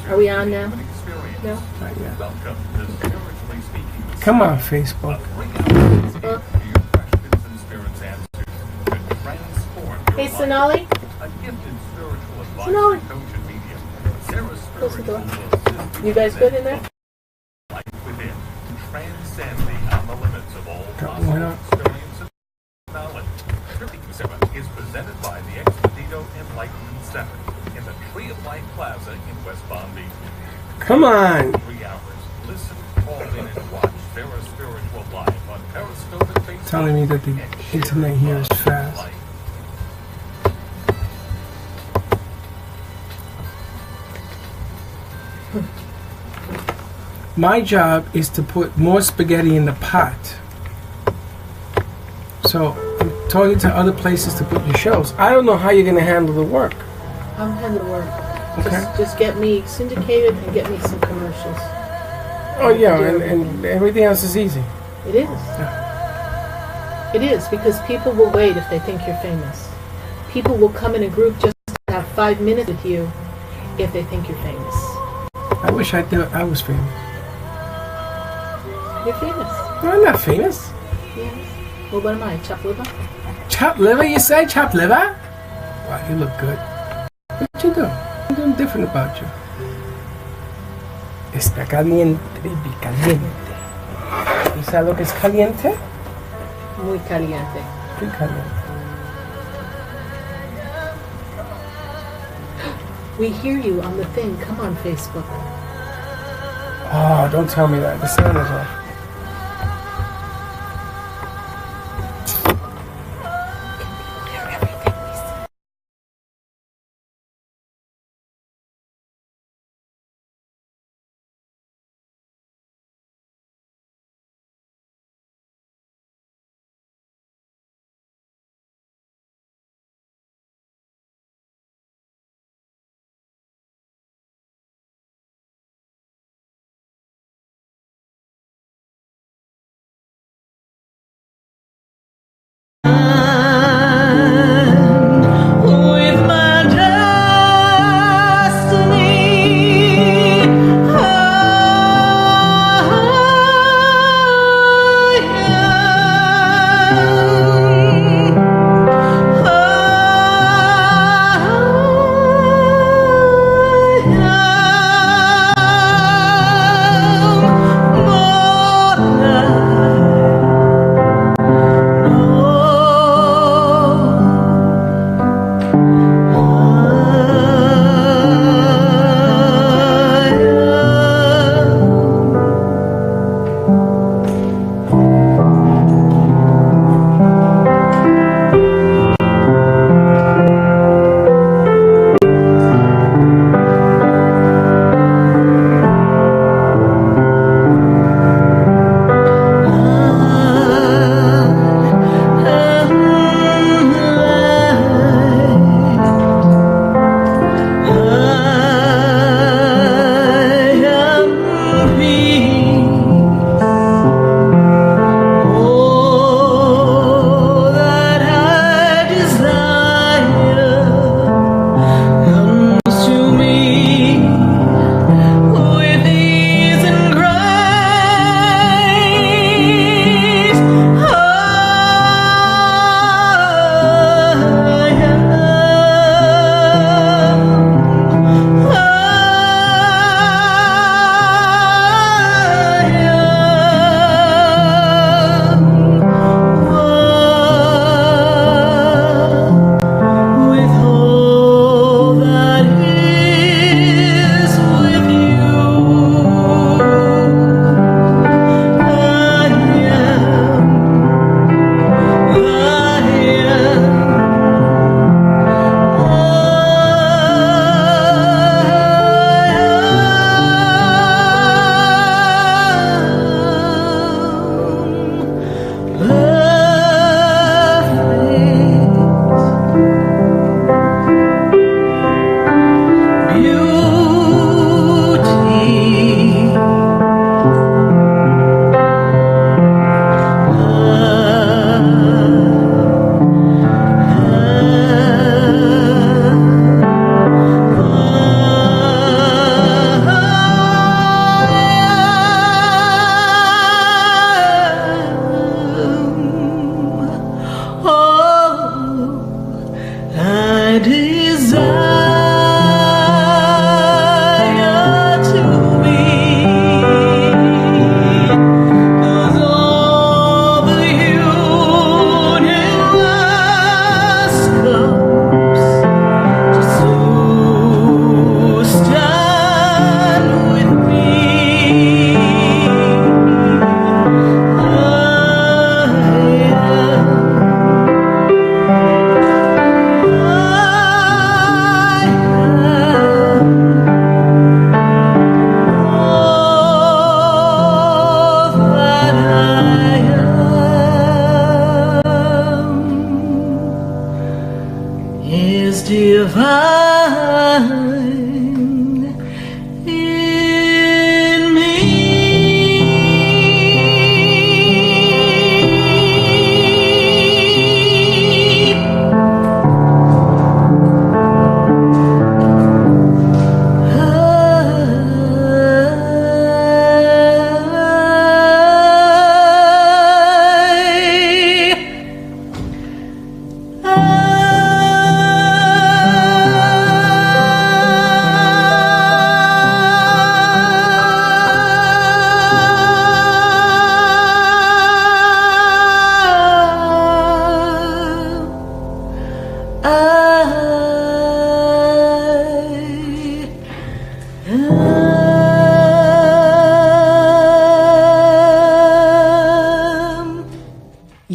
Are we on now? No? Not yet. Come on, Facebook. Hey, Sonali? Sonali? Close the door. You guys good in there? Is presented by the Expedito Enlightenment Center in the Tree of Life Plaza in West Palm Beach. Come on. 3 hours. Listen, call in, and watch Sarah Spiritual Live on Periscope and Facebook. Telling me that the internet here is fast. My job is to put more spaghetti in the pot. So I'm talking to other places to put your shows. I don't know how you're going to handle the work. I'm handling the work. Okay. Just get me syndicated and get me some commercials. Oh yeah, and everything else is easy. It is. Yeah. It is, because people will wait if they think you're famous. People will come in a group just to have 5 minutes with you if they think you're famous. I wish I was famous. You're famous. No, I'm not famous. Yes. Well, what am I? Chopped liver? Chopped liver, you say? Chopped liver? Wow, you look good. What you doing? I'm doing different about you. Está caliente, baby, caliente. ¿Y sabes lo que es caliente? Muy caliente. Muy caliente. We hear you on the thing. Come on, Facebook. Oh, don't tell me that. The sound is off.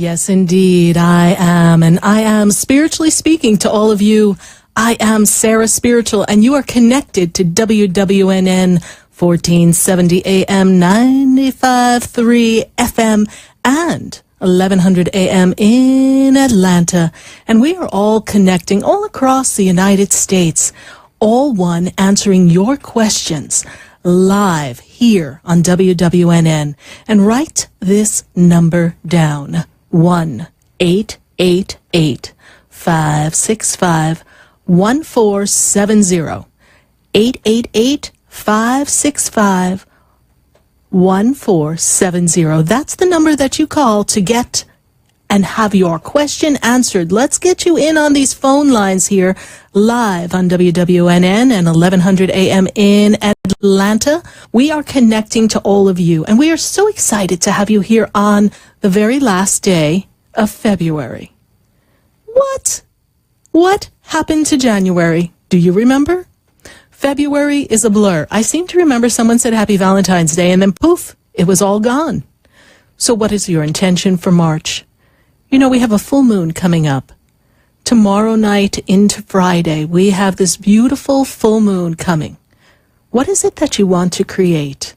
yes, indeed, I am. And I am spiritually speaking to all of you. I am Sarah Spiritual, and you are connected to WWNN 1470 AM, 95.3 FM, and 1100 AM in Atlanta. And we are all connecting all across the United States, all one answering your questions live here on WWNN. And write this number down: 1-888-565-1470. 888-565-1470. That's the number that you call to get and have your question answered. Let's get you in on these phone lines here live on WWNN and 1100 AM in Atlanta. We are connecting to all of you, and we are so excited to have you here on the very last day of February. What happened to January? Do you remember? February is a blur. I seem to remember someone said Happy Valentine's Day, and then poof, it was all gone. So what is your intention for March? You know, we have a full moon coming up. Tomorrow night into Friday, we have this beautiful full moon coming. What is it that you want to create?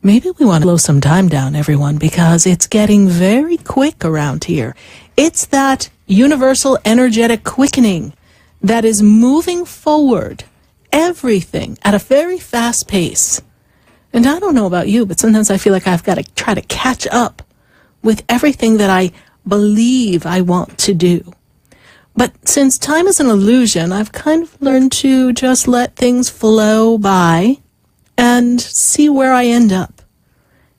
Maybe we want to slow some time down, everyone, because it's getting very quick around here. It's that universal energetic quickening that is moving forward everything at a very fast pace. And I don't know about you, but sometimes I feel like I've got to try to catch up with everything that I believe I want to do. But since time is an illusion, I've kind of learned to just let things flow by and see where I end up.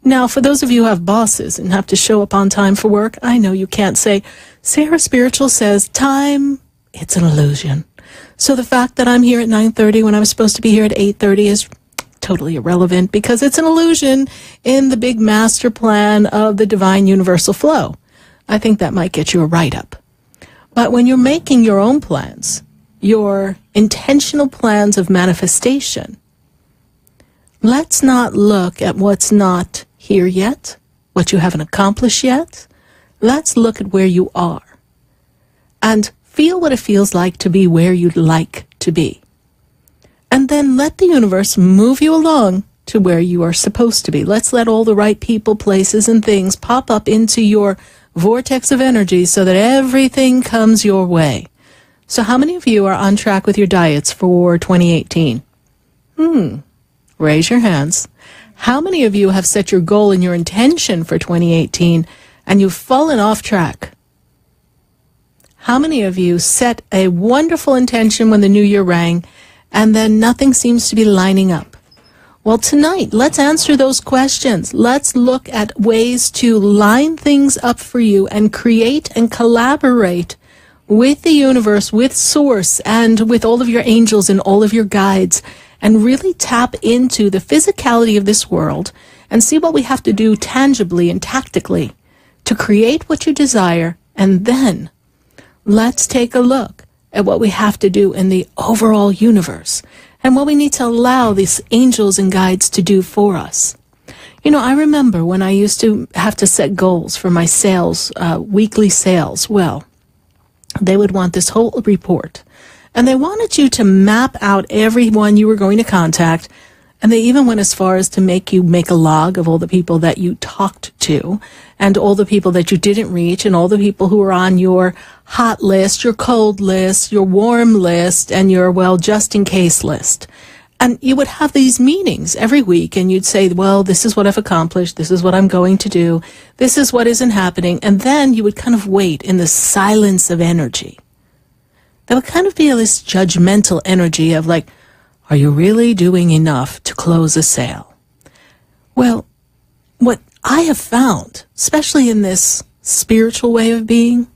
Now, for those of you who have bosses and have to show up on time for work, I know you can't say, Sarah Spiritual says, time, it's an illusion. So the fact that I'm here at 9:30 when I was supposed to be here at 8:30 is totally irrelevant, because it's an illusion in the big master plan of the divine universal flow. I think that might get you a write-up. But when you're making your own plans, your intentional plans of manifestation, let's not look at what's not here yet, what you haven't accomplished yet. Let's look at where you are and feel what it feels like to be where you'd like to be. And then let the universe move you along to where you are supposed to be. Let's let all the right people, places, and things pop up into your vortex of energy so that everything comes your way. So how many of you are on track with your diets for 2018? Raise your hands. How many of you have set your goal and your intention for 2018 and you've fallen off track? How many of you set a wonderful intention when the new year rang and then nothing seems to be lining up? Well, tonight, let's answer those questions. Let's look at ways to line things up for you and create and collaborate with the universe, with Source, and with all of your angels and all of your guides, and really tap into the physicality of this world and see what we have to do tangibly and tactically to create what you desire. And then let's take a look at what we have to do in the overall universe and what we need to allow these angels and guides to do for us. You know, I remember when I used to have to set goals for my sales, weekly sales. Well, they would want this whole report, and they wanted you to map out everyone you were going to contact, and they even went as far as to make you make a log of all the people that you talked to, and all the people that you didn't reach, and all the people who were on your hot list, your cold list, your warm list, and your, well, just in case list. And you would have these meetings every week, and you'd say, well, this is what I've accomplished, this is what I'm going to do, this is what isn't happening, and then you would kind of wait in the silence of energy. There would kind of be this judgmental energy of like, are you really doing enough to close a sale? Well, what I have found, especially in this spiritual way of being,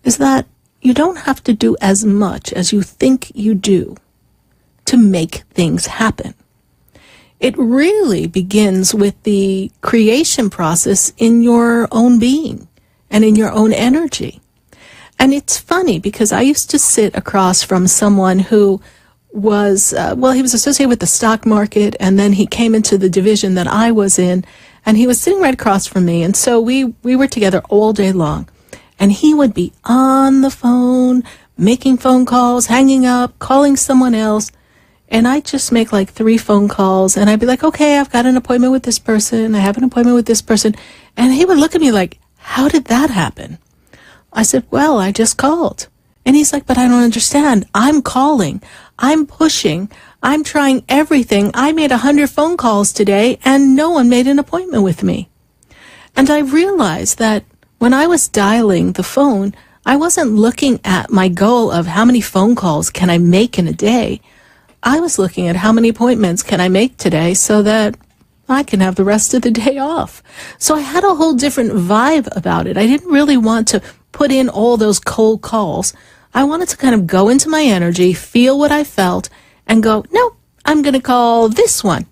is that you don't have to do as much as you think you do to make things happen. It really begins with the creation process in your own being and in your own energy. And it's funny because I used to sit across from someone who was, he was associated with the stock market, and then he came into the division that I was in, And he was sitting right across from me. And so we were together all day long. And he would be on the phone, making phone calls, hanging up, calling someone else. And I'd just make like 3 phone calls. And I'd be like, okay, I've got an appointment with this person. I have an appointment with this person. And he would look at me like, how did that happen? I said, well, I just called. And he's like, but I don't understand. I'm calling. I'm pushing. I'm trying everything. I made 100 phone calls today and no one made an appointment with me. And I realized that when I was dialing the phone, I wasn't looking at my goal of how many phone calls can I make in a day. I was looking at how many appointments can I make today so that I can have the rest of the day off. So I had a whole different vibe about it. I didn't really want to put in all those cold calls. I wanted to kind of go into my energy, feel what I felt, and go, no, I'm going to call this one.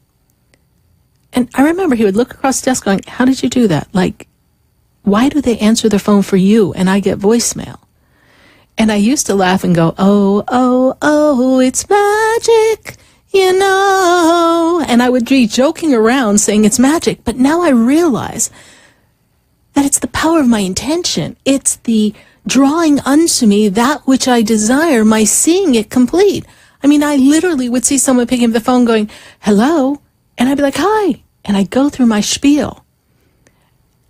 And I remember he would look across the desk going, how did you do that? Like, why do they answer their phone for you and I get voicemail? And I used to laugh and go, oh, it's magic, you know. And I would be joking around saying it's magic. But now I realize that it's the power of my intention. It's the drawing unto me that which I desire, my seeing it complete. I mean, I literally would see someone picking up the phone going, hello, and I'd be like, hi, and I'd go through my spiel.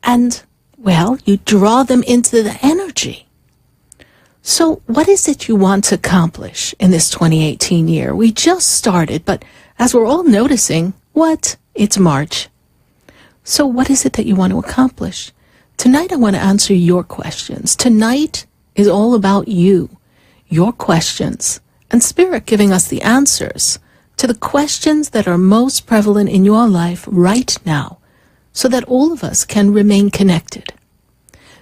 And, well, you draw them into the energy. So what is it you want to accomplish in this 2018 year? We just started, but as we're all noticing, what? It's March. So what is it that you want to accomplish? Tonight, I want to answer your questions. Tonight is all about you, your questions, and Spirit giving us the answers to the questions that are most prevalent in your life right now, so that all of us can remain connected.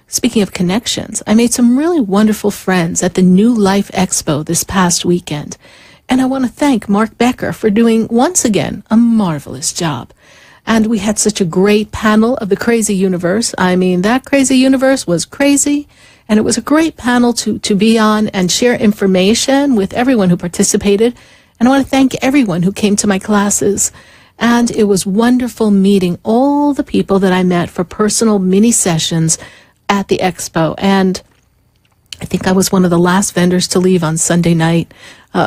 Speaking of connections, I made some really wonderful friends at the New Life Expo this past weekend, and I want to thank Mark Becker for doing, once again, a marvelous job. And we had such a great panel of the crazy universe. I mean, that crazy universe was crazy. And it was a great panel to be on and share information with everyone who participated. And I want to thank everyone who came to my classes. And it was wonderful meeting all the people that I met for personal mini sessions at the expo. And I think I was one of the last vendors to leave on Sunday night.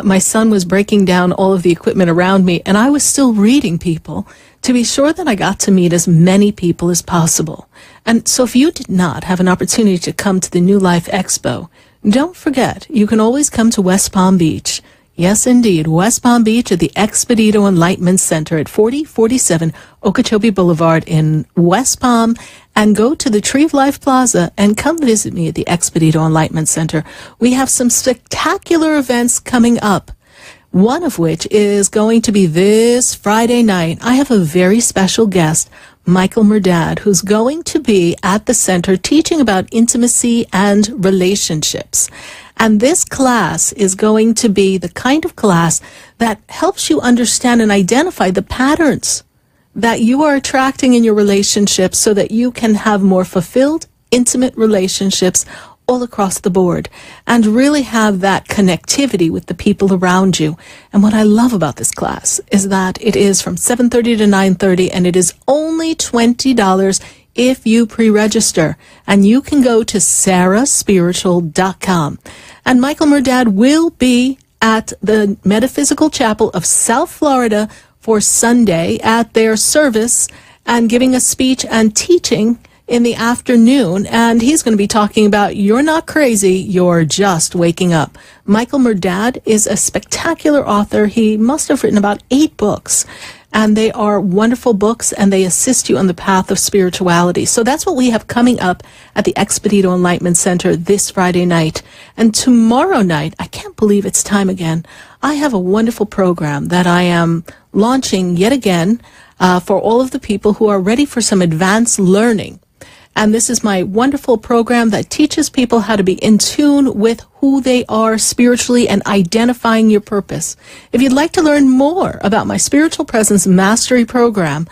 My son was breaking down all of the equipment around me, and I was still reading people to be sure that I got to meet as many people as possible. And so if you did not have an opportunity to come to the New Life Expo, don't forget, you can always come to West Palm Beach. Yes, indeed, West Palm Beach at the Expedito Enlightenment Center at 4047 Okeechobee Boulevard in West Palm, and go to the Tree of Life Plaza and come visit me at the Expedito Enlightenment Center. We have some spectacular events coming up, one of which is going to be this Friday night. I have a very special guest, Michael Murdad, who's going to be at the center teaching about intimacy and relationships. And this class is going to be the kind of class that helps you understand and identify the patterns that you are attracting in your relationships so that you can have more fulfilled, intimate relationships all across the board and really have that connectivity with the people around you. And what I love about this class is that it is from 7:30 to 9:30, and it is only $20 if you pre-register. And you can go to sarahspiritual.com. And Michael Murdad will be at the Metaphysical Chapel of South Florida for Sunday at their service and giving a speech and teaching in the afternoon. And he's going to be talking about you're not crazy, you're just waking up. Michael Murdad is a spectacular author. He must have written about 8 books. And they are wonderful books, and they assist you on the path of spirituality. So that's what we have coming up at the Expedito Enlightenment Center this Friday night. And tomorrow night, I can't believe it's time again, I have a wonderful program that I am launching yet again for all of the people who are ready for some advanced learning. And this is my wonderful program that teaches people how to be in tune with who they are spiritually and identifying your purpose. If you'd like to learn more about my Spiritual Presence Mastery Program,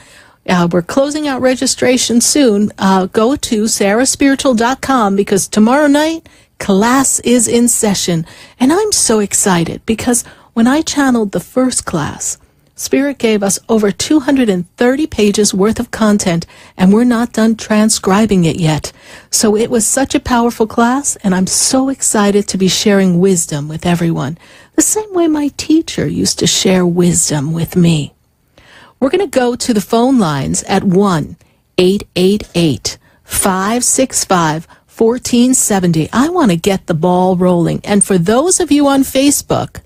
we're closing out registration soon. Go to sarahspiritual.com, because tomorrow night, class is in session. And I'm so excited because when I channeled the first class, Spirit gave us over 230 pages worth of content, and we're not done transcribing it yet. So it was such a powerful class, and I'm so excited to be sharing wisdom with everyone, the same way my teacher used to share wisdom with me. We're going to go to the phone lines at 1-888-565-1470. I want to get the ball rolling. And for those of you on Facebook,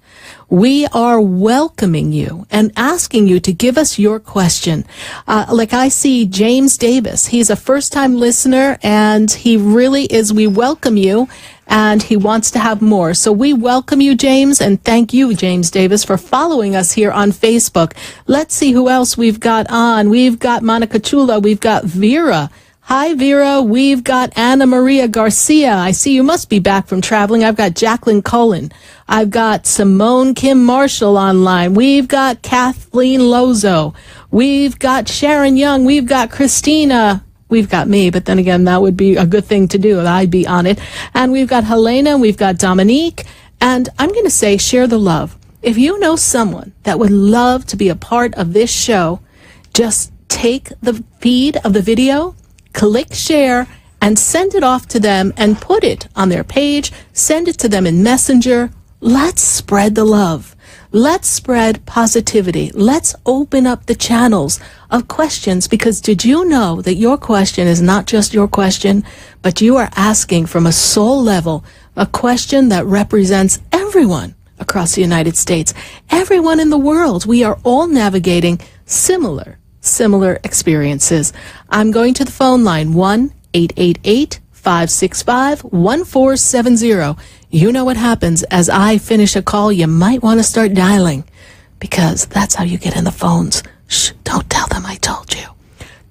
we are welcoming you and asking you to give us your question. Like I see James Davis. He's a first-time listener, and he really is. We welcome you, and he wants to have more. So we welcome you, James, and thank you, James Davis, for following us here on Facebook. Let's see who else we've got on. We've got Monica Chula. We've got Vera. Hi, Vera. We've got Anna Maria Garcia. I see you must be back from traveling. I've got Jacqueline Cullen. I've got Simone Kim Marshall online. We've got Kathleen Lozo. We've got Sharon Young. We've got Christina. We've got me, but then again, that would be a good thing to do. I'd be on it. And we've got Helena. We've got Dominique. And I'm going to say, share the love. If you know someone that would love to be a part of this show, just take the feed of the video, click share, and send it off to them and put it on their page. Send it to them in Messenger. Let's spread the love. Let's spread positivity. Let's open up the channels of questions, because did you know that your question is not just your question, but you are asking from a soul level a question that represents everyone across the United States, everyone in the world. We are all navigating similar experiences. I'm going to the phone line, 1-888-565-1470. You know what happens as I finish a call. You might want to start dialing, because that's how you get in the phones. Shh, don't tell them I told you.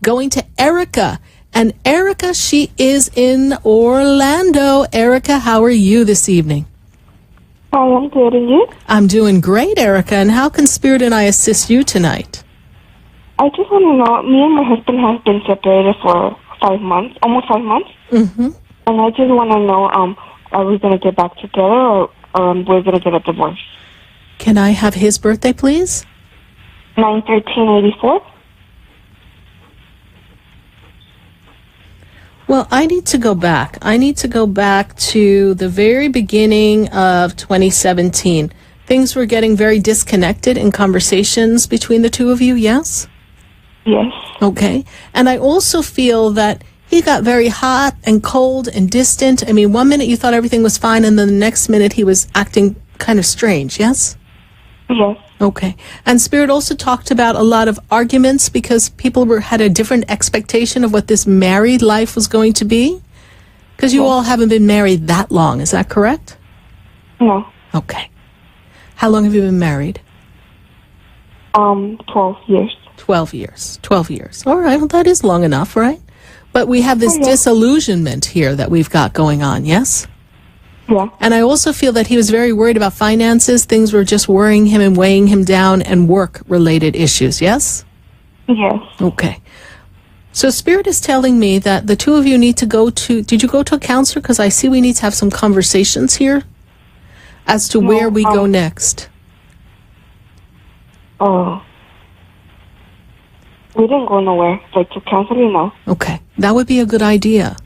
Going to Erica. And Erica, she is in Orlando. Erica, how are you this evening? Hi, I'm good, and you? I'm doing great, Erica. And how can Spirit and I assist you tonight? I just want to know, me and my husband have been separated for 5 months, almost 5 months. Mm-hmm. And I just want to know, are we going to get back together, or we're going to get a divorce? Can I have his birthday, please? 9/13/84. Well, I need to go back. I need to go back to the very beginning of 2017. Things were getting very disconnected in conversations between the two of you, yes? Yes. Okay. And I also feel that he got very hot and cold and distant. I mean, 1 minute you thought everything was fine, and then the next minute he was acting kind of strange, yes? Yes. Okay. And Spirit also talked about a lot of arguments because people had a different expectation of what this married life was going to be? Because you all haven't been married that long, is that correct? No. Okay. How long have you been married? 12 years. 12 years. 12 years. All right. Well, that is long enough, right? But we have this disillusionment here that we've got going on, yes? Yeah. And I also feel that he was very worried about finances. Things were just worrying him and weighing him down, and work-related issues, yes? Yes. Okay. So Spirit is telling me that the two of you need to go to... Did you go to a counselor? Because I see we need to have some conversations here as to where we go next. Oh. We didn't go nowhere. Like, to counseling, no. Okay. That would be a good idea.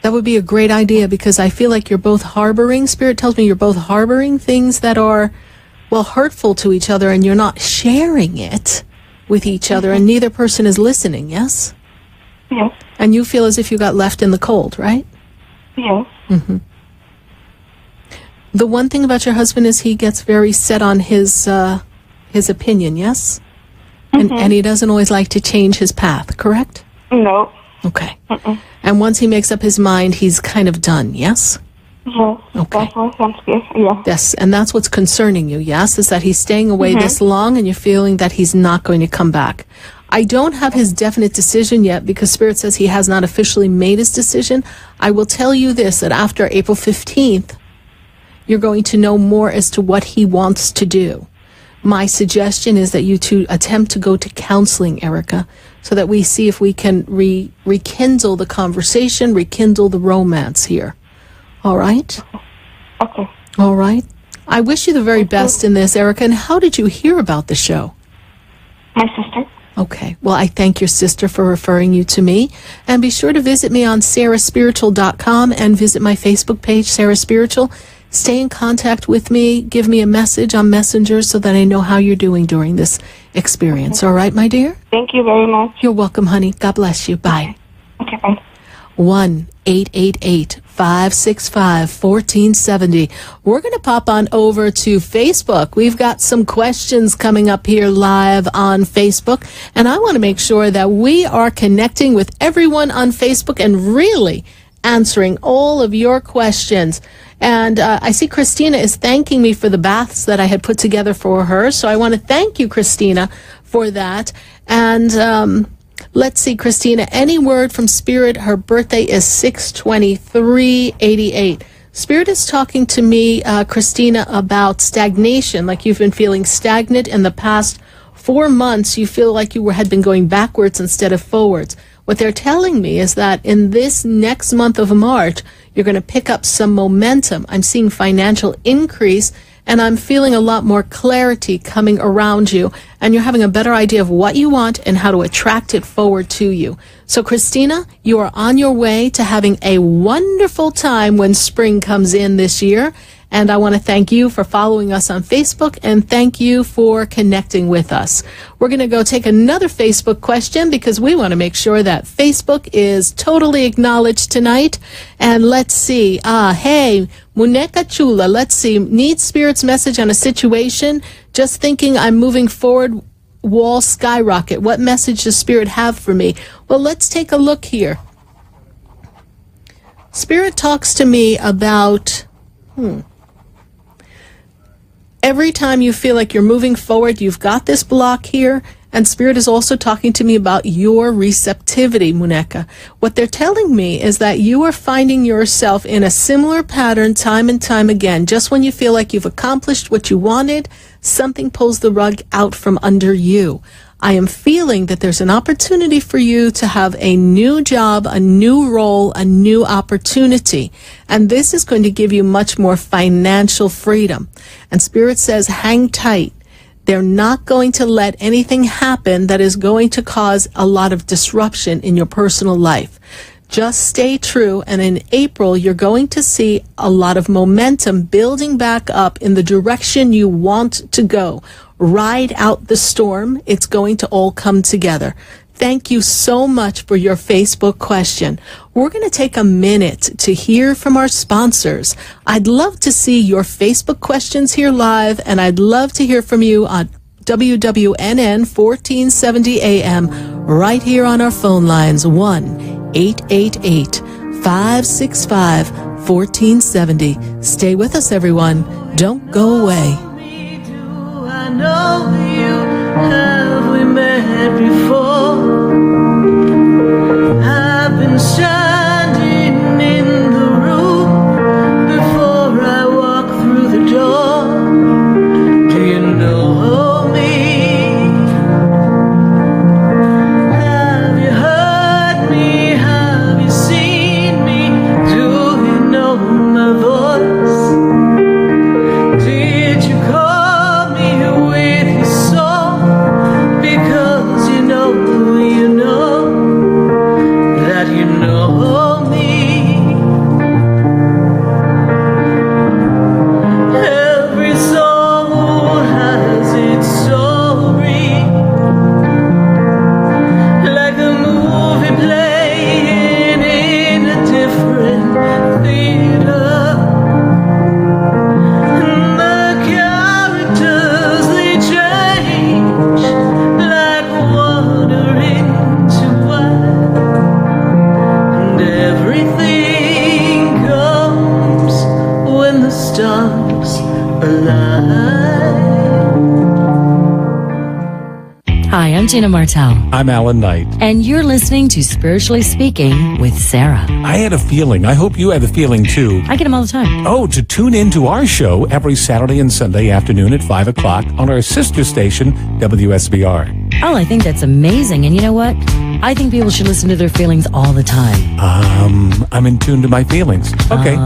That would be a great idea, because I feel like you're both harboring, Spirit tells me you're both harboring things that are, well, hurtful to each other, and you're not sharing it with each other, and neither person is listening, yes? Yes. And you feel as if you got left in the cold, right? Yes. Mm-hmm. The one thing about your husband is he gets very set on his opinion, yes? And he doesn't always like to change his path, correct? No. Okay. And once he makes up his mind, he's kind of done, yes? Yes. Okay. That's what I'm scared. Yeah. Yes, and that's what's concerning you, yes? Is that he's staying away this long, and you're feeling that he's not going to come back. I don't have his definite decision yet, because Spirit says he has not officially made his decision. I will tell you this, that after April 15th, you're going to know more as to what he wants to do. My suggestion is that you two attempt to go to counseling, Erica, so that we see if we can rekindle the conversation, rekindle the romance here. All right? Okay. All right. I wish you the very best in this, Erica. And how did you hear about the show? My sister. Okay. Well, I thank your sister for referring you to me. And be sure to visit me on sarahspiritual.com and visit my Facebook page, Sarah Spiritual. Stay in contact with me. Give me a message on Messenger so that I know how you're doing during this experience. All right, my dear? Thank you very much. You're welcome, honey. God bless you. Bye. Okay, bye. 1-888-565-1470. We're going to pop on over to Facebook. We've got some questions coming up here live on Facebook, and I want to make sure that we are connecting with everyone on Facebook and really answering all of your questions. And I see Christina is thanking me for the baths that I had put together for her, so I want to thank you, Christina, for that. And let's see, Christina, any word from Spirit? Her birthday is 6/23/88. Spirit is talking to me, Christina, about stagnation, like you've been feeling stagnant in the past 4 months. You feel like you had been going backwards instead of forwards. What they're telling me is that in this next month of March, you're going to pick up some momentum. I'm seeing financial increase, and I'm feeling a lot more clarity coming around you, and you're having a better idea of what you want and how to attract it forward to you. So, Christina, you are on your way to having a wonderful time when spring comes in this year. And I want to thank you for following us on Facebook, and thank you for connecting with us. We're going to go take another Facebook question because we want to make sure that Facebook is totally acknowledged tonight. And let's see. Hey, Muneka Chula, let's see. Need Spirit's message on a situation. Just thinking I'm moving forward. Wall skyrocket. What message does Spirit have for me? Well, let's take a look here. Spirit talks to me about... Every time you feel like you're moving forward, you've got this block here, and Spirit is also talking to me about your receptivity, Muneka. What they're telling me is that you are finding yourself in a similar pattern time and time again. Just when you feel like you've accomplished what you wanted, something pulls the rug out from under you. I am feeling that there's an opportunity for you to have a new job, a new role, a new opportunity. And this is going to give you much more financial freedom. And Spirit says, hang tight. They're not going to let anything happen that is going to cause a lot of disruption in your personal life. Just stay true, and in April, you're going to see a lot of momentum building back up in the direction you want to go. Ride out the storm. It's going to all come together. Thank you so much for your Facebook question. We're going to take a minute to hear from our sponsors. I'd love to see your Facebook questions here live, and I'd love to hear from you on WWNN 1470 AM right here on our phone lines 1-888-565-1470. Stay with us, everyone. Don't go away. I know you, have we met before? I've been standing in the room before I walk through the door. Do you know me? Have you heard me? Have you seen me? Do you know my voice? Did you call me with your song? Because you know that you know me. Every soul has its story, like a movie playing in a different theater. And the characters, they change like water into wine. And everything comes when the stars align. Hi, I'm Tina Martell, I'm Alan Knight. and you're listening to Spiritually Speaking with Sarah. I had a feeling, I hope you had the feeling too, I get them all the time. to tune in to our show every Saturday and Sunday afternoon at 5 o'clock on our sister station, WSBR. Oh, I think that's amazing. And you know what? I think people should listen to their feelings all the time. I'm in tune to my feelings. Okay,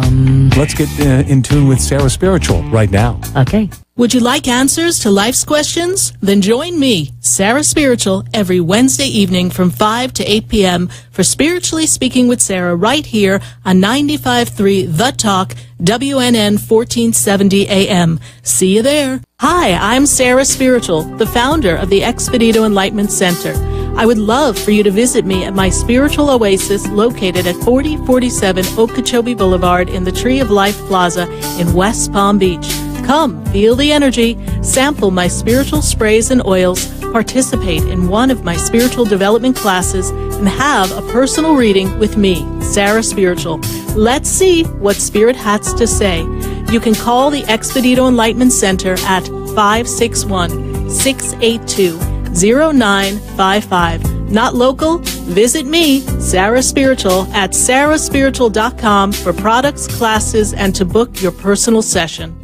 let's get in tune with Sarah Spiritual right now. Okay. Would you like answers to life's questions? Then join me, Sarah Spiritual, every Wednesday evening from 5 to 8 p.m. for Spiritually Speaking with Sarah right here on 95.3 The Talk, WNN 1470 AM. See you there. Hi, I'm Sarah Spiritual, the founder of the Expedito Enlightenment Center. I would love for you to visit me at my spiritual oasis located at 4047 Okeechobee Boulevard in the Tree of Life Plaza in West Palm Beach. Come, feel the energy, sample my spiritual sprays and oils, participate in one of my spiritual development classes, and have a personal reading with me, Sarah Spiritual. Let's see what Spirit has to say. You can call the Expedito Enlightenment Center at 561-682-0955. Not local? Visit me, Sarah Spiritual, at sarahspiritual.com for products, classes, and to book your personal session.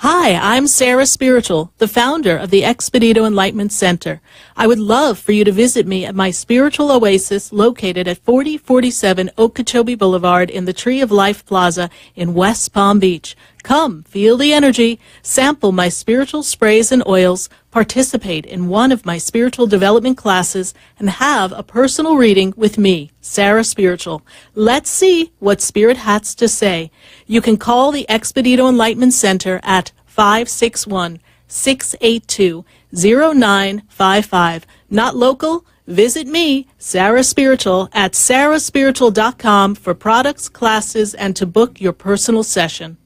Hi, I'm Sarah Spiritual, the founder of the Expedito Enlightenment Center. I would love for you to visit me at my spiritual oasis located at 4047 Okeechobee Boulevard in the Tree of Life Plaza in West Palm Beach. Come, feel the energy, sample my spiritual sprays and oils, participate in one of my spiritual development classes, and have a personal reading with me, Sarah Spiritual. Let's see what Spirit has to say. You can call the Expedito Enlightenment Center at 561-682-0955. Not local? Visit me, Sarah Spiritual, at sarahspiritual.com for products, classes, and to book your personal session.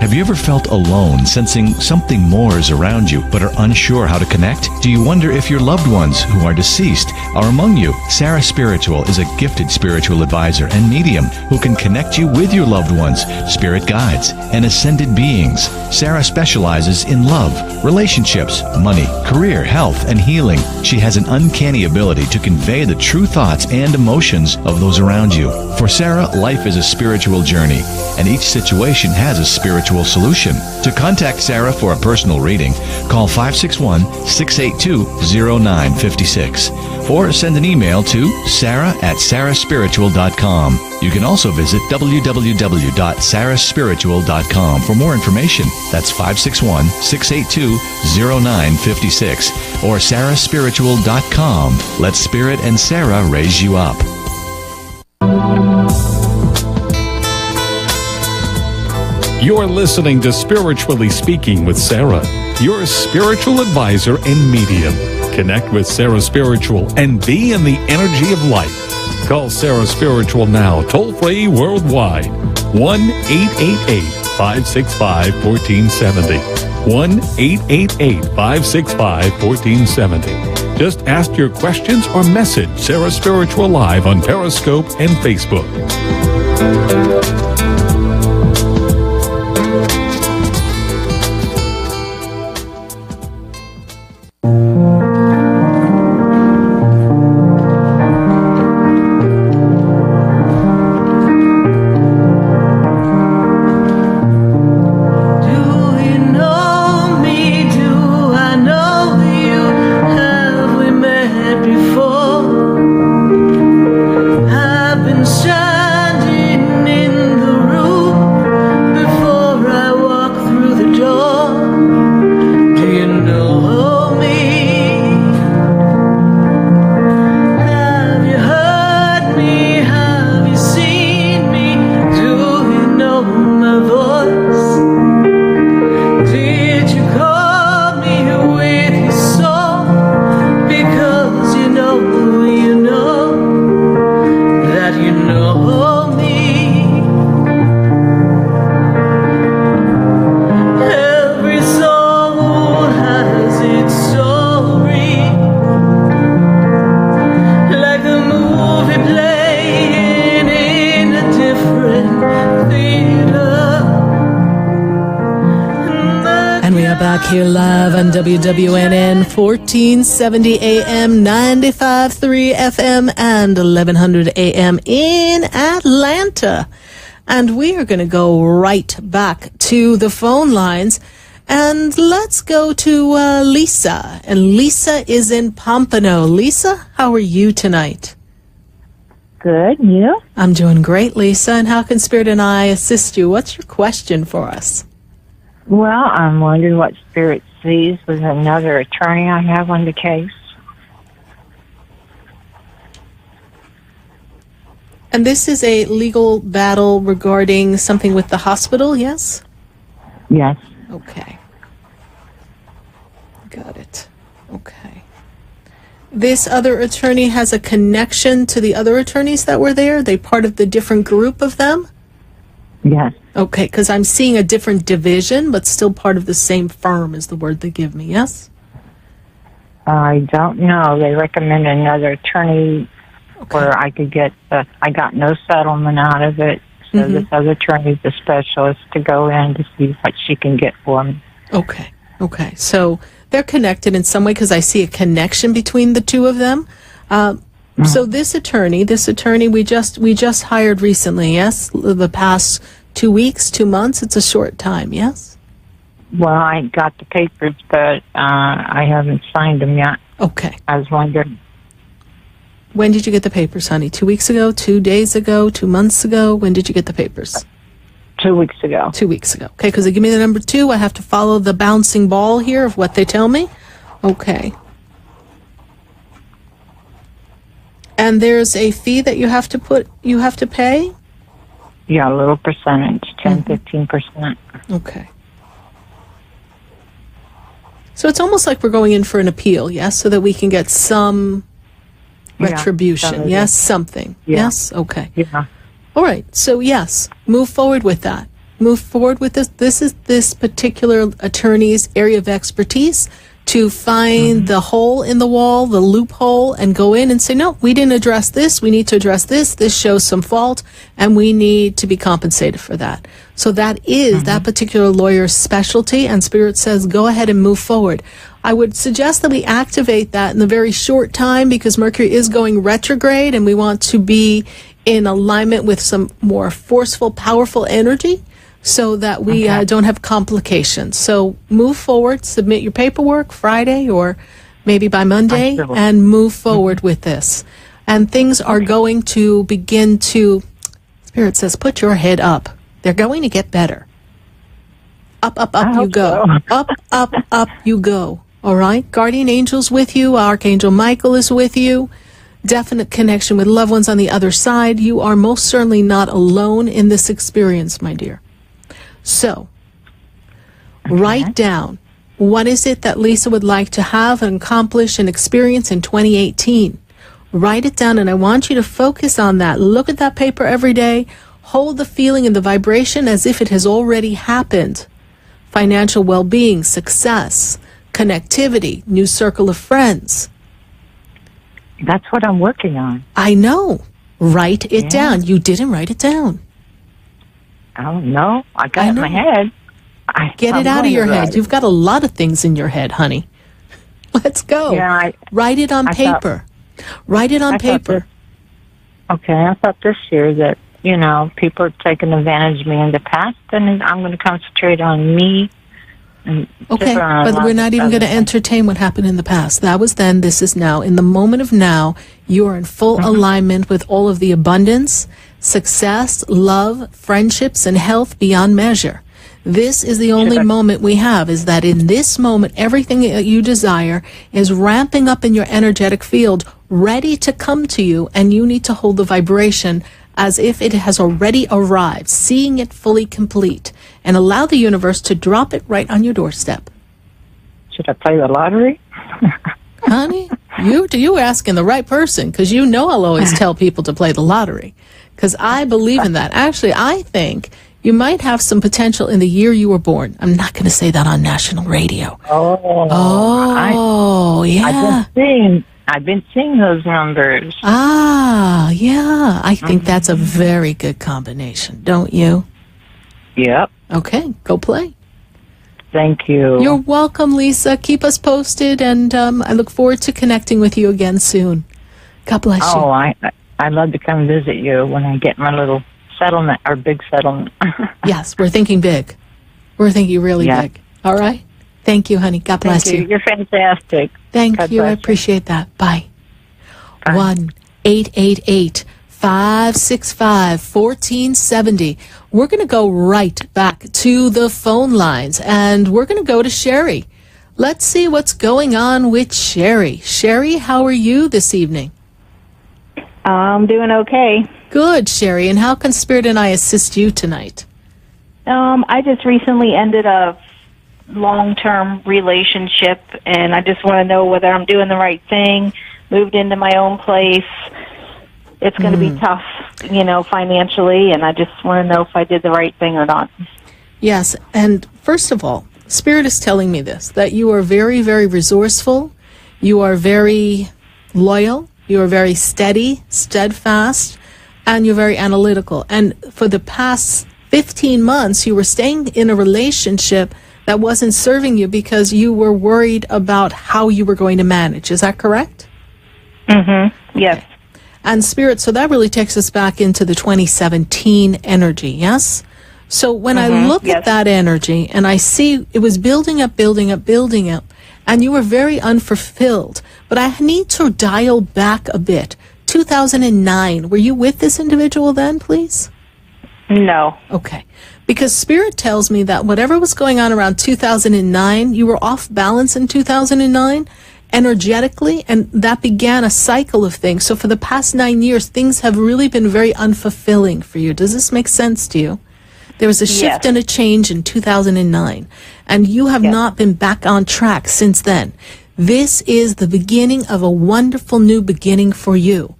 Have you ever felt alone, sensing something more is around you, but are unsure how to connect? Do you wonder if your loved ones who are deceased are among you? Sarah Spiritual is a gifted spiritual advisor and medium who can connect you with your loved ones, spirit guides, and ascended beings. Sarah specializes in love, relationships, money, career, health, and healing. She has an uncanny ability to convey the true thoughts and emotions of those around you. For Sarah, life is a spiritual journey, and each situation has a spiritual solution. To contact Sarah for a personal reading, call 561-682-0956 or send an email to sarah@sarahspiritual.com. You can also visit www.sarahspiritual.com for more information. That's 561-682-0956 or sarahspiritual.com. Let Spirit and Sarah raise you up. You're listening to Spiritually Speaking with Sarah, your spiritual advisor and medium. Connect with Sarah Spiritual and be in the energy of life. Call Sarah Spiritual now, toll-free worldwide, 1-888-565-1470. 1-888-565-1470. Just ask your questions or message Sarah Spiritual live on Periscope and Facebook. Here live on WWNN 1470 AM, 95.3 FM, and 1100 AM in Atlanta. And we are going to go right back to the phone lines. And let's go to Lisa. And Lisa is in Pompano. Lisa, how are you tonight? Good. And you? I'm doing great, Lisa. And how can Spirit and I assist you? What's your question for us? Well, I'm wondering what Spirit sees with another attorney I have on the case. And this is a legal battle regarding something with the hospital, yes? Yes. Okay. Got it. Okay. This other attorney has a connection to the other attorneys that were there? They part of the different group of them? Yes. Okay, because I'm seeing a different division, but still part of the same firm is the word they give me, yes? I don't know. They recommend another attorney where I could get, I got no settlement out of it. So this other attorney is a specialist to go in to see what she can get for me. Okay. Okay. So they're connected in some way because I see a connection between the two of them. So this attorney we just hired recently, yes? The past 2 weeks, 2 months, it's a short time, yes? Well, I got the papers, but I haven't signed them yet. Okay. I was wondering. When did you get the papers, honey? 2 weeks ago, 2 days ago, 2 months ago? When did you get the papers? 2 weeks ago. 2 weeks ago. Okay, because they give me the number 2. I have to follow the bouncing ball here of what they tell me. Okay. And there's a fee that you have to pay? Yeah, a little percentage, 10-15%. Okay. So it's almost like we're going in for an appeal, yes? So that we can get some retribution, yes? Something, yes? Okay. Yeah. All right, so yes, move forward with that. Move forward with this. This is this particular attorney's area of expertise to find the hole in the wall, the loophole, and go in and say, no, we didn't address this. We need to address this. This shows some fault, and we need to be compensated for that. So that is that particular lawyer's specialty, and Spirit says, go ahead and move forward. I would suggest that we activate that in a very short time because Mercury is going retrograde, and we want to be in alignment with some more forceful, powerful energy so that we don't have complications. So move forward, submit your paperwork Friday or maybe by Monday, and move forward with this. And things are going to begin to, Spirit says, put your head up. They're going to get better. Up, up, up you go. Up, up, up you go. All right? Guardian angels with you. Archangel Michael is with you. Definite connection with loved ones on the other side. You are most certainly not alone in this experience, my dear. So, write down, what is it that Lisa would like to have and accomplish and experience in 2018? Write it down, and I want you to focus on that. Look at that paper every day. Hold the feeling and the vibration as if it has already happened. Financial well-being, success, connectivity, new circle of friends. That's what I'm working on. I know. Write it down. You didn't write it down. I don't know. I got it in my head. Get it out of your head. You've got a lot of things in your head, honey. Let's go. Yeah, write it on paper. Write it on paper. I thought this year that, you know, people have taken advantage of me in the past, and I'm going to concentrate on me. Okay, but we're not even going to entertain what happened in the past. That was then, this is now. In the moment of now, you are in full alignment with all of the abundance, success, love, friendships, and health beyond measure. This is the only moment we have, is that in this moment, everything that you desire is ramping up in your energetic field, ready to come to you, and you need to hold the vibration as if it has already arrived, seeing it fully complete, and allow the universe to drop it right on your doorstep. Should I play the lottery? Honey, you asking the right person, because you know I'll always tell people to play the lottery, because I believe in that. Actually, I think you might have some potential in the year you were born. I'm not going to say that on national radio. Yeah. I've been seeing those numbers. Yeah. I think that's a very good combination, don't you? Yep. Okay, go play. Thank you. You're welcome, Lisa. Keep us posted, and I look forward to connecting with you again soon. God bless you. Oh, I'd love to come visit you when I get my little settlement, or big settlement. Yes, we're thinking big. We're thinking really big. All right? Thank you, honey. God bless you. You're fantastic. Thank you. I appreciate that. Bye. 1-888 565-1470. We're going to go right back to the phone lines, and we're going to go to Sherry. Let's see what's going on with Sherry. Sherry, how are you this evening? I'm doing okay. Good, Sherry. And how can Spirit and I assist you tonight? I just recently ended a long-term relationship, and I just want to know whether I'm doing the right thing. Moved into my own place. It's going to be tough, financially, and I just want to know if I did the right thing or not. Yes, and first of all, Spirit is telling me this, that you are very, very resourceful, you are very loyal, you are very steady, steadfast, and you're very analytical. And for the past 15 months, you were staying in a relationship that wasn't serving you because you were worried about how you were going to manage. Is that correct? Mm-hmm. Yes. Okay. And Spirit, so that really takes us back into the 2017 energy, yes? So when I look at that energy and I see it was building up, and you were very unfulfilled. But I need to dial back a bit. 2009, were you with this individual then, please? No. Okay. Because Spirit tells me that whatever was going on around 2009, you were off balance in 2009 energetically, and that began a cycle of things. So for the past 9 years, things have really been very unfulfilling for you. Does this make sense to you? There was a shift and a change in 2009, and you have not been back on track since then. This is the beginning of a wonderful new beginning for you.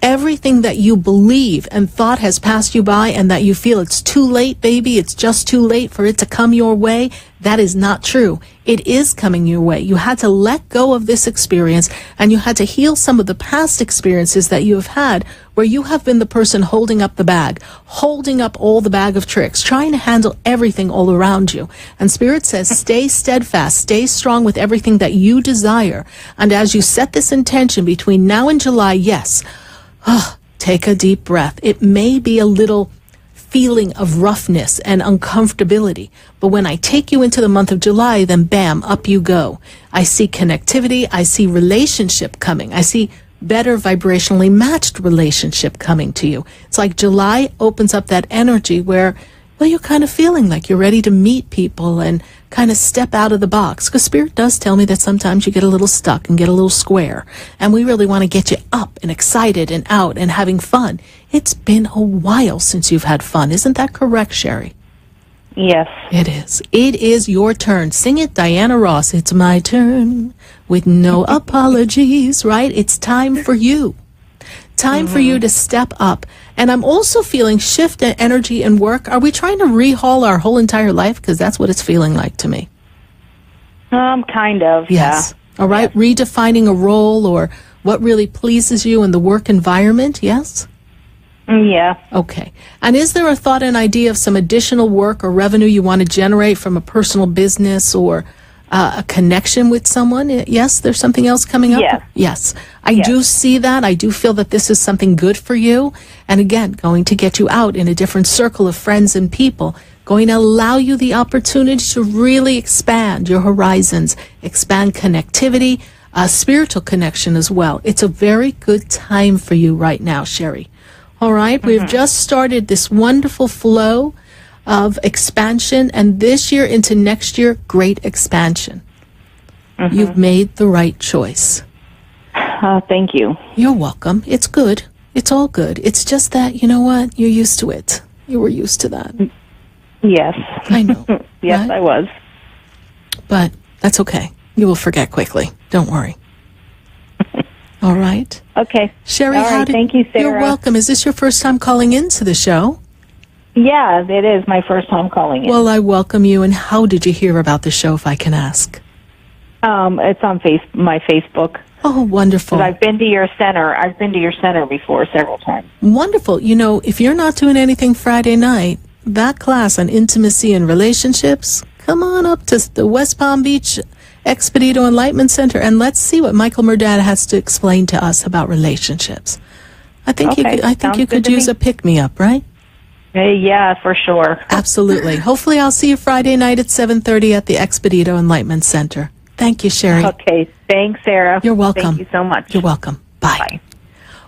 Everything that you believe and thought has passed you by, and that you feel it's too late, baby, it's just too late for it to come your way, that is not true. It is coming your way. You had to let go of this experience, and you had to heal some of the past experiences that you have had where you have been the person holding up the bag, holding up all the bag of tricks, trying to handle everything all around you. And Spirit says, stay steadfast, stay strong with everything that you desire. And as you set this intention between now and July, yes, take a deep breath. It may be a little feeling of roughness and uncomfortability, but when I take you into the month of July, then bam, up you go. I see connectivity. I see relationship coming. I see better vibrationally matched relationship coming to you. It's like July opens up that energy where, well, you're kind of feeling like you're ready to meet people and kind of step out of the box. Because Spirit does tell me that sometimes you get a little stuck and get a little square. And we really want to get you up and excited and out and having fun. It's been a while since you've had fun. Isn't that correct, Sherry? Yes. It is. It is your turn. Sing it, Diana Ross. It's my turn with no apologies, right? It's time for you. Time for you to step up. And I'm also feeling shift in energy and work. Are we trying to rehaul our whole entire life? Because that's what it's feeling like to me. Kind of, yes. All right. Yes. Redefining a role or what really pleases you in the work environment, yes? Yeah. Okay. And is there a thought and idea of some additional work or revenue you want to generate from a personal business or a connection with someone? Yes, there's something else coming up? Yes. Yes. I do see that. I do feel that this is something good for you. And again, going to get you out in a different circle of friends and people, going to allow you the opportunity to really expand your horizons, expand connectivity, spiritual connection as well. It's a very good time for you right now, Sherry. All right. We've just started this wonderful flow of expansion, and this year into next year, great expansion. You've made the right choice. Thank you. You're welcome. It's good. It's all good. It's just that, you know what? You're used to it. You were used to that. Yes. I know. Yes, right? I was. But that's okay. You will forget quickly. Don't worry. All right. Okay. Sherry, thank you, Sarah. You're welcome. Is this your first time calling into the show? Yeah, it is my first time calling in. Well, I welcome you. And how did you hear about the show, if I can ask? It's on my Facebook. Oh, wonderful. I've been to your center. I've been to your center before several times. Wonderful. You know, if you're not doing anything Friday night, that class on intimacy and relationships, come on up to the West Palm Beach Expedito Enlightenment Center and let's see what Michael Murdad has to explain to us about relationships. I think you could use a pick-me-up, right? Yeah, for sure. Absolutely. Hopefully I'll see you Friday night at 7:30 at the Expedito Enlightenment Center. Thank you, Sherry. Okay. Thanks, Sarah. You're welcome. Thank you so much. You're welcome. Bye.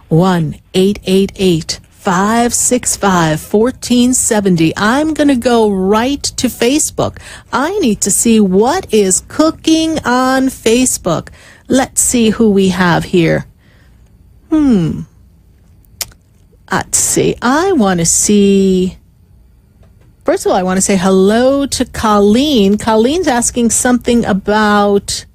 1-888-565-1470. I'm going to go right to Facebook. I need to see what is cooking on Facebook. Let's see who we have here. Let's see. I want to see... First of all, I want to say hello to Colleen. Colleen's asking something about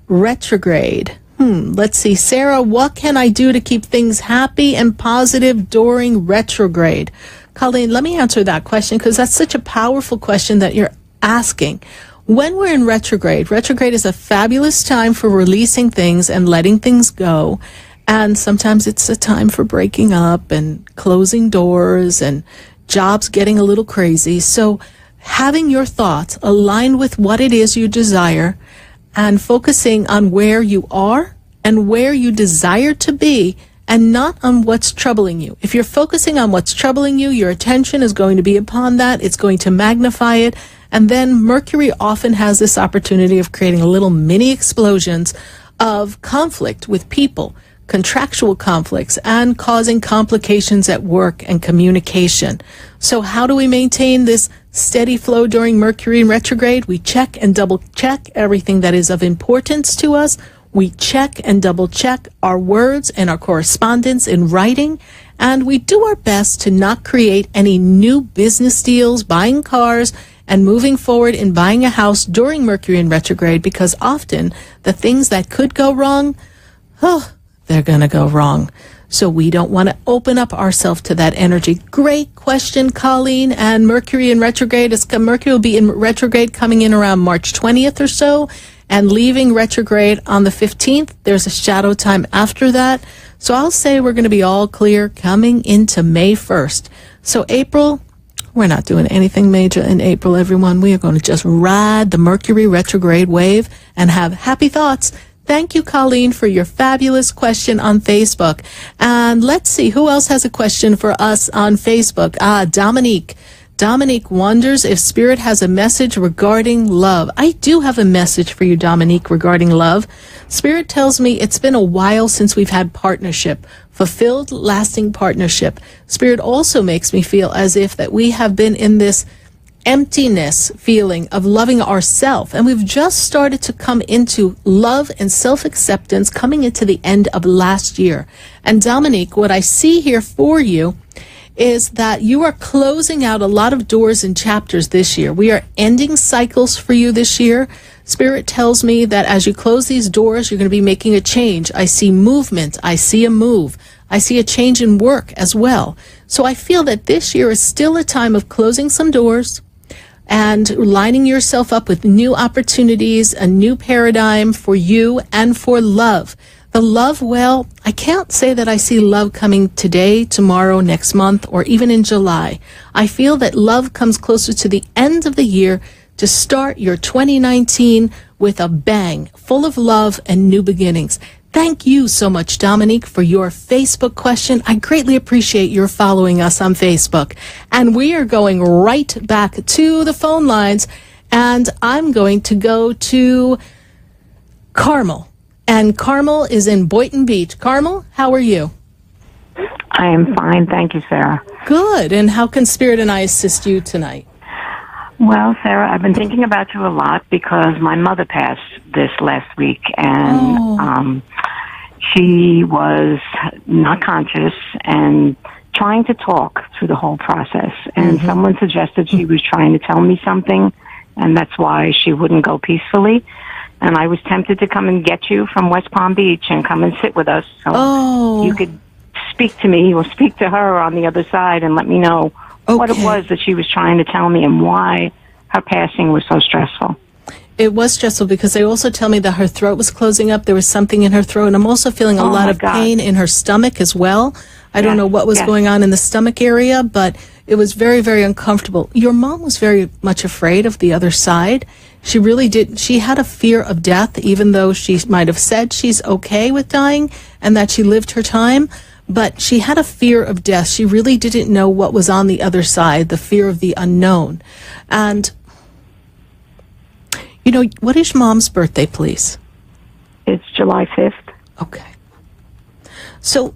retrograde. Let's see. Sarah, what can I do to keep things happy and positive during retrograde? Colleen, let me answer that question because that's such a powerful question that you're asking. When we're in retrograde is a fabulous time for releasing things and letting things go. And sometimes it's a time for breaking up and closing doors and jobs getting a little crazy. So having your thoughts aligned with what it is you desire and focusing on where you are and where you desire to be and not on what's troubling you. If you're focusing on what's troubling you, your attention is going to be upon that. It's going to magnify it. And then Mercury often has this opportunity of creating little mini explosions of conflict with people, contractual conflicts, and causing complications at work and communication. So how do we maintain this steady flow during Mercury in retrograde? We check and double check everything that is of importance to us. We check and double check our words and our correspondence in writing. And we do our best to not create any new business deals, buying cars, and moving forward in buying a house during Mercury in retrograde, because often the things that could go wrong, they're going to go wrong. So we don't want to open up ourselves to that energy. Great question, Colleen. And Mercury in retrograde, Mercury will be in retrograde coming in around March 20th or so and leaving retrograde on the 15th. There's a shadow time after that. So I'll say we're going to be all clear coming into May 1st. So April, we're not doing anything major in April, everyone. We are going to just ride the Mercury retrograde wave and have happy thoughts. Thank you, Colleen, for your fabulous question on Facebook. And let's see, who else has a question for us on Facebook? Dominique. Dominique wonders if Spirit has a message regarding love. I do have a message for you, Dominique, regarding love. Spirit tells me it's been a while since we've had partnership, fulfilled, lasting partnership. Spirit also makes me feel as if that we have been in this emptiness feeling of loving ourselves, and we've just started to come into love and self-acceptance coming into the end of last year. And Dominique, what I see here for you is that you are closing out a lot of doors and chapters this year. We are ending cycles for you this year. Spirit tells me that as you close these doors, you're going to be making a change. I see movement. I see a move. I see a change in work as well. So I feel that this year is still a time of closing some doors and lining yourself up with new opportunities, a new paradigm for you and for love. The love, well, I can't say that I see love coming today, tomorrow, next month, or even in July. I feel that love comes closer to the end of the year to start your 2019 with a bang, full of love and new beginnings. Thank you so much, Dominique, for your Facebook question. I greatly appreciate your following us on Facebook. And we are going right back to the phone lines, and I'm going to go to Carmel. And Carmel is in Boynton Beach. Carmel, how are you? I am fine. Thank you, Sarah. Good. And how can Spirit and I assist you tonight? Well, Sarah, I've been thinking about you a lot because my mother passed this last week, and she was not conscious and trying to talk through the whole process. And someone suggested she was trying to tell me something, and that's why she wouldn't go peacefully. And I was tempted to come and get you from West Palm Beach and come and sit with us so you could speak to me or speak to her on the other side and let me know what it was that she was trying to tell me and why her passing was so stressful. It was stressful because they also tell me that her throat was closing up. There was something in her throat, and I'm also feeling a lot of pain in her stomach as well. I don't know what was going on in the stomach area, but it was very, very uncomfortable. Your mom was very much afraid of the other side. She really did. She had a fear of death, even though she might have said she's okay with dying and that she lived her time. But she had a fear of death. She really didn't know what was on the other side, the fear of the unknown. And, you know, what is Mom's birthday, please? It's July 5th. Okay. So,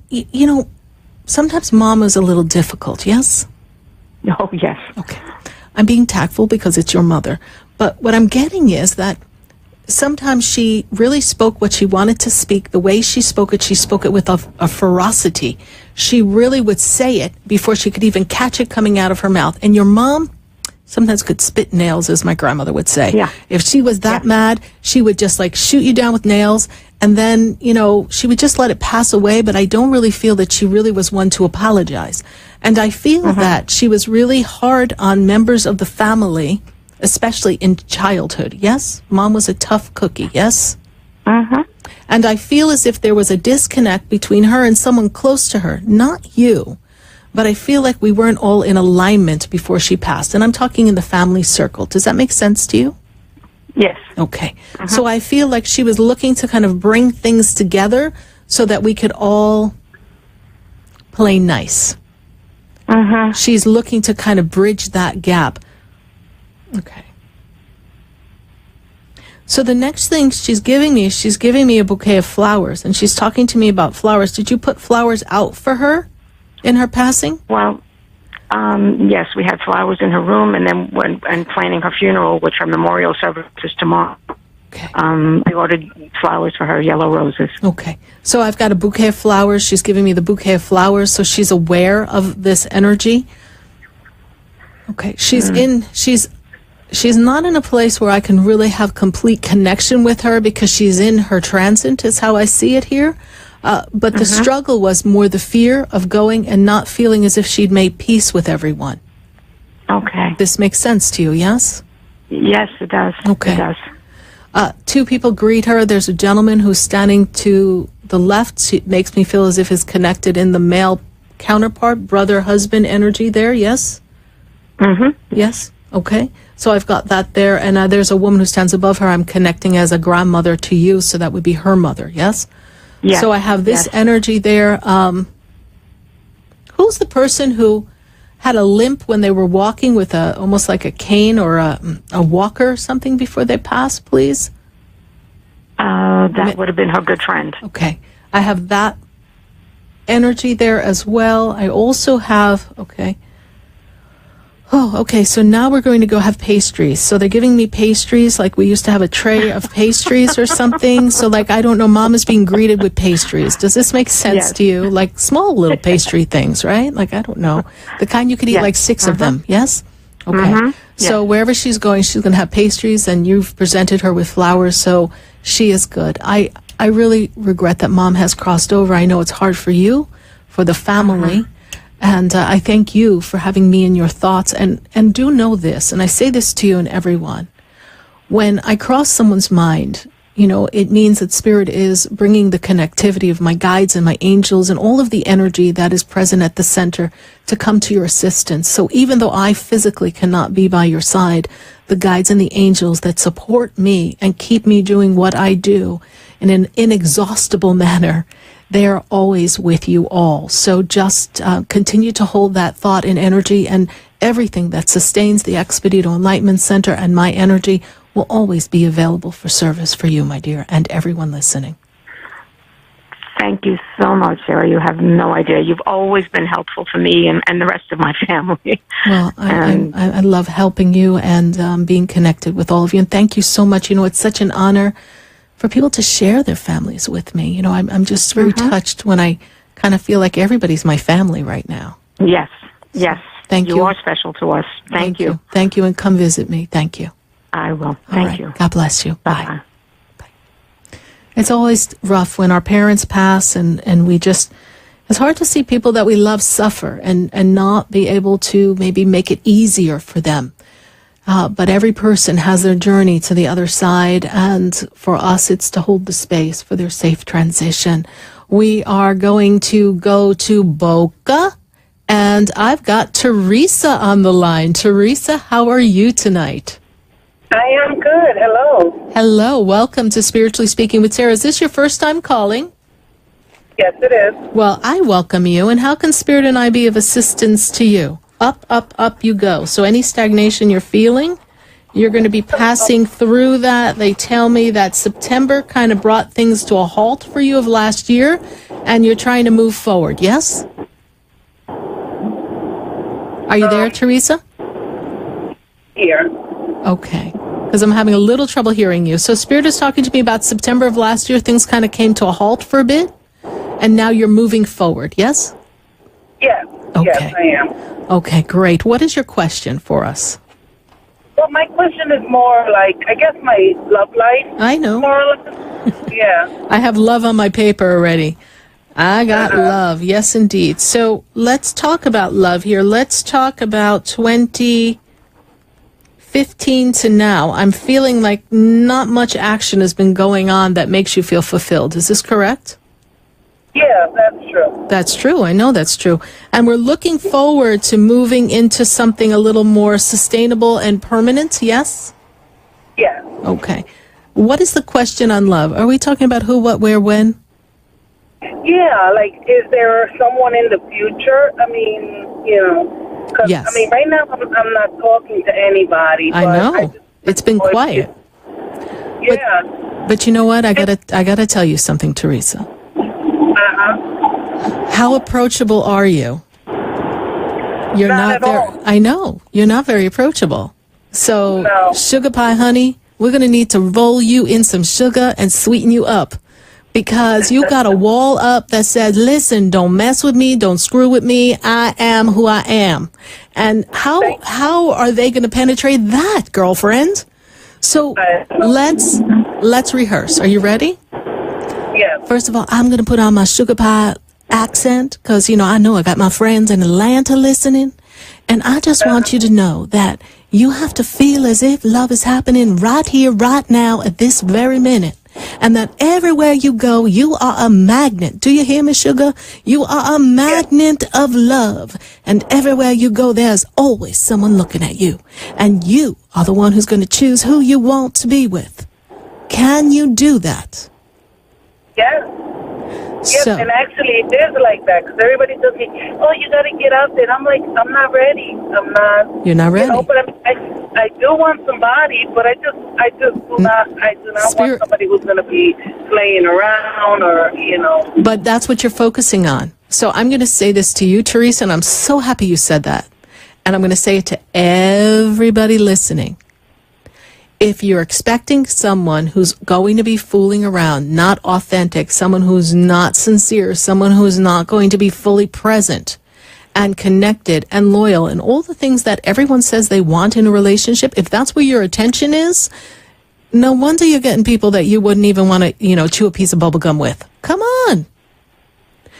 sometimes Mom is a little difficult, yes? Oh, yes. Okay. I'm being tactful because it's your mother. But what I'm getting is that sometimes she really spoke what she wanted to speak. The way she spoke it with a ferocity. She really would say it before she could even catch it coming out of her mouth. And your mom sometimes could spit nails, as my grandmother would say. Yeah. If she was that mad, she would just like shoot you down with nails. And then, she would just let it pass away. But I don't really feel that she really was one to apologize. And I feel that she was really hard on members of the family, especially in childhood. Yes? Mom was a tough cookie. Yes? And I feel as if there was a disconnect between her and someone close to her. Not you. But I feel like we weren't all in alignment before she passed. And I'm talking in the family circle. Does that make sense to you? Yes. Okay. So I feel like she was looking to kind of bring things together so that we could all play nice. She's looking to kind of bridge that gap. Okay. So the next thing she's giving me a bouquet of flowers, and she's talking to me about flowers. Did you put flowers out for her in her passing? Well, yes, we had flowers in her room, and then when planning her funeral, which her memorial service is tomorrow, I ordered flowers for her, yellow roses. Okay. So I've got a bouquet of flowers. She's giving me the bouquet of flowers, so she's aware of this energy. Okay. She's not in a place where I can really have complete connection with her because she's in her transit, is how I see it here. But the struggle was more the fear of going and not feeling as if she'd made peace with everyone. Okay. This makes sense to you, yes? Yes, it does. Okay. It does. Two people greet her. There's a gentleman who's standing to the left. It makes me feel as if is connected in the male counterpart, brother, husband energy there, yes? Yes? Okay. So I've got that there. And there's a woman who stands above her. I'm connecting as a grandmother to you, so that would be her mother, yes? Yes. So I have this energy there. Who's the person who had a limp when they were walking with almost like a cane or a walker or something before they passed, please? That would have been her good friend. Okay. I have that energy there as well. I also have, okay. Oh, okay. So now we're going to go have pastries. So they're giving me pastries, like we used to have a tray of pastries or something. So like, I don't know, Mom is being greeted with pastries. Does this make sense to you? Like small little pastry things, right? Like, I don't know. The kind you could eat like 6 of them. Yes? Okay. So wherever she's going to have pastries, and you've presented her with flowers. So she is good. I really regret that Mom has crossed over. I know it's hard for you, for the family. And I thank you for having me in your thoughts. And do know this, and I say this to you and everyone. When I cross someone's mind, it means that Spirit is bringing the connectivity of my guides and my angels and all of the energy that is present at the center to come to your assistance. So even though I physically cannot be by your side, the guides and the angels that support me and keep me doing what I do in an inexhaustible manner, they are always with you all. So just continue to hold that thought and energy, and everything that sustains the Expedito Enlightenment Center and my energy will always be available for service for you, my dear, and everyone listening. Thank you so much, Sarah. You have no idea. You've always been helpful for me and the rest of my family. Well, I love helping you and being connected with all of you. And thank you so much. It's such an honor for people to share their families with me. I'm just very touched when I kind of feel like everybody's my family right now. Yes, yes. Thank you. You are special to us. Thank you. Thank you, and come visit me. Thank you. I will. Thank you. God bless you. Bye. Bye. It's always rough when our parents pass, and we just, it's hard to see people that we love suffer and not be able to maybe make it easier for them. But every person has their journey to the other side, and for us, it's to hold the space for their safe transition. We are going to go to Boca, and I've got Teresa on the line. Teresa, how are you tonight? I am good. Hello. Hello. Welcome to Spiritually Speaking with Sarah. Is this your first time calling? Yes, it is. Well, I welcome you, and how can Spirit and I be of assistance to you? Up, up, up you go. So any stagnation you're feeling, You're going to be passing through that. They tell me that September kind of brought things to a halt for you of last year, and you're trying to move forward, yes? Are you there, Teresa? Here. Okay, because I'm having a little trouble hearing you. So Spirit is talking to me about September of last year. Things kind of came to a halt for a bit, and now you're moving forward, yes? Yes. Okay. Yes, I am. Okay, great. What is your question for us? Well, my question is more like, I guess my love life. I know. More or less. Yeah. I have love on my paper already. I got love. Yes, indeed. So let's talk about love here. Let's talk about 2015 to now. I'm feeling like not much action has been going on that makes you feel fulfilled. Is this correct? Yeah, that's true. That's true. I know that's true. And we're looking forward to moving into something a little more sustainable and permanent, yes? Yeah. Okay. What is the question on love? Are we talking about who, what, where, when? Yeah, like, is there someone in the future? I mean, you know, cause, yes. I mean, right now I'm not talking to anybody. I know. It's been quiet. Yeah. But you know what? I gotta tell you something, Teresa. How approachable are you? You're not very. I know you're not very approachable. So, sugar pie, honey, we're gonna need to roll you in some sugar and sweeten you up, because you got a wall up that says, "Listen, don't mess with me, don't screw with me. I am who I am." And how are they gonna penetrate that, girlfriend? So let's rehearse. Are you ready? Yeah. First of all, I'm going to put on my sugar pie accent because, you know I got my friends in Atlanta listening. And I just want you to know that you have to feel as if love is happening right here, right now, at this very minute. And that everywhere you go, you are a magnet. Do you hear me, sugar? You are a magnet of love. And everywhere you go, there's always someone looking at you. And you are the one who's going to choose who you want to be with. Can you do that? Yes. Yes, and actually it is like that, because everybody tells me, "Oh, you got to get out there." And I'm like, I'm not ready. I'm not. You're not ready. You know, but I do want somebody, but I just do not want somebody who's going to be playing around or, you know. But that's what you're focusing on. So I'm going to say this to you, Teresa, and I'm so happy you said that. And I'm going to say it to everybody listening. If you're expecting someone who's going to be fooling around, not authentic, someone who's not sincere, someone who's not going to be fully present and connected and loyal and all the things that everyone says they want in a relationship, if that's where your attention is, no wonder you're getting people that you wouldn't even want to, chew a piece of bubble gum with. Come on.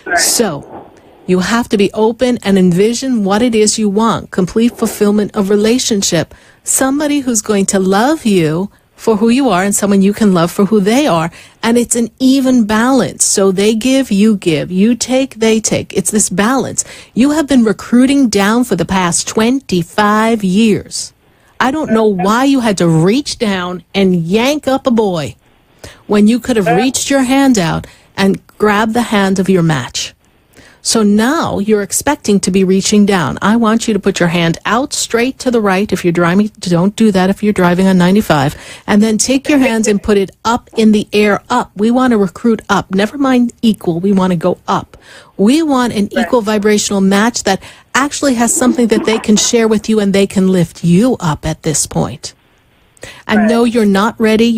Right. So you have to be open and envision what it is you want. Complete fulfillment of relationship. Somebody who's going to love you for who you are and someone you can love for who they are. And it's an even balance. So they give, you give. You take, they take. It's this balance. You have been recruiting down for the past 25 years. I don't know why you had to reach down and yank up a boy when you could have reached your hand out and grabbed the hand of your match. So now you're expecting to be reaching down. I want you to put your hand out straight to the right. If you're driving, don't do that if you're driving on 95. And then take your hands and put it up in the air, up. We want to recruit up. Never mind equal. We want to go up. We want an equal vibrational match that actually has something that they can share with you and they can lift you up at this point. And no, you're not ready,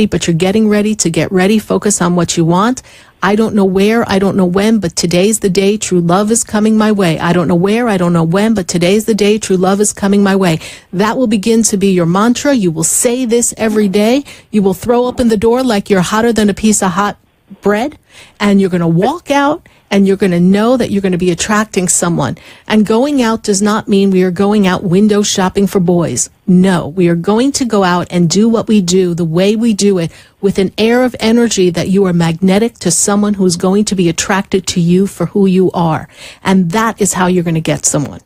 but you're getting ready to get ready. Focus on what you want. I don't know where, I don't know when, but today's the day true love is coming my way. I don't know where, I don't know when, but today's the day true love is coming my way. That will begin to be your mantra. You will say this every day. You will throw open the door like you're hotter than a piece of hot bread, and you're going to walk out and you're going to know that you're going to be attracting someone. And going out does not mean we are going out window shopping for boys. No, we are going to go out and do what we do the way we do it with an air of energy that you are magnetic to someone who's going to be attracted to you for who you are. And that is how you're going to get someone.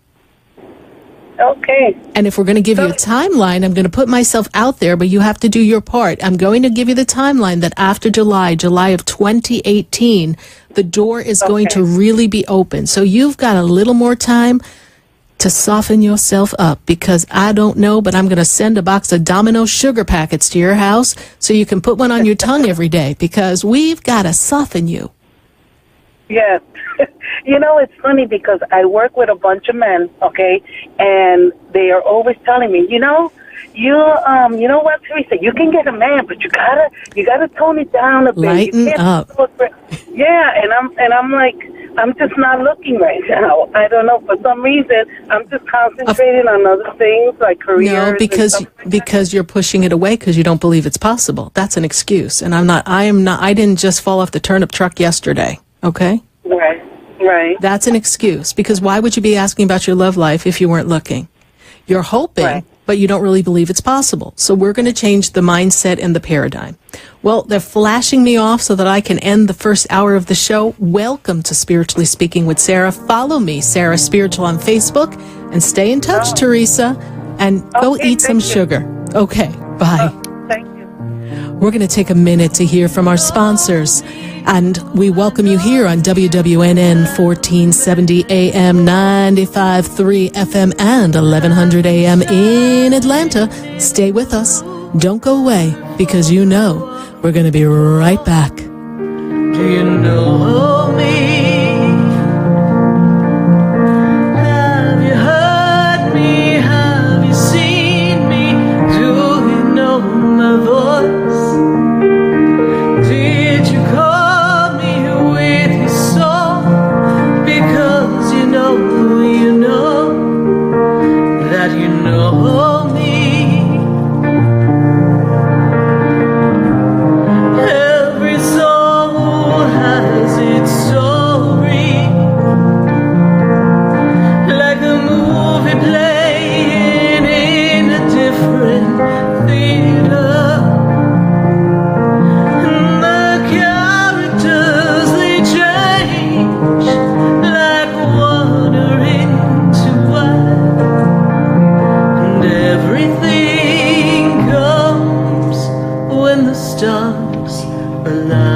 Okay. And if we're going to give you a timeline, I'm going to put myself out there, but you have to do your part. I'm going to give you the timeline that after July of 2018, the door is going to really be open. So you've got a little more time. to soften yourself up, because I don't know, but I'm going to send a box of Domino sugar packets to your house so you can put one on your tongue every day, because we've got to soften you. Yes. You know, it's funny because I work with a bunch of men, okay, and they are always telling me, you know what, Teresa, you can get a man, but you gotta tone it down a bit. Lighten up. Yeah, and I'm like, I'm just not looking right now. I don't know, for some reason, I'm just concentrating on other things like careers. No, because you're pushing it away because you don't believe it's possible. That's an excuse, and I didn't just fall off the turnip truck yesterday. Okay. Right. That's an excuse, because why would you be asking about your love life if you weren't looking? You're hoping, but you don't really believe it's possible. So we're going to change the mindset and the paradigm. Well, they're flashing me off so that I can end the first hour of the show. Welcome to Spiritually Speaking with Sarah. Follow me, Sarah Spiritual, on Facebook, and stay in touch, Teresa, and go eat some sugar. Okay, bye. Thank you. We're going to take a minute to hear from our sponsors. And we welcome you here on WWNN 1470 AM, 95.3 FM, and 1100 AM in Atlanta. Stay with us. Don't go away, because you know we're going to be right back. Do you know me? Have you heard me? Have you seen me? Do you know my voice? Did you call me with your song? Because you know that you know me. Every soul has its story, like a movie playing in a different theater. And the characters, they change like water into wine, and everything comes when the stars align.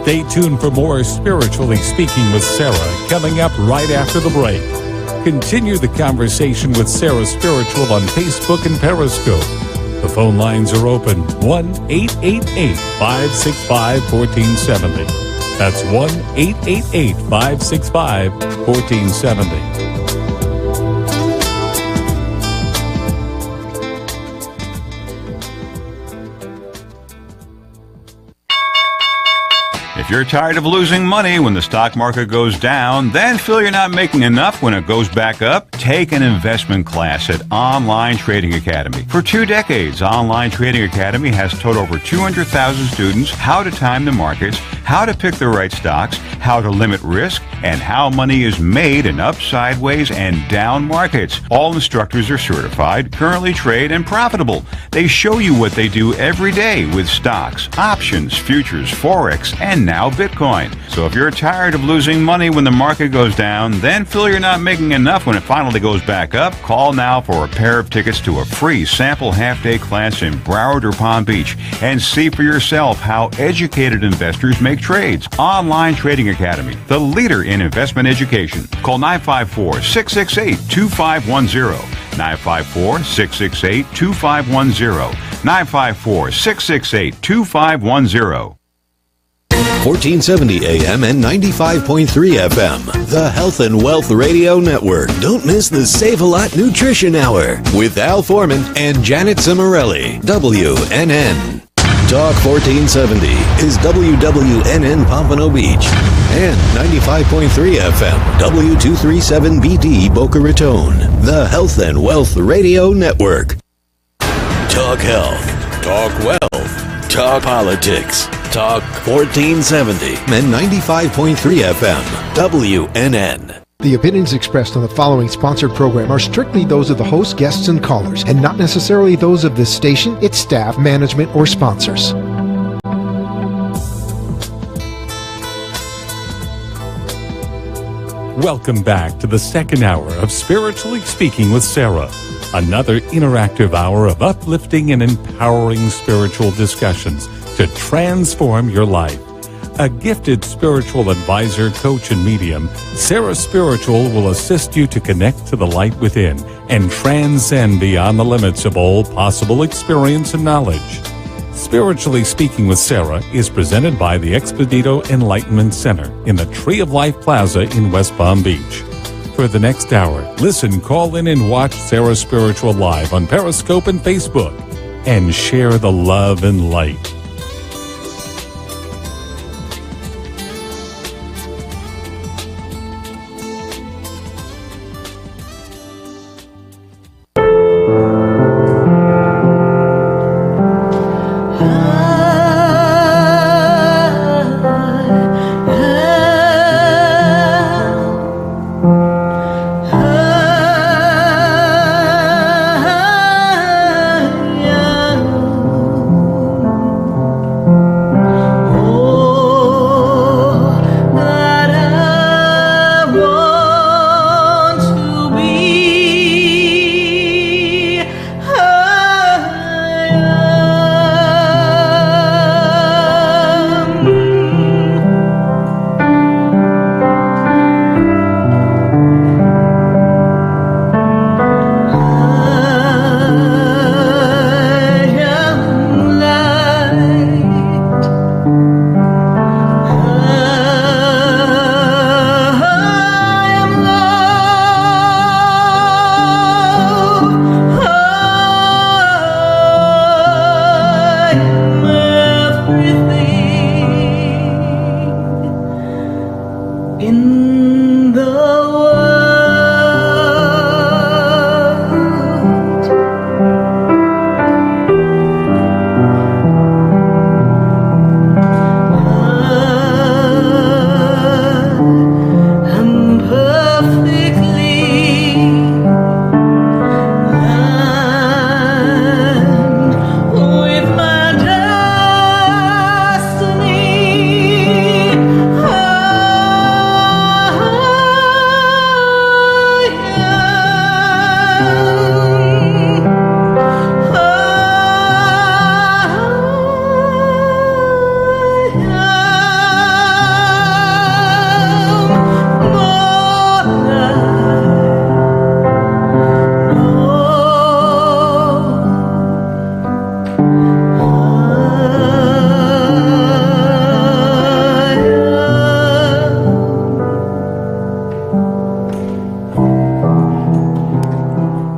Stay tuned for more Spiritually Speaking with Sarah coming up right after the break. Continue the conversation with Sarah Spiritual on Facebook and Periscope. The phone lines are open, 1-888-565-1470. That's 1-888-565-1470. If you're tired of losing money when the stock market goes down, then feel you're not making enough when it goes back up, take an investment class at Online Trading Academy. For 2 decades, Online Trading Academy has taught over 200,000 students how to time the markets, how to pick the right stocks, how to limit risk, and how money is made in up, sideways, and down markets. All instructors are certified, currently trade, and profitable. They show you what they do every day with stocks, options, futures, forex, and now Bitcoin. So if you're tired of losing money when the market goes down, then feel you're not making enough when it finally goes back up, call now for a pair of tickets to a free sample half-day class in Broward or Palm Beach and see for yourself how educated investors make trades. Online Trading Academy, the leader in investment education. Call 954-668-2510. 954-668-2510. 954-668-2510. 1470 AM and 95.3 FM. The Health and Wealth Radio Network. Don't miss the Save a Lot Nutrition Hour with Al Foreman and Janet Cimarelli. WNN. Talk 1470 is WWNN Pompano Beach. and 95.3 FM, W237BD Boca Raton, the Health and Wealth Radio Network. Talk health, talk wealth, talk politics, talk 1470 and 95.3 FM, WNN. The opinions expressed on the following sponsored program are strictly those of the host, guests, and callers, and not necessarily those of this station, its staff, management, or sponsors. Welcome back to the second hour of Spiritually Speaking with Sarah, another interactive hour of uplifting and empowering spiritual discussions to transform your life. A gifted spiritual advisor, coach, and medium, Sarah Spiritual will assist you to connect to the light within and transcend beyond the limits of all possible experience and knowledge. Spiritually Speaking with Sarah is presented by the Expedito Enlightenment Center in the Tree of Life Plaza in West Palm Beach. For the next hour, listen, call in, and watch Sarah Spiritual live on Periscope and Facebook, and share the love and light.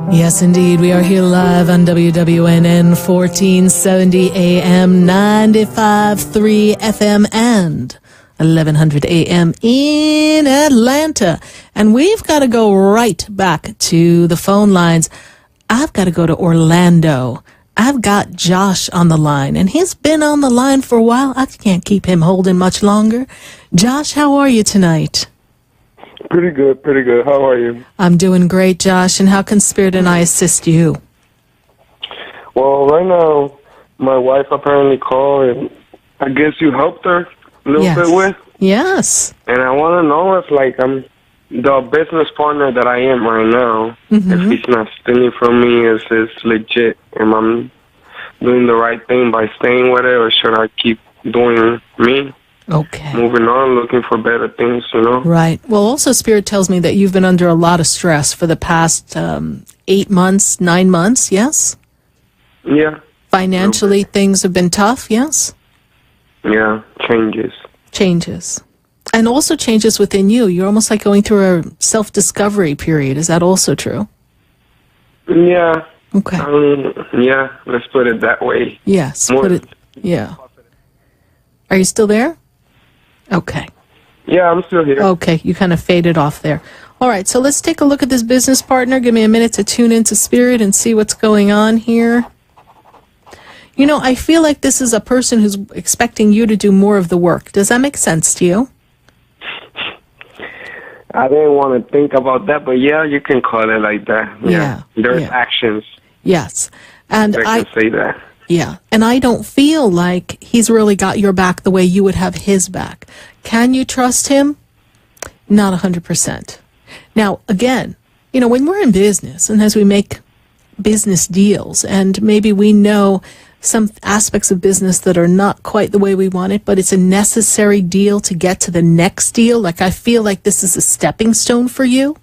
Yes, indeed. We are here live on WWNN 1470 AM, 95.3 FM, and 1100 AM in Atlanta. And we've got to go right back to the phone lines. I've got to go to Orlando. I've got Josh on the line, and he's been on the line for a while. I can't keep him holding much longer. Josh, how are you tonight? Pretty good, pretty good. How are you? I'm doing great, Josh. And how can Spirit and I assist you? Well, right now, my wife apparently called, and I guess you helped her a little bit with. Yes. And I want to know if, like, I'm the business partner that I am right now, if he's not stealing from me, is it's legit, and I'm doing the right thing by staying with it, or should I keep doing me? Okay. Moving on, looking for better things, you know? Right. Well, also, Spirit tells me that you've been under a lot of stress for the past 8 months, 9 months, yes? Yeah. Financially, things have been tough, yes? Yeah, changes. Changes. And also changes within you. You're almost like going through a self-discovery period. Is that also true? Yeah. Okay. Yeah, let's put it that way. Yes. Yeah. Are you still there? Okay. Yeah, I'm still here. Okay, you kind of faded off there. All right, so let's take a look at this business partner. Give me a minute to tune into spirit and see what's going on here. You know, I feel like this is a person who's expecting you to do more of the work. Does that make sense to you? I didn't want to think about that, but yeah, you can call it like that. Yeah. There's actions. Yes. And I can say that. Yeah. And I don't feel like he's really got your back the way you would have his back. Can you trust him? Not 100%. Now, again, you know, when we're in business and as we make business deals and maybe we know some aspects of business that are not quite the way we want it, but it's a necessary deal to get to the next deal. Like, I feel like this is a stepping stone for you.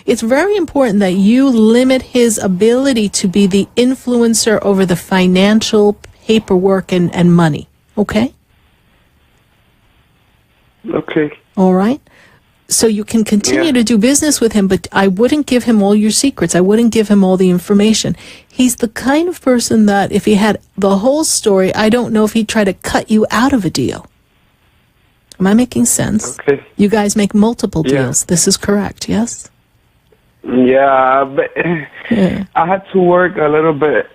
It's very important that you limit his ability to be the influencer over the financial paperwork and money. Okay? Okay. All right. So you can continue to do business with him, but I wouldn't give him all your secrets. I wouldn't give him all the information. He's the kind of person that if he had the whole story, I don't know if he'd try to cut you out of a deal. Am I making sense? Okay. You guys make multiple deals. This is correct, yes? Yeah, but I had to work a little bit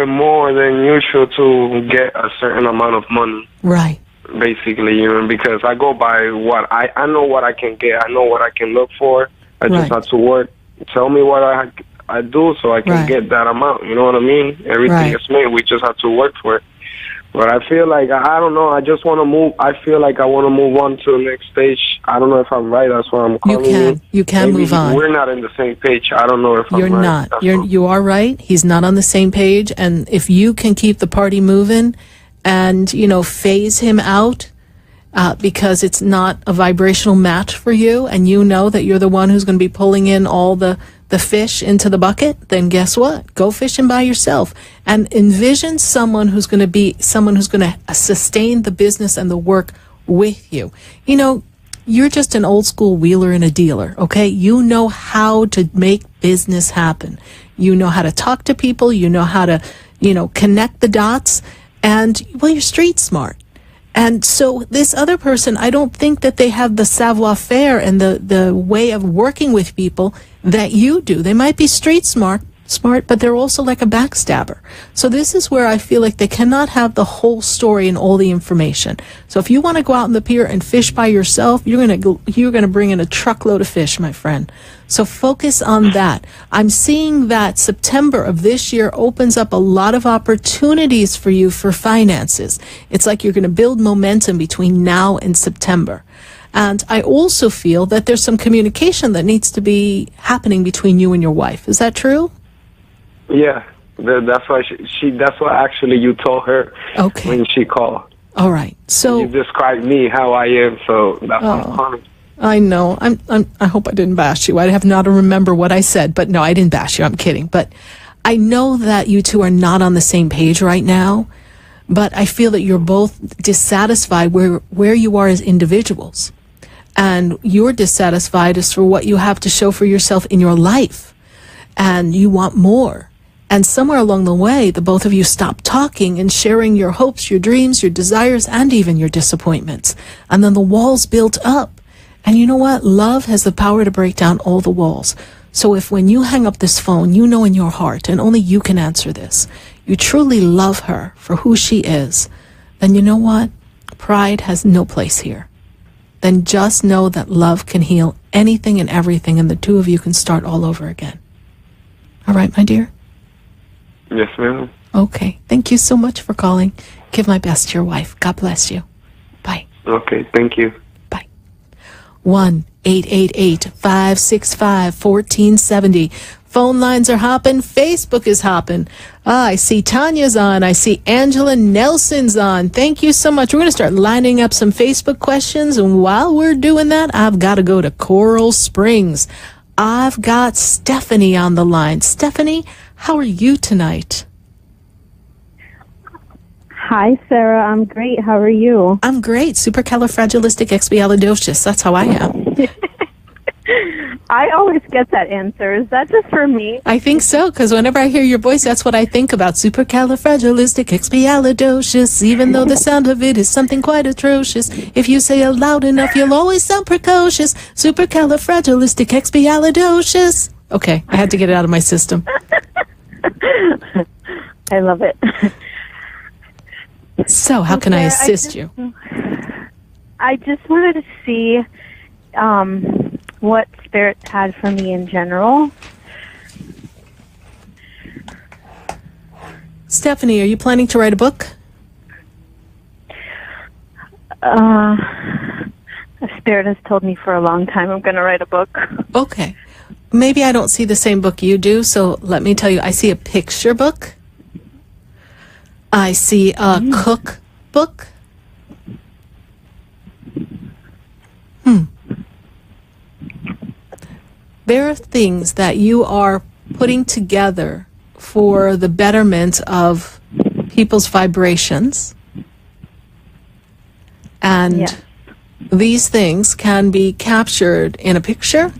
more than usual to get a certain amount of money. Right. Basically, you know, because I go by what I know what I can get. I know what I can look for. I just have to work. Tell me what I do so I can get that amount. You know what I mean? Everything is made. We just have to work for it. But I feel like, I don't know, I just want to move. I feel like I want to move on to the next stage. I don't know if I'm right. That's why I'm calling you. You can Maybe move on. We're not in the same page. I don't know if I'm right. You're not. You are right. He's not on the same page. And if you can keep the party moving and, you know, phase him out because it's not a vibrational match for you and you know that you're the one who's going to be pulling in all the fish into the bucket, then guess what? Go fishing by yourself and envision someone who's going to sustain the business and the work with you. You know, you're just an old school wheeler and a dealer, okay? You know how to make business happen. You know how to talk to people. You know how to, you know, connect the dots. And, well, you're street smart. And so this other person, I don't think that they have the savoir-faire and the way of working with people that you do. They might be street smart, but they're also like a backstabber. So this is where I feel like they cannot have the whole story and all the information. So if you want to go out in the pier and fish by yourself, you're going to bring in a truckload of fish, my friend. So focus on that. I'm seeing that September of this year opens up a lot of opportunities for you for finances. It's like you're going to build momentum between now and September. And I also feel that there's some communication that needs to be happening between you and your wife. Is that true? Yeah, that's why that's what actually you told her when she called. All right. So you described me how I am, so that's what I'm calling. I know. I hope I didn't bash you. I have not to remember what I said, but no, I didn't bash you. I'm kidding. But I know that you two are not on the same page right now, but I feel that you're both dissatisfied where you are as individuals. And you're dissatisfied as for what you have to show for yourself in your life. And you want more. And somewhere along the way, the both of you stopped talking and sharing your hopes, your dreams, your desires, and even your disappointments. And then the walls built up. And you know what? Love has the power to break down all the walls. So if when you hang up this phone, you know in your heart, and only you can answer this, you truly love her for who she is, then you know what? Pride has no place here. Then just know that love can heal anything and everything, and the two of you can start all over again. All right, my dear? Yes, ma'am. Okay. Thank you so much for calling. Give my best to your wife. God bless you. Bye. Okay, thank you. 1-888-565-1470. Phone lines are hopping. Facebook is hopping. I see Tanya's on. I see Angela Nelson's on. Thank you so much. We're going to start lining up some Facebook questions. And while we're doing that, I've got to go to Coral Springs. I've got Stephanie on the line. Stephanie, how are you tonight? Hi, Sarah. I'm great. How are you? I'm great. Supercalifragilisticexpialidocious. That's how I am. I always get that answer. Is that just for me? I think so, because whenever I hear your voice, that's what I think about. Supercalifragilisticexpialidocious, even though the sound of it is something quite atrocious. If you say it loud enough, you'll always sound precocious. Supercalifragilisticexpialidocious. Okay, I had to get it out of my system. I love it. So, how can I assist you? I just wanted to see what spirits had for me in general. Stephanie, are you planning to write a book? A spirit has told me for a long time I'm going to write a book. Okay. Maybe I don't see the same book you do, so let me tell you, I see a picture book. I see a cookbook. There are things that you are putting together for the betterment of people's vibrations. And these things can be captured in a picture,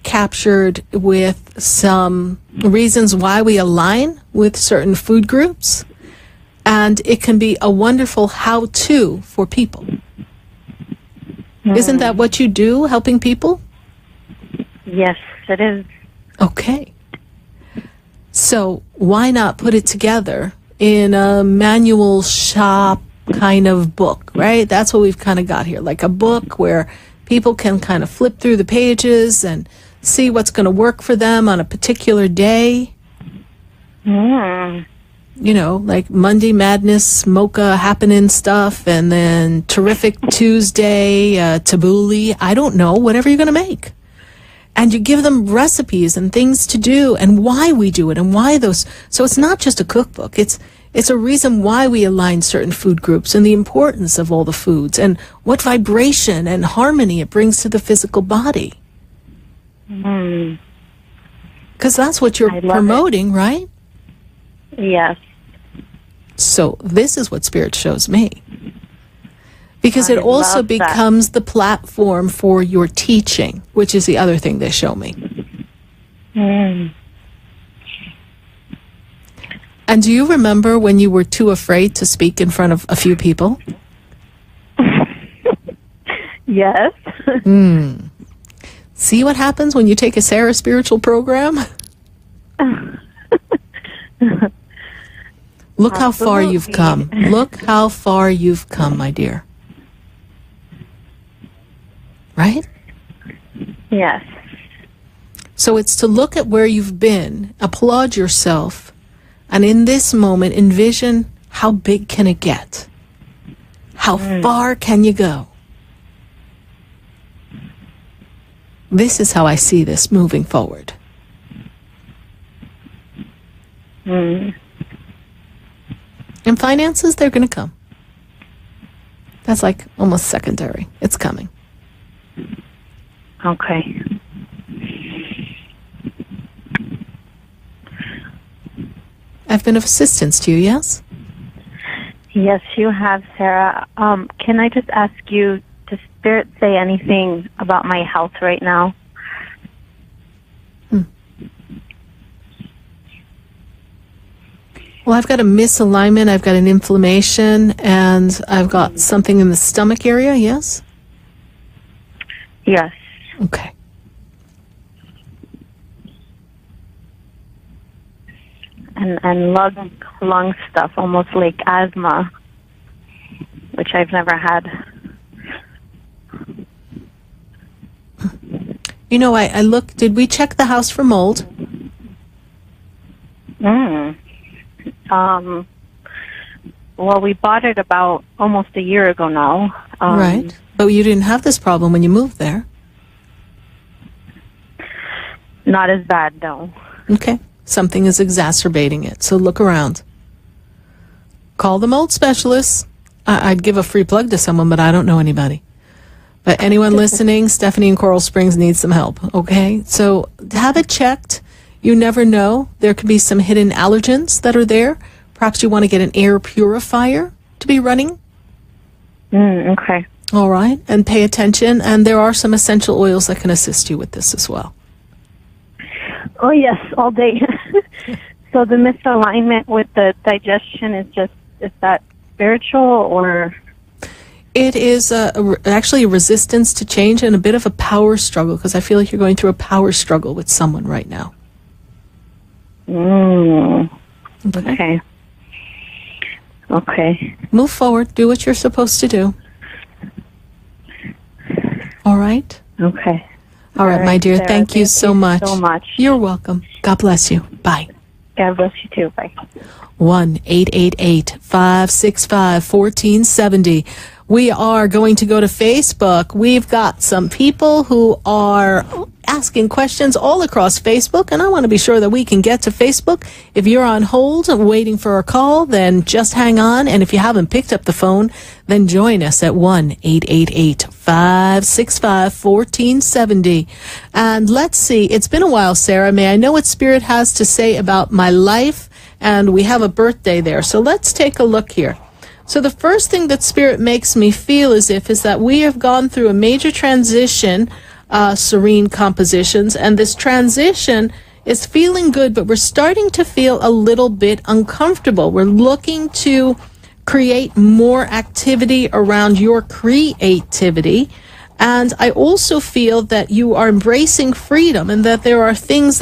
captured with some reasons why we align with certain food groups, and it can be a wonderful how-to for people. Isn't that what you do, helping people? Yes, it is. Okay. So why not put it together in a manual shop kind of book, right? That's what we've kind of got here, like a book where people can kind of flip through the pages and see what's going to work for them on a particular day. You know, like Monday Madness, Mocha happening stuff, and then Terrific Tuesday, Tabbouleh, I don't know, whatever you're going to make. And you give them recipes and things to do and why we do it and why those. So it's not just a cookbook. It's a reason why we align certain food groups and the importance of all the foods and what vibration and harmony it brings to the physical body. Because that's what you're promoting, right? Yes. So this is what Spirit shows me. Because it also becomes the platform for your teaching, which is the other thing they show me. And do you remember when you were too afraid to speak in front of a few people? Yes. See what happens when you take a Sarah spiritual program? Look how far you've come. Look how far you've come, my dear. Right? Yes. So it's to look at where you've been, applaud yourself, and in this moment, envision how big can it get? How far can you go? This is how I see this moving forward. And finances, they're going to come. That's like almost secondary. It's coming. Okay. I've been of assistance to you, yes? Yes, you have, Sarah. Can I just ask you, does Spirit say anything about my health right now? Well, I've got a misalignment, I've got an inflammation, and I've got something in the stomach area, yes? Yes. Okay. And lung stuff, almost like asthma, which I've never had. You know, I look, did we check the house for mold? Well, we bought it about almost a year ago now. Right. But you didn't have this problem when you moved there. Not as bad, no. Okay. Something is exacerbating it. So look around. Call the mold specialists. I'd give a free plug to someone, but I don't know anybody. But anyone listening, Stephanie in Coral Springs needs some help, okay? So have it checked. You never know. There could be some hidden allergens that are there. Perhaps you want to get an air purifier to be running. Okay. All right, and pay attention, and there are some essential oils that can assist you with this as well. Oh, yes, all day. So the misalignment with the digestion is that spiritual or? It is actually a resistance to change and a bit of a power struggle, because I feel like you're going through a power struggle with someone right now. Okay. Okay. Move forward. Do what you're supposed to do. All right? Okay. All right, my dear. Sarah, thank you so much. so much. You're welcome. God bless you. Bye. God bless you too. Bye. 1-888-565-1470. We are going to go to Facebook. We've got some people who are asking questions all across Facebook, and I want to be sure that we can get to Facebook. If you're on hold waiting for a call, then just hang on, and if you haven't picked up the phone, then join us at 1-888-565-1470. And let's see, it's been a while, Sarah. May I know what Spirit has to say about my life? And we have a birthday there, so let's take a look here. So the first thing that Spirit makes me feel is that we have gone through a major transition, serene compositions, and this transition is feeling good, but we're starting to feel a little bit uncomfortable. We're looking to create more activity around your creativity, and I also feel that you are embracing freedom, and that there are things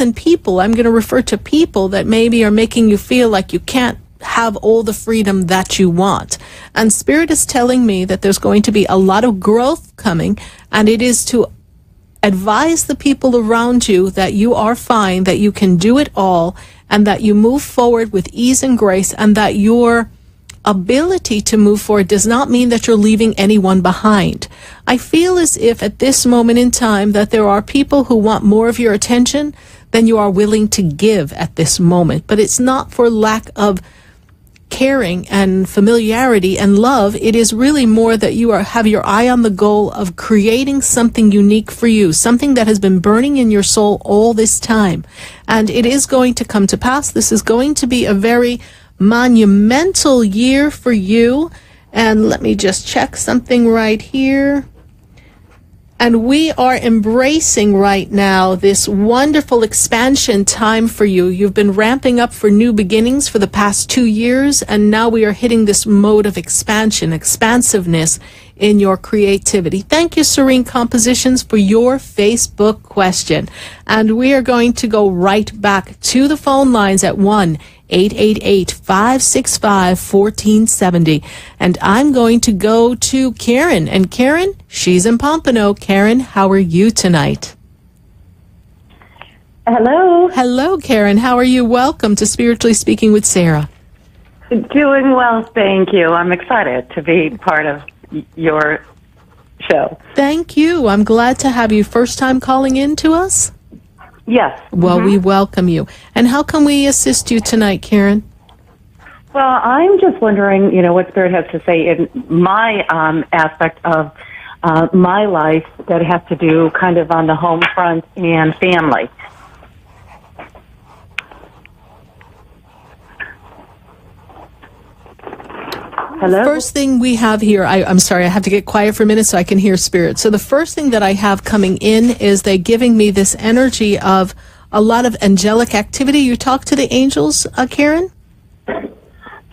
and people, I'm going to refer to people, that maybe are making you feel like you can't have all the freedom that you want. And Spirit is telling me that there's going to be a lot of growth coming, and it is to advise the people around you that you are fine, that you can do it all, and that you move forward with ease and grace, and that your ability to move forward does not mean that you're leaving anyone behind. I feel as if at this moment in time that there are people who want more of your attention than you are willing to give at this moment. But it's not for lack of caring and familiarity and love. It is really more that you have your eye on the goal of creating something unique for you, something that has been burning in your soul all this time. And it is going to come to pass. This is going to be a very monumental year for you. And let me just check something right here. And we are embracing right now this wonderful expansion time for you. You've been ramping up for new beginnings for the past 2 years, and now we are hitting this mode of expansion, expansiveness in your creativity. Thank you, Serene Compositions, for your Facebook question. And we are going to go right back to the phone lines at 1-888-565-1470. And I'm going to go to Karen. And Karen, she's in Pompano. Karen, how are you tonight? Hello. Hello, Karen. How are you? Welcome to Spiritually Speaking with Sarah. Doing well, thank you. I'm excited to be part of your show. Thank you. I'm glad to have you. First time calling in to us? Yes. Well, we welcome you. And how can we assist you tonight, Karen? Well, I'm just wondering, what Spirit has to say in my aspect of my life that has to do kind of on the home front and family. Hello? First thing we have here, I'm sorry, I have to get quiet for a minute so I can hear Spirit. So the first thing that I have coming in is they're giving me this energy of a lot of angelic activity. You talk to the angels, Karen?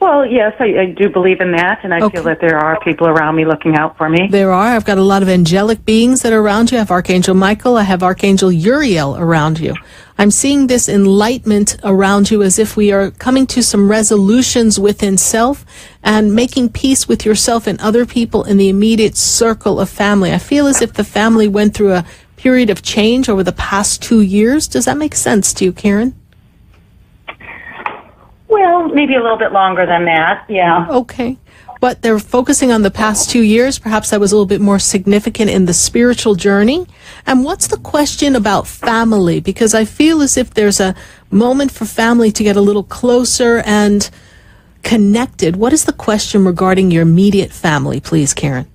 Well, yes, I do believe in that, and I feel that there are people around me looking out for me. There are. I've got a lot of angelic beings that are around you. I have Archangel Michael. I have Archangel Uriel around you. I'm seeing this enlightenment around you as if we are coming to some resolutions within self and making peace with yourself and other people in the immediate circle of family. I feel as if the family went through a period of change over the past 2 years. Does that make sense to you, Karen? Well, maybe a little bit longer than that, yeah. Okay. But they're focusing on the past 2 years. Perhaps that was a little bit more significant in the spiritual journey. And what's the question about family? Because I feel as if there's a moment for family to get a little closer and connected. What is the question regarding your immediate family, please, Karen?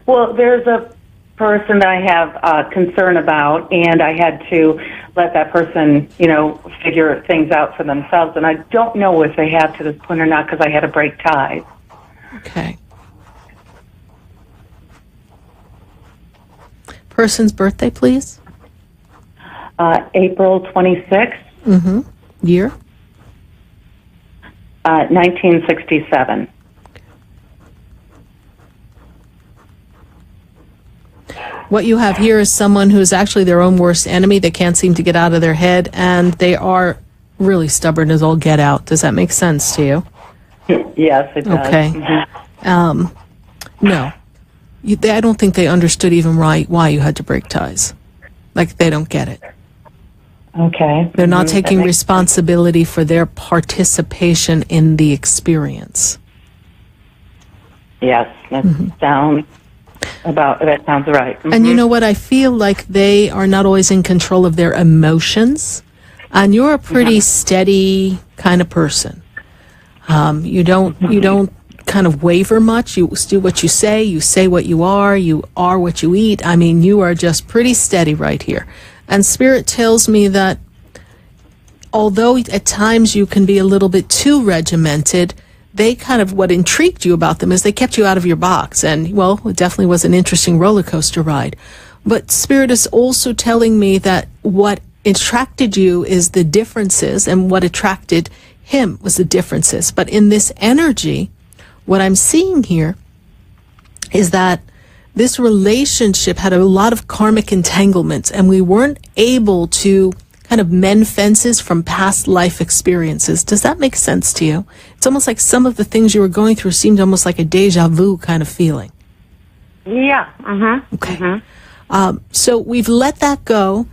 Well, there's a person that I have concern about, and I had to let that person, figure things out for themselves. And I don't know if they have to this point or not because I had to break ties. Okay. person's birthday, please? April 26th, Year? 1967. What you have here is someone who is actually their own worst enemy. They can't seem to get out of their head, and they are really stubborn as all get out. Does that make sense to you? Yes, it does. Okay. No. I don't think they understood even why you had to break ties. Like, they don't get it. Okay. They're not taking responsibility for their participation in the experience. Yes, that sounds right. And you know what? I feel like they are not always in control of their emotions. And you're a pretty steady kind of person. You don't kind of waver much. You do what you say what you are what you eat. I mean, you are just pretty steady right here. And Spirit tells me that although at times you can be a little bit too regimented, they kind of, what intrigued you about them is they kept you out of your box. And, well, it definitely was an interesting roller coaster ride. But Spirit is also telling me that what attracted you is the differences, and what attracted him was the differences. But in this energy, what I'm seeing here is that this relationship had a lot of karmic entanglements, and we weren't able to kind of mend fences from past life experiences. Does that make sense to you? It's almost like some of the things you were going through seemed almost like a deja vu kind of feeling. Yeah. Okay. So we've let that go.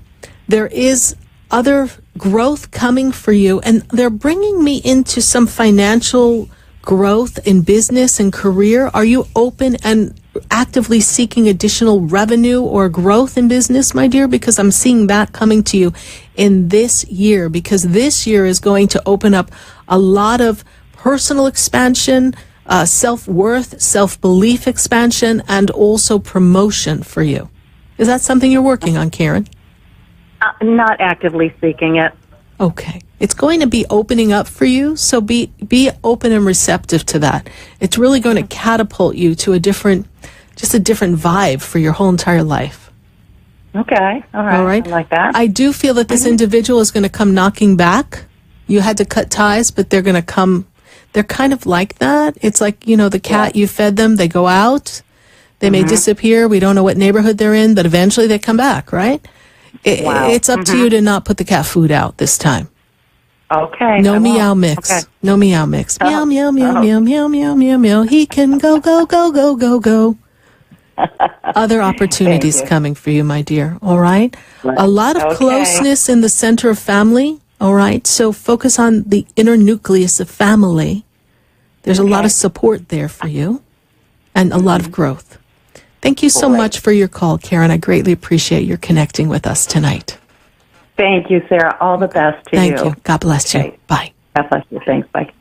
There is other growth coming for you, and they're bringing me into some financial growth in business and career. Are you open and actively seeking additional revenue or growth in business, my dear? Because I'm seeing that coming to you in this year, because this year is going to open up a lot of personal expansion, self-worth, self-belief expansion, and also promotion for you. Is that something you're working on, Karen? Not actively seeking it. Okay. It's going to be opening up for you, so be open and receptive to that. It's really going to catapult you to a different vibe for your whole entire life. Okay. All right. I like that. I do feel that this individual is going to come knocking back. You had to cut ties, but they're going to come. They're kind of like that. It's like, the cat, you fed them, they go out. They may disappear. We don't know what neighborhood they're in, but eventually they come back, right? It's up to you to not put the cat food out this time. Okay. No meow mix. Okay. No meow mix. Meow, meow, meow, meow, meow, meow, meow, meow. He can go, go, go, go, go, go. Other opportunities coming for you, my dear. All right? A lot of closeness in the center of family. All right? So focus on the inner nucleus of family. There's a lot of support there for you and a lot of growth. Thank you so much for your call, Karen. I greatly appreciate your connecting with us tonight. Thank you, Sarah. All the best to you. Thank you. God bless you. Bye. God bless you. Thanks. Bye.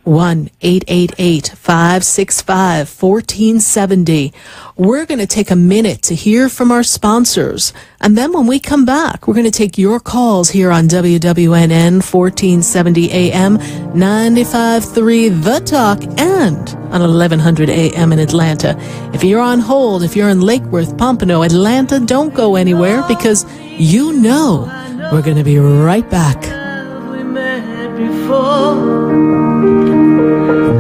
1-888-565-1470. We're going to take a minute to hear from our sponsors. And then when we come back, we're going to take your calls here on WWNN 1470 AM, 95.3 The Talk, and on 1100 AM in Atlanta. If you're on hold, if you're in Lake Worth, Pompano, Atlanta, don't go anywhere, because we're going to be right back.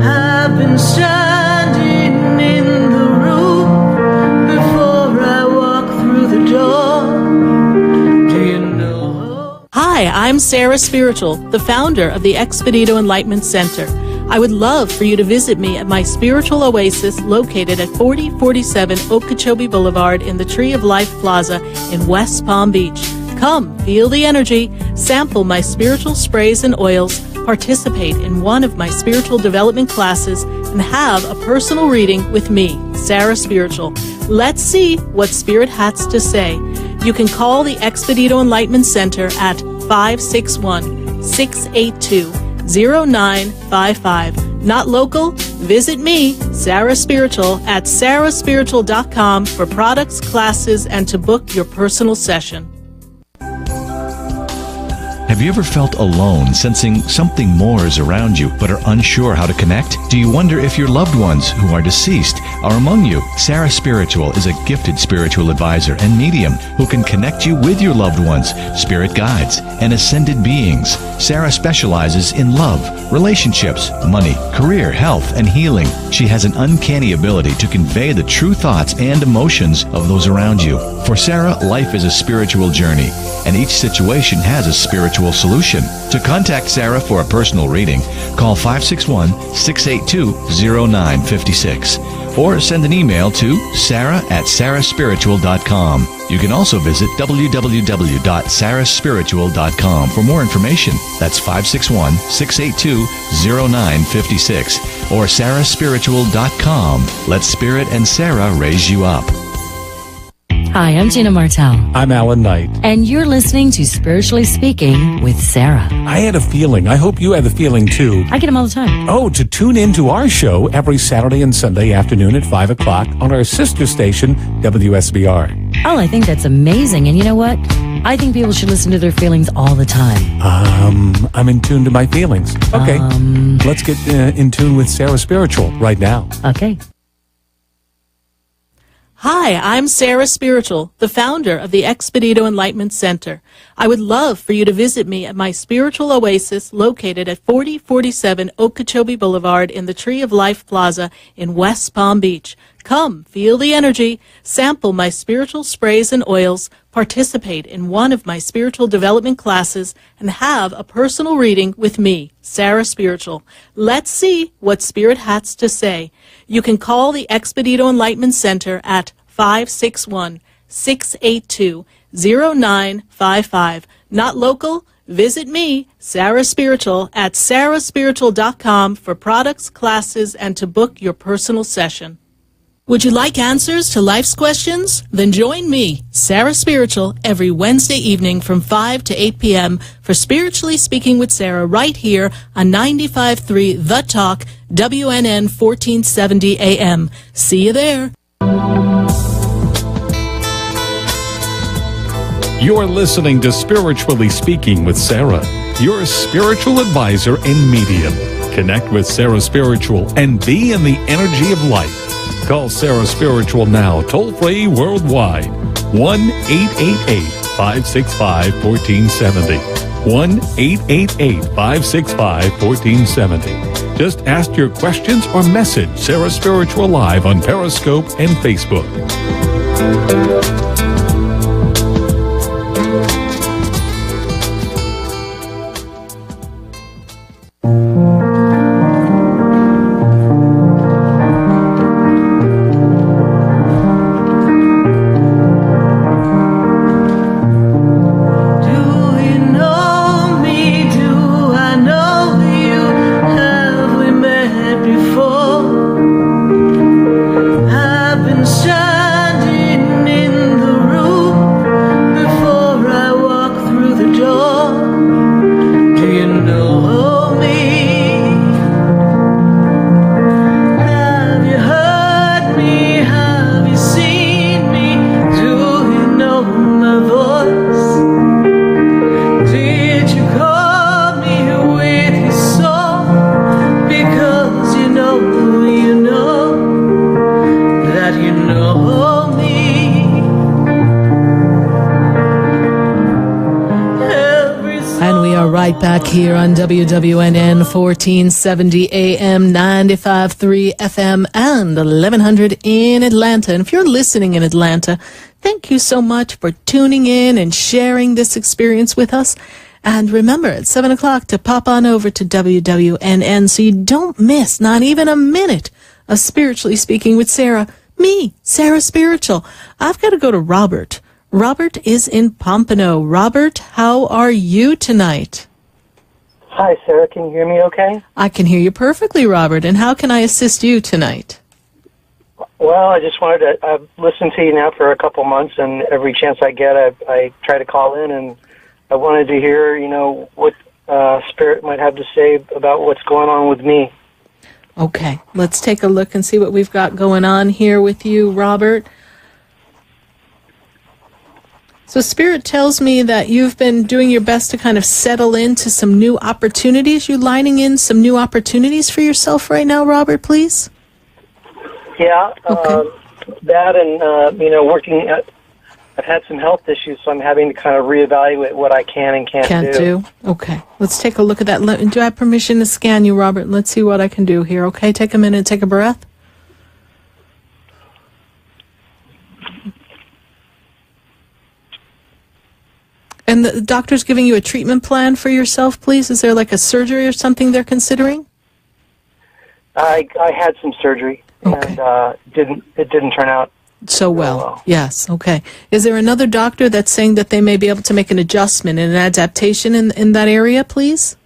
I've been standing in the room before I walk through the door. Do you know? Hi, I'm Sarah Spiritual, the founder of the Expedito Enlightenment Center. I would love for you to visit me at my spiritual oasis located at 4047 Okeechobee Boulevard in the Tree of Life Plaza in West Palm Beach. Come, feel the energy, sample my spiritual sprays and oils, participate in one of my spiritual development classes, and have a personal reading with me, Sarah Spiritual. Let's see what Spirit has to say. You can call the Expedito Enlightenment Center at 561-682-0955. Not local? Visit me, Sarah Spiritual, at sarahspiritual.com for products, classes, and to book your personal session. Have you ever felt alone, sensing something more is around you, but are unsure how to connect? Do you wonder if your loved ones who are deceased are among you? Sarah Spiritual is a gifted spiritual advisor and medium who can connect you with your loved ones, spirit guides, and ascended beings. Sarah specializes in love, relationships, money, career, health, and healing. She has an uncanny ability to convey the true thoughts and emotions of those around you. For Sarah, life is a spiritual journey, and each situation has a spiritual solution. To contact Sarah for a personal reading, call 561-682-0956 or send an email to sarah@sarahspiritual.com. You can also visit www.sarahspiritual.com for more information. That's 561-682-0956 or sarahspiritual.com. Let Spirit and Sarah raise you up. Hi, I'm Gina Martell. I'm Alan Knight. And you're listening to Spiritually Speaking with Sarah. I had a feeling. I hope you had the feeling too. I get them all the time. Oh, to tune into our show every Saturday and Sunday afternoon at 5 o'clock on our sister station, WSBR. Oh, I think that's amazing. And you know what? I think people should listen to their feelings all the time. I'm in tune to my feelings. Okay, let's get in tune with Sarah Spiritual right now. Okay. Hi, I'm Sarah Spiritual, the founder of the Expedito Enlightenment Center. I would love for you to visit me at my spiritual oasis located at 4047 Okeechobee Boulevard in the Tree of Life Plaza in West Palm Beach. Come, feel the energy, sample my spiritual sprays and oils, participate in one of my spiritual development classes, and have a personal reading with me, Sarah Spiritual. Let's see what Spirit has to say. You can call the Expedito Enlightenment Center at 561-682-0955. Not local? Visit me, Sarah Spiritual, at sarahspiritual.com for products, classes, and to book your personal session. Would you like answers to life's questions? Then join me, Sarah Spiritual, every Wednesday evening from 5 to 8 p.m. for Spiritually Speaking with Sarah right here on 95.3 The Talk, WNN 1470 AM. See you there. You're listening to Spiritually Speaking with Sarah, your spiritual advisor and medium. Connect with Sarah Spiritual and be in the energy of light. Call Sarah Spiritual now, toll-free worldwide, 1-888-565-1470, 1-888-565-1470. Just ask your questions or message Sarah Spiritual live on Periscope and Facebook. Back here on WWNN 1470 AM, 95.3 FM, and 1100 in Atlanta. And if you're listening in Atlanta, thank you so much for tuning in and sharing this experience with us. And remember, at 7 o'clock to pop on over to WWNN so you don't miss not even a minute of Spiritually Speaking with Sarah. Me, Sarah Spiritual. I've got to go to Robert. Robert is in Pompano. Robert, how are you tonight? Hi, Sarah. Can you hear me okay? I can hear you perfectly, Robert. And how can I assist you tonight? Well, I just wanted to, I've listened to you now for a couple months, and every chance I get, I try to call in, and I wanted to hear, what Spirit might have to say about what's going on with me. Okay, let's take a look and see what we've got going on here with you, Robert. So Spirit tells me that you've been doing your best to kind of settle into some new opportunities. You lining in some new opportunities for yourself right now, Robert, please? Yeah, that and, working at, I've had some health issues, so I'm having to kind of reevaluate what I can and can't do. Okay. Let's take a look at that. Do I have permission to scan you, Robert? Let's see what I can do here. Okay, take a minute, take a breath. And the doctor's giving you a treatment plan for yourself, please? Is there like a surgery or something they're considering? I had some surgery, and it didn't turn out so well. Yes, okay. Is there another doctor that's saying that they may be able to make an adjustment and an adaptation in that area, please?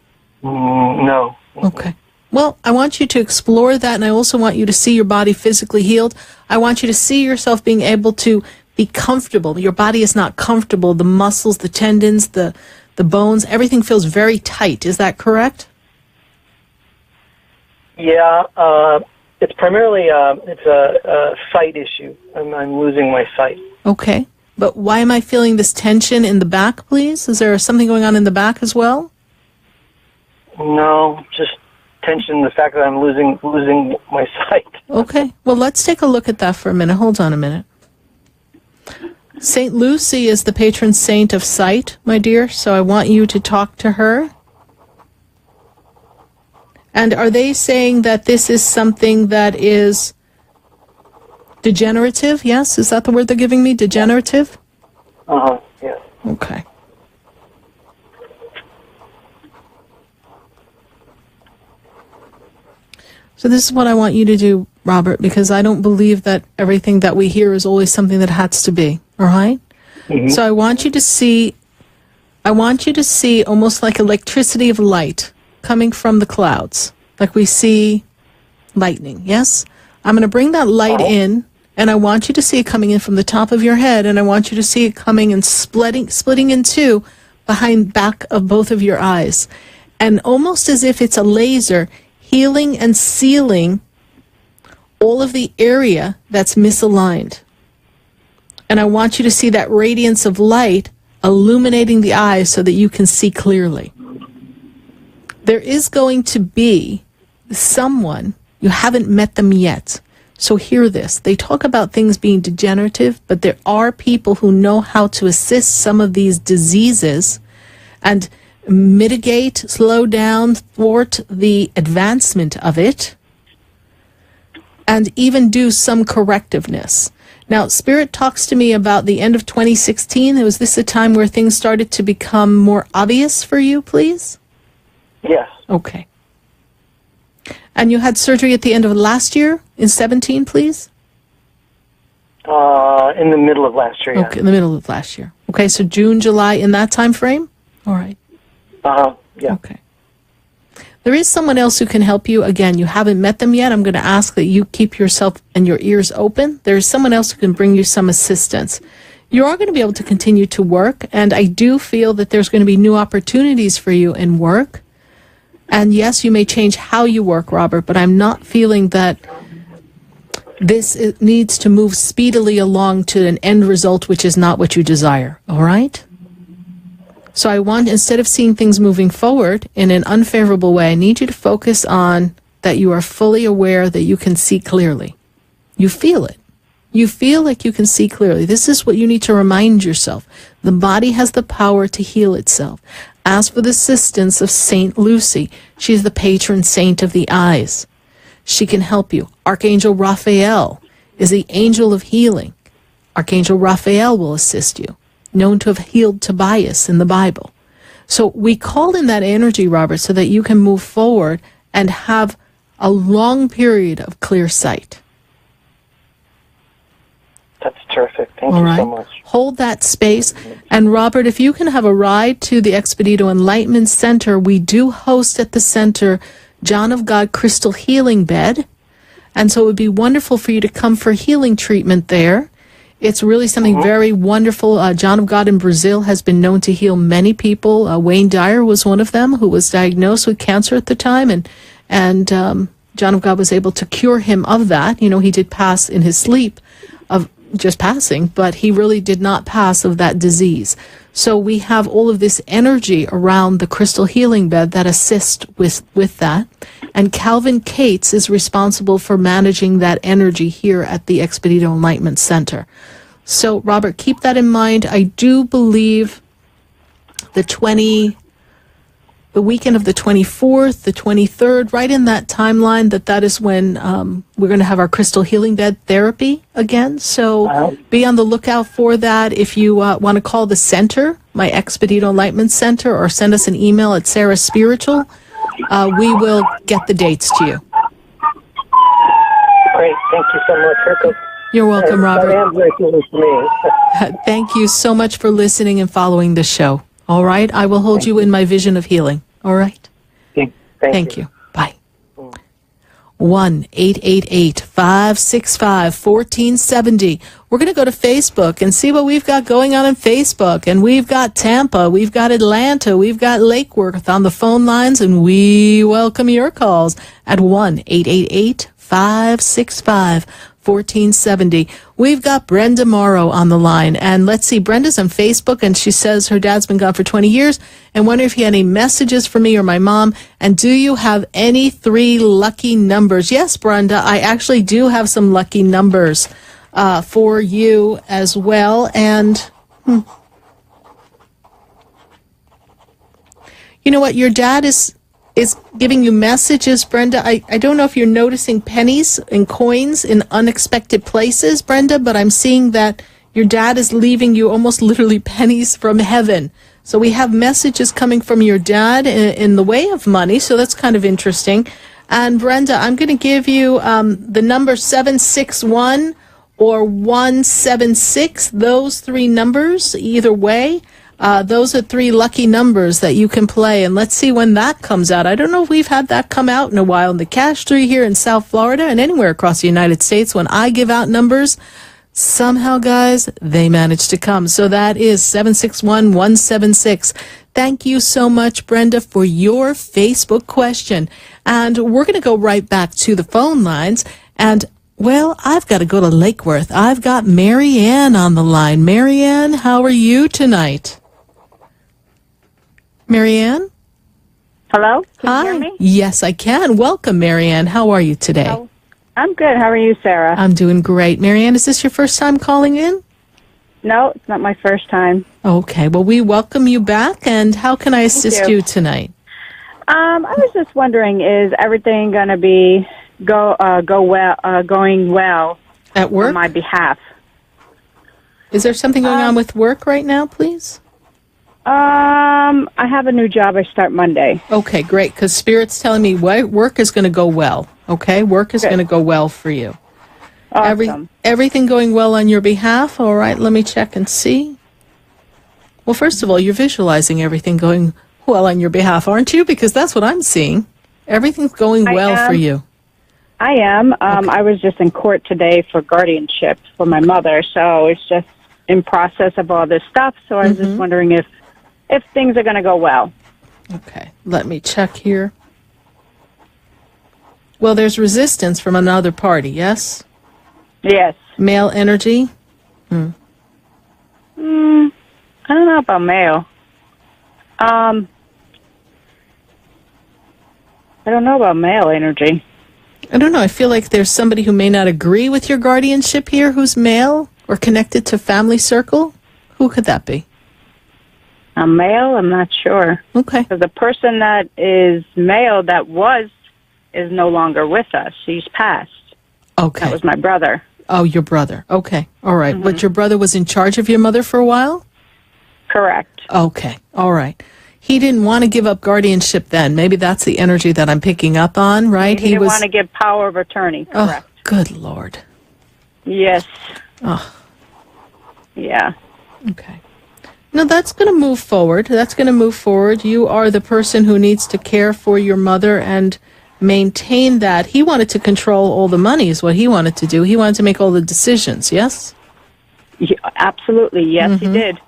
No. Okay. Well, I want you to explore that, and I also want you to see your body physically healed. I want you to see yourself being able to be comfortable. Your body is not comfortable. The muscles, the tendons, the bones, everything feels very tight. Is that correct? Yeah, it's primarily it's a sight issue. I'm losing my sight. Okay. But why am I feeling this tension in the back, please? Is there something going on in the back as well? No, just tension, the fact that I'm losing my sight. Okay. Well, let's take a look at that for a minute. Hold on a minute. St. Lucy is the patron saint of sight, my dear, so I want you to talk to her. And are they saying that this is something that is degenerative? Yes? Is that the word they're giving me? Degenerative? Yeah. Okay. So this is what I want you to do, Robert, because I don't believe that everything that we hear is always something that has to be, all right? Mm-hmm. So I want you to see almost like electricity of light coming from the clouds, like we see lightning, yes? I'm going to bring that light in, and I want you to see it coming in from the top of your head, and I want you to see it coming and splitting in two behind back of both of your eyes. And almost as if it's a laser, healing and sealing all of the area that's misaligned. And I want you to see that radiance of light illuminating the eyes so that you can see clearly. There is going to be someone, you haven't met them yet, so hear this. They talk about things being degenerative, but there are people who know how to assist some of these diseases and mitigate, slow down, thwart the advancement of it, and even do some correctiveness. Now, Spirit talks to me about the end of 2016. Was this a time where things started to become more obvious for you, please? Yes. Okay. And you had surgery at the end of last year, in 17, please? In the middle of last year, yeah. Okay, in the middle of last year. Okay, so June, July, in that time frame? All right. Yeah. Okay. There is someone else who can help you. Again, you haven't met them yet. I'm going to ask that you keep yourself and your ears open. There is someone else who can bring you some assistance. You are going to be able to continue to work, and I do feel that there's going to be new opportunities for you in work. And yes, you may change how you work, Robert, but I'm not feeling that this needs to move speedily along to an end result which is not what you desire. All right? So I want, instead of seeing things moving forward in an unfavorable way, I need you to focus on that you are fully aware that you can see clearly. You feel it. You feel like you can see clearly. This is what you need to remind yourself. The body has the power to heal itself. Ask for the assistance of St. Lucy. She is the patron saint of the eyes. She can help you. Archangel Raphael is the angel of healing. Archangel Raphael will assist you, known to have healed Tobias in the Bible. So we call in that energy, Robert, so that you can move forward and have a long period of clear sight. That's terrific. Thank you so much. Hold that space. And Robert, if you can have a ride to the Expedito Enlightenment Center, we do host at the center John of God Crystal Healing Bed. And so it would be wonderful for you to come for healing treatment there. It's really something very wonderful. John of God in Brazil has been known to heal many people. Wayne Dyer was one of them who was diagnosed with cancer at the time, and John of God was able to cure him of that. You know, he did pass in his sleep of just passing, but he really did not pass of that disease. So we have all of this energy around the crystal healing bed that assists with that. And Calvin Cates is responsible for managing that energy here at the Expedito Enlightenment Center. So, Robert, keep that in mind. I do believe the weekend of the 24th, the 23rd, right in that timeline, that is when we're going to have our crystal healing bed therapy again. So be on the lookout for that. If you want to call the center, my Expedito Enlightenment Center, or send us an email at Sarah Spiritual, we will get the dates to you. Great. Thank you so much, Rico. You're welcome, Robert. I am grateful for me. Thank you so much for listening and following the show. All right? I will hold you in my vision of healing. All right? Thank you. Bye. 1-888-565-1470. We're going to go to Facebook and see what we've got going on Facebook. And we've got Tampa, we've got Atlanta, we've got Lake Worth on the phone lines, and we welcome your calls at 1-888-565-1470. We've got Brenda Morrow on the line, and let's see, Brenda's on Facebook, and she says her dad's been gone for 20 years, and wonder if he had any messages for me or my mom, and do you have any 3 lucky numbers? Yes, Brenda, I actually do have some lucky numbers for you as well, and you know what, your dad is giving you messages, Brenda. I don't know if you're noticing pennies and coins in unexpected places, Brenda, but I'm seeing that your dad is leaving you almost literally pennies from heaven. So we have messages coming from your dad in the way of money, so that's kind of interesting. And Brenda, I'm going to give you the number 761 or 176, those 3 numbers, either way. Those are 3 lucky numbers that you can play, and let's see when that comes out. I don't know if we've had that come out in a while. In the Cash 3 here in South Florida and anywhere across the United States, when I give out numbers, somehow, guys, they manage to come. So that is 761-176. Thank you so much, Brenda, for your Facebook question. And we're going to go right back to the phone lines. And, well, I've got to go to Lake Worth. I've got Mary Ann on the line. Mary Ann, how are you tonight? Mary Ann? Hello? Can Hi. you hear me? Yes, I can. Welcome, Mary Ann. How are you today? Oh, I'm good. How are you, Sarah? I'm doing great. Mary Ann, is this your first time calling in? No, it's not my first time. Okay. Well, we welcome you back, and how can I assist you tonight? I was just wondering, is everything going to be going well at work on my behalf? Is there something going on with work right now, please? I have a new job. I start Monday. Okay, great, because Spirit's telling me work is going to go well, okay? Work is going to go well for you. Awesome. Everything going well on your behalf? All right, let me check and see. Well, first of all, you're visualizing everything going well on your behalf, aren't you? Because that's what I'm seeing. Everything's going well for you. I am. I was just in court today for guardianship for my mother, so it's just in process of all this stuff. So I was just wondering if things are going to go well. Okay, let me check here. Well, there's resistance from another party, yes? Yes. Male energy? I don't know about male. I don't know about male energy. I don't know. I feel like there's somebody who may not agree with your guardianship here who's male or connected to family circle. Who could that be? A male? I'm not sure. Okay. Because the person that is male is no longer with us. He's passed. Okay. That was my brother. Oh, your brother. Okay. All right. But your brother was in charge of your mother for a while? Correct. Okay. All right. He didn't want to give up guardianship then. Maybe that's the energy that I'm picking up on, right? He didn't want to give power of attorney. Correct. Oh, good Lord. Yes. Oh. Yeah. Okay. No, that's going to move forward. That's going to move forward. You are the person who needs to care for your mother and maintain that. He wanted to control all the money is what he wanted to do. He wanted to make all the decisions, yes? Yeah, absolutely. Yes, he did.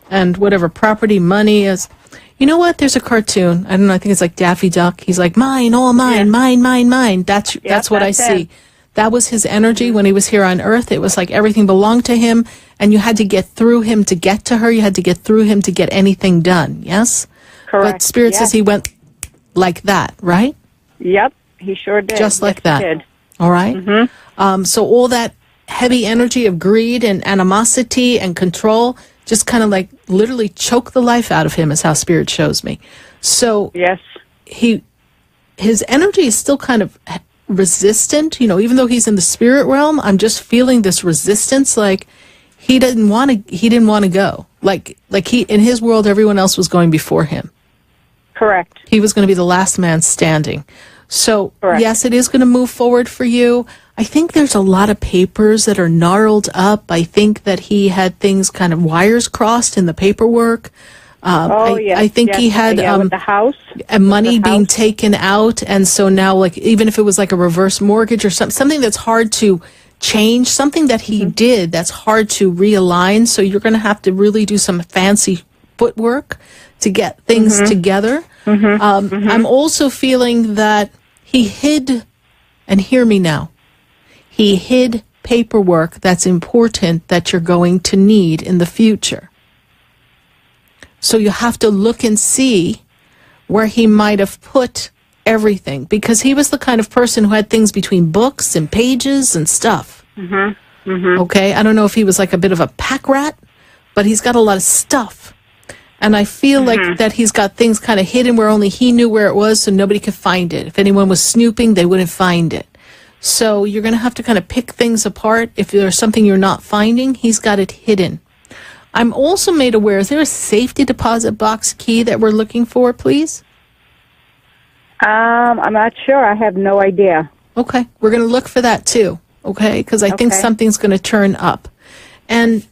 And whatever property, money is... You know what? There's a cartoon. I don't know. I think it's like Daffy Duck. He's like, mine, all mine, mine, mine, mine. That's what I see. That was his energy when he was here on Earth. It was like everything belonged to him, and you had to get through him to get to her. You had to get through him to get anything done, yes? Correct. But Spirit says he went like that, right? Yep, he sure did. Just like Yes, that. He did. All right? So all that heavy energy of greed and animosity and control just kind of like literally choke the life out of him is how Spirit shows me. So yes, his energy is still kind of resistant, even though he's in the spirit realm. I'm just feeling this resistance, like he didn't want to go. Like he, in his world, everyone else was going before him. Correct. He was going to be the last man standing. So Correct. Yes, it is going to move forward for you. I think there's a lot of papers that are gnarled up. I think that he had things kind of wires crossed in the paperwork. I think he had with the house and money being taken out, and so now, like, even if it was like a reverse mortgage or something that's hard to change, something that he did that's hard to realign. So you're going to have to really do some fancy footwork to get things together. I'm also feeling that he hid, and hear me now, he hid paperwork that's important that you're going to need in the future. So you have to look and see where he might have put everything, because he was the kind of person who had things between books and pages and stuff. Okay, I don't know if he was like a bit of a pack rat, but he's got a lot of stuff. And I feel like that he's got things kind of hidden where only he knew where it was, so nobody could find it. If anyone was snooping, they wouldn't find it. So you're going to have to kind of pick things apart. If there's something you're not finding, he's got it hidden. I'm also made aware, is there a safety deposit box key that we're looking for, please? I'm not sure. I have no idea. Okay. We're going to look for that too, okay? Because I think something's going to turn up. And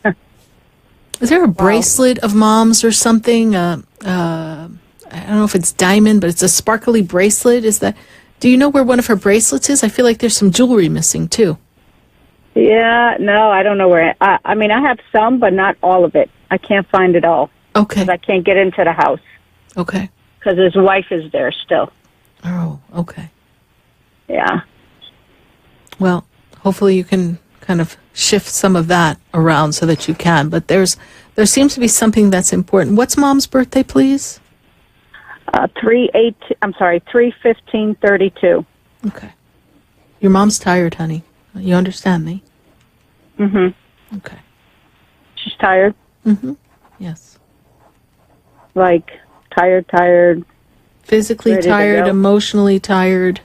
is there a bracelet of Mom's or something? I don't know if it's diamond, but it's a sparkly bracelet. Do you know where one of her bracelets is? I feel like there's some jewelry missing too. Yeah, no, I don't know where. I mean, I have some, but not all of it. I can't find it all. Okay. Because I can't get into the house. Okay. Because his wife is there still. Oh, okay. Yeah. Well, hopefully you can kind of shift some of that around so that you can. But there seems to be something that's important. What's Mom's birthday, please? 3/15/32. Okay. Your mom's tired, honey. You understand me? Okay. She's tired? Yes. Like, tired. Physically tired, emotionally tired.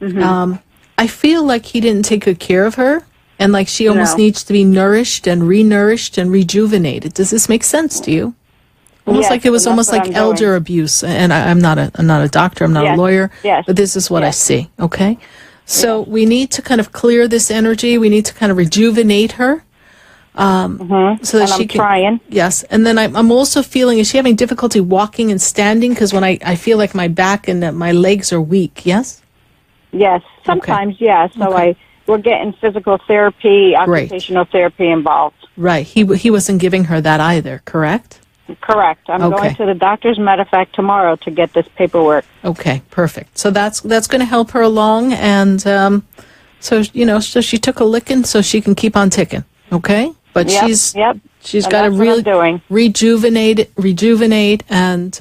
I feel like he didn't take good care of her, and like she almost needs to be nourished and renourished and rejuvenated. Does this make sense to you? Almost like it was almost like elder abuse. And I'm not a doctor, I'm not a lawyer, but this is what I see, okay? So we need to kind of clear this energy. We need to kind of rejuvenate her. So that she can. Trying. Yes. And then I'm also feeling, is she having difficulty walking and standing? Because when I feel like my back and my legs are weak, yes? Yes. Sometimes, yeah. So we're getting physical therapy, occupational therapy involved. Right. He wasn't giving her that either, correct? Correct. I'm going to the doctor's, matter of fact, tomorrow to get this paperwork. Okay, perfect. So that's going to help her along, and so she took a licking so she can keep on ticking. Okay, but she's got to really rejuvenate, and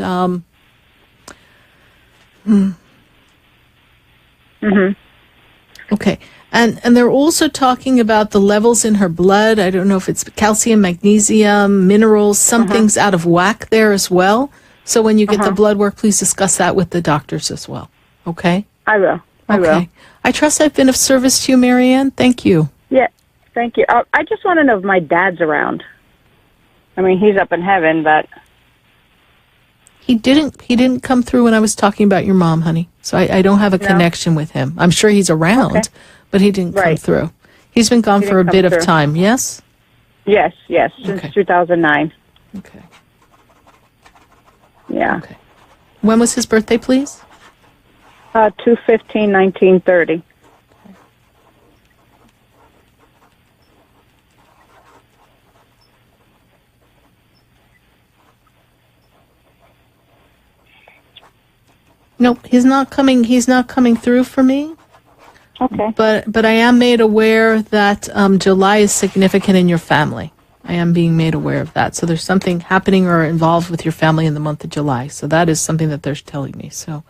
okay. And they're also talking about the levels in her blood. I don't know if it's calcium, magnesium, minerals, something's out of whack there as well. So when you get the blood work, please discuss that with the doctors as well. Okay? I will. I will. I trust I've been of service to you, Marianne. Thank you. Yeah, thank you. I just want to know if my dad's around. I mean, he's up in heaven, but he didn't come through when I was talking about your mom, honey. So I don't have a connection with him. I'm sure he's around, but he didn't come through. He's been gone for a bit of time, yes? Yes, since 2009. Okay. Yeah. Okay. When was his birthday, please? 2/15/1930. Nope, he's not coming through for me. Okay. But I am made aware that July is significant in your family. I am being made aware of that. So there's something happening or involved with your family in the month of July. So that is something that they're telling me. So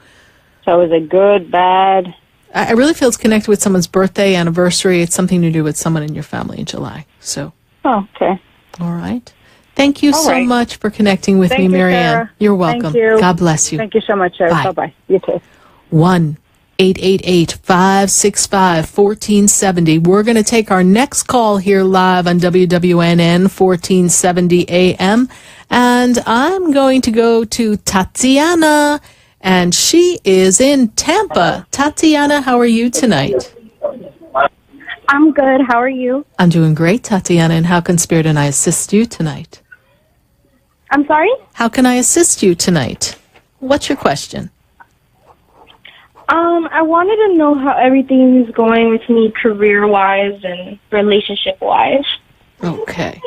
is it good, bad? I really feel it's connected with someone's birthday, anniversary. It's something to do with someone in your family in July. So. Oh, okay. All right. Thank you so much for connecting with me, Thank you, Marianne. Sarah. You're welcome. Thank you. God bless you. Thank you so much, Sarah. Bye. Bye-bye. You too. 1-888-565-1470. We're going to take our next call here live on WWNN 1470 AM. And I'm going to go to Tatiana, and she is in Tampa. Tatiana, how are you tonight? I'm good. How are you? I'm doing great, Tatiana. And how can Spirit and I assist you tonight? I'm sorry? How can I assist you tonight? What's your question? I wanted to know how everything is going with me career-wise and relationship-wise. Okay.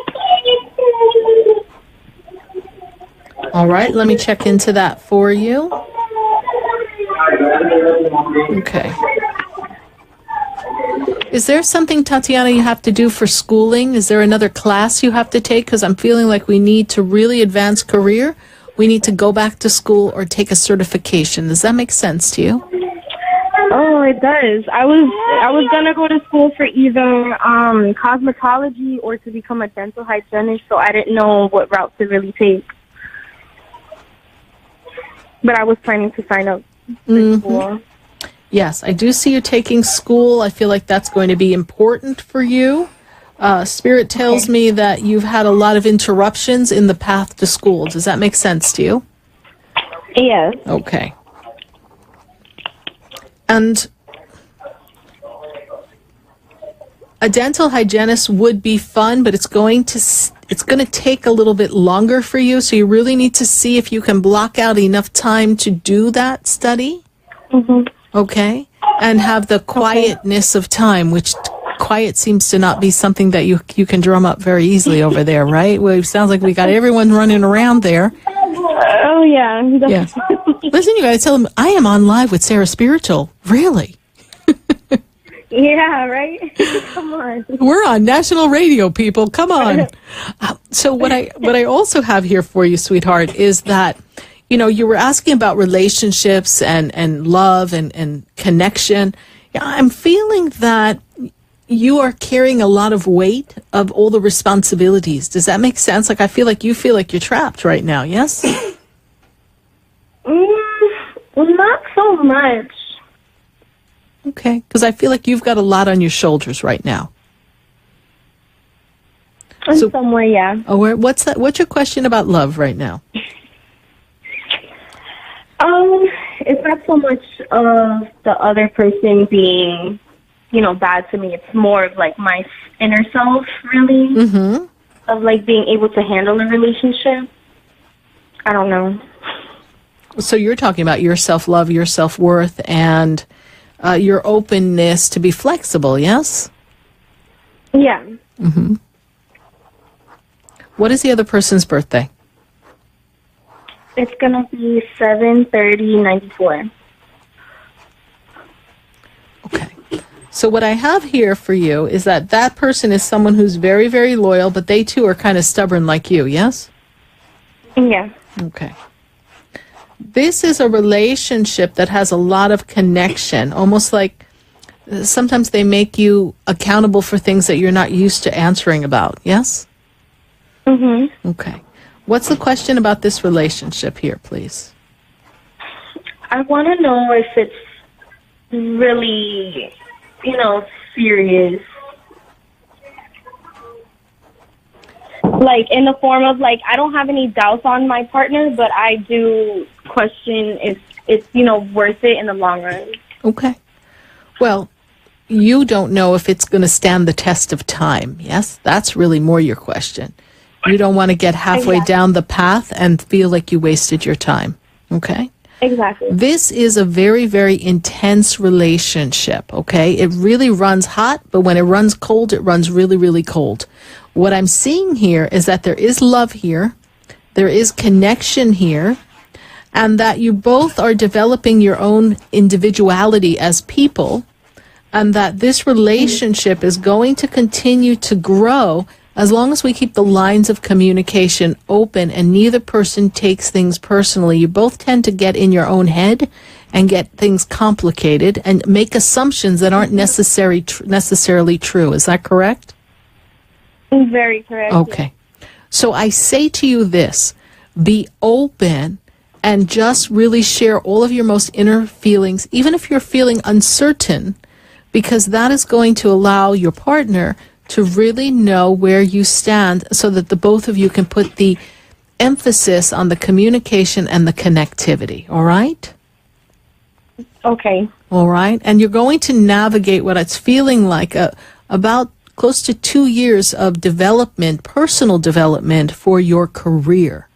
All right, let me check into that for you. Okay. Is there something, Tatiana, you have to do for schooling? Is there another class you have to take? Because I'm feeling like we need to really advance career. We need to go back to school or take a certification. Does that make sense to you? Oh, it does. I was gonna go to school for either cosmetology or to become a dental hygienist, so I didn't know what route to really take. But I was planning to sign up for school. Yes, I do see you taking school. I feel like that's going to be important for you. Spirit tells me that you've had a lot of interruptions in the path to school. Does that make sense to you? Yes. Okay. And a dental hygienist would be fun, but it's going to take a little bit longer for you. So you really need to see if you can block out enough time to do that study. Okay, and have the quietness of time, which quiet seems to not be something that you can drum up very easily over there, right? Well, it sounds like we got everyone running around there. Oh, yeah. Yeah. Listen, you got to tell them, I am on live with Sarah Spiritual. Really? Yeah, right? Come on. We're on national radio, people. Come on. So what I also have here for you, sweetheart, is that, you know, you were asking about relationships and love and connection. Yeah, I'm feeling that you are carrying a lot of weight of all the responsibilities. Does that make sense? Like, I feel like you feel like you're trapped right now, yes? Not so much. Okay, because I feel like you've got a lot on your shoulders right now. In some way, yeah. Oh, what's that? What's your question about love right now? It's not so much of the other person being, you know, bad to me. It's more of like my inner self, really, of like being able to handle a relationship. I don't know. So you're talking about your self-love, your self-worth, and your openness to be flexible, yes? Yeah. What is the other person's birthday? It's going to be 7/30/94. So what I have here for you is that person is someone who's very, very loyal, but they too are kind of stubborn like you, yes? Yeah. Okay. This is a relationship that has a lot of connection, almost like sometimes they make you accountable for things that you're not used to answering about, yes? Okay. What's the question about this relationship here, please? I want to know if it's really, you know, serious. Like, in the form of, like, I don't have any doubts on my partner, but I do question if it's, you know, worth it in the long run. Okay. Well, you don't know if it's going to stand the test of time, yes? That's really more your question. You don't want to get halfway down the path and feel like you wasted your time, okay? Exactly. This is a very, very intense relationship, okay? It really runs hot, but when it runs cold, it runs really, really cold. What I'm seeing here is that there is love here, there is connection here, and that you both are developing your own individuality as people, and that this relationship is going to continue to grow as long as we keep the lines of communication open and neither person takes things personally. You both tend to get in your own head and get things complicated and make assumptions that aren't necessarily true. Is that correct? Very correct. Okay. So I say to you this, be open and just really share all of your most inner feelings, even if you're feeling uncertain, because that is going to allow your partner to really know where you stand so that the both of you can put the emphasis on the communication and the connectivity. All right? Okay. All right. And you're going to navigate what it's feeling like about close to 2 years of development, personal development for your career.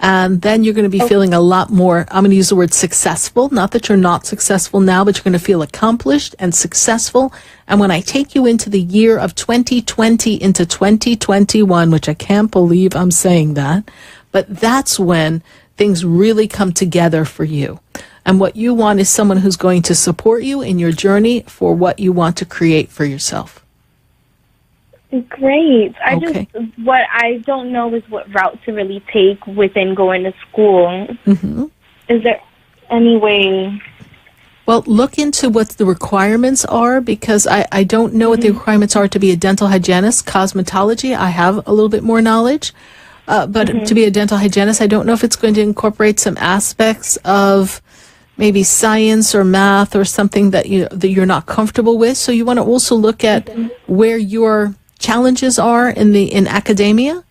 And then you're going to be feeling a lot more, I'm going to use the word successful. Not that you're not successful now, but you're going to feel accomplished and successful. And when I take you into the year of 2020 into 2021, which I can't believe I'm saying that, but that's when things really come together for you. And what you want is someone who's going to support you in your journey for what you want to create for yourself. Great. What I don't know is what route to really take within going to school. Mm-hmm. Is there any way? Well, look into what the requirements are, because I don't know what the requirements are to be a dental hygienist. Cosmetology, I have a little bit more knowledge. But to be a dental hygienist, I don't know if it's going to incorporate some aspects of maybe science or math or something that you're not comfortable with. So you want to also look at where your challenges are in academia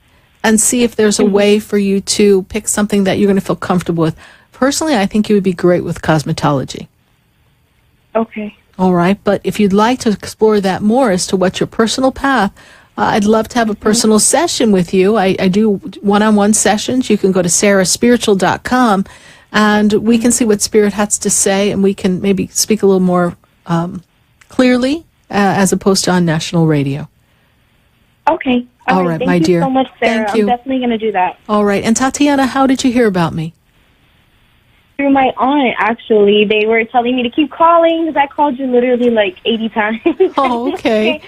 and see if there's a way for you to pick something that you're going to feel comfortable with. Personally, I think you would be great with cosmetology. Okay. All right. But if you'd like to explore that more as to what's your personal path, I'd love to have a personal session with you. I do one-on-one sessions. You can go to sarahspiritual.com and we can see what Spirit has to say, and we can maybe speak a little more clearly as opposed to on national radio. Okay. All right, my Thank you dear. so much, Sarah. Thank you. I'm definitely going to do that. All right. And Tatiana, how did you hear about me? Through my aunt, actually. They were telling me to keep calling because I called you literally like 80 times. Oh, okay.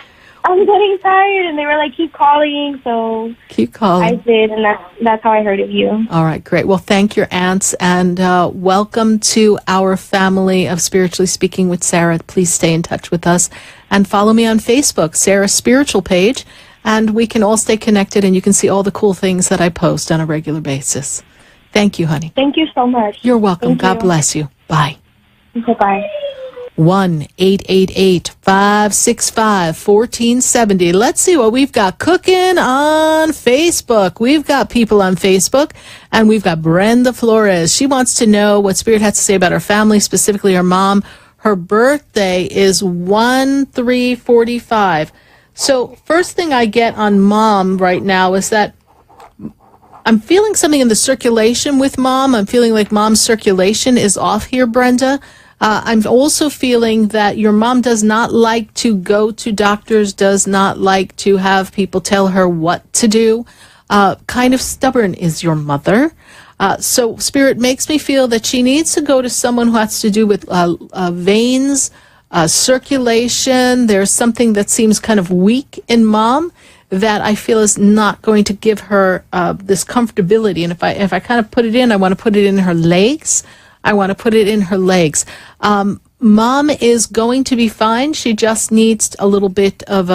I'm getting tired, and they were like, keep calling, so keep calling. I did, and that's how I heard of you. All right, great. Well, thank your aunts, and welcome to our family of Spiritually Speaking with Sarah. Please stay in touch with us, and follow me on Facebook, Sarah's Spiritual page, and we can all stay connected, and you can see all the cool things that I post on a regular basis. Thank you, honey. Thank you so much. You're welcome. Thank God you. bless you. Bye. Bye-bye. 1-888-565-1470. Let's see what we've got cooking on Facebook. We've got people on Facebook, and we've got Brenda Flores. She wants to know what Spirit has to say about her family, specifically her mom. Her birthday is 1/3/45. So first thing I get on mom right now is that I'm feeling something in the circulation with mom. I'm feeling like mom's circulation is off here, Brenda. I'm also feeling that your mom does not like to go to doctors, does not like to have people tell her what to do. Kind of stubborn is your mother. So Spirit makes me feel that she needs to go to someone who has to do with veins, circulation. There's something that seems kind of weak in mom that I feel is not going to give her this comfortability. And if I kind of put it in, I want to put it in her legs. I want to put it in her legs. Mom is going to be fine. She just needs a little bit of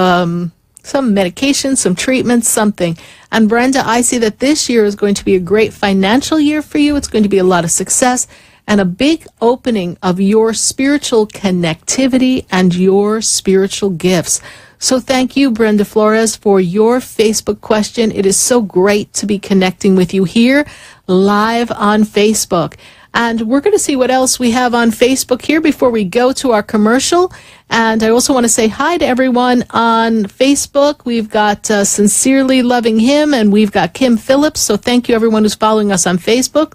some medication, some treatment, something. And Brenda, I see that this year is going to be a great financial year for you. It's going to be a lot of success and a big opening of your spiritual connectivity and your spiritual gifts. So thank you, Brenda Flores, for your Facebook question. It is so great to be connecting with you here live on Facebook. And we're going to see what else we have on Facebook here before we go to our commercial. And I also want to say hi to everyone on Facebook. We've got Sincerely Loving Him, and we've got Kim Phillips. So thank you, everyone who's following us on Facebook.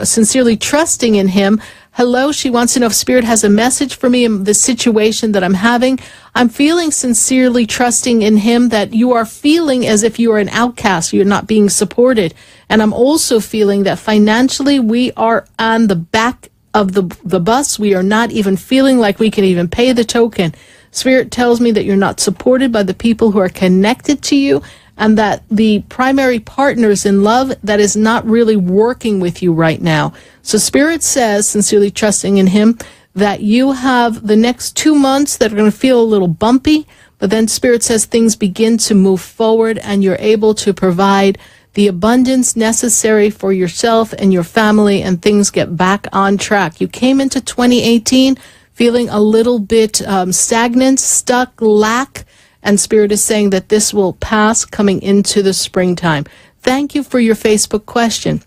Sincerely Trusting in Him. Hello, she wants to know if Spirit has a message for me in the situation that I'm having. I'm feeling sincerely trusting in Him that you are feeling as if you are an outcast, you're not being supported. And I'm also feeling that financially we are on the back of the bus. We are not even feeling like we can even pay the token. Spirit tells me that you're not supported by the people who are connected to you, and that the primary partners in love that is not really working with you right now. So Spirit says, sincerely trusting in Him, that you have the next 2 months that are going to feel a little bumpy, but then Spirit says things begin to move forward and you're able to provide the abundance necessary for yourself and your family, and things get back on track. You came into 2018 feeling a little bit stagnant, stuck, lack, and Spirit is saying that this will pass coming into the springtime. Thank you for your Facebook question.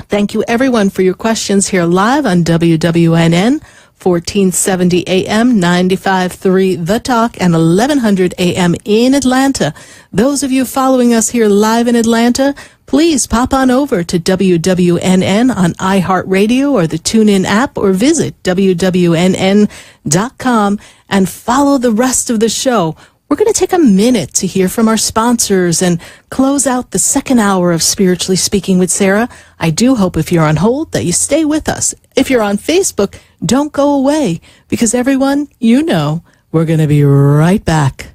Thank you, everyone, for your questions here live on WWNN, 1470 AM, 95.3 The Talk, and 1100 AM in Atlanta. Those of you following us here live in Atlanta, please pop on over to WWNN on iHeartRadio or the TuneIn app, or visit WWNN.com and follow the rest of the show. We're going to take a minute to hear from our sponsors and close out the second hour of Spiritually Speaking with Sarah. I do hope if you're on hold that you stay with us. If you're on Facebook, don't go away, because everyone, you know, we're going to be right back.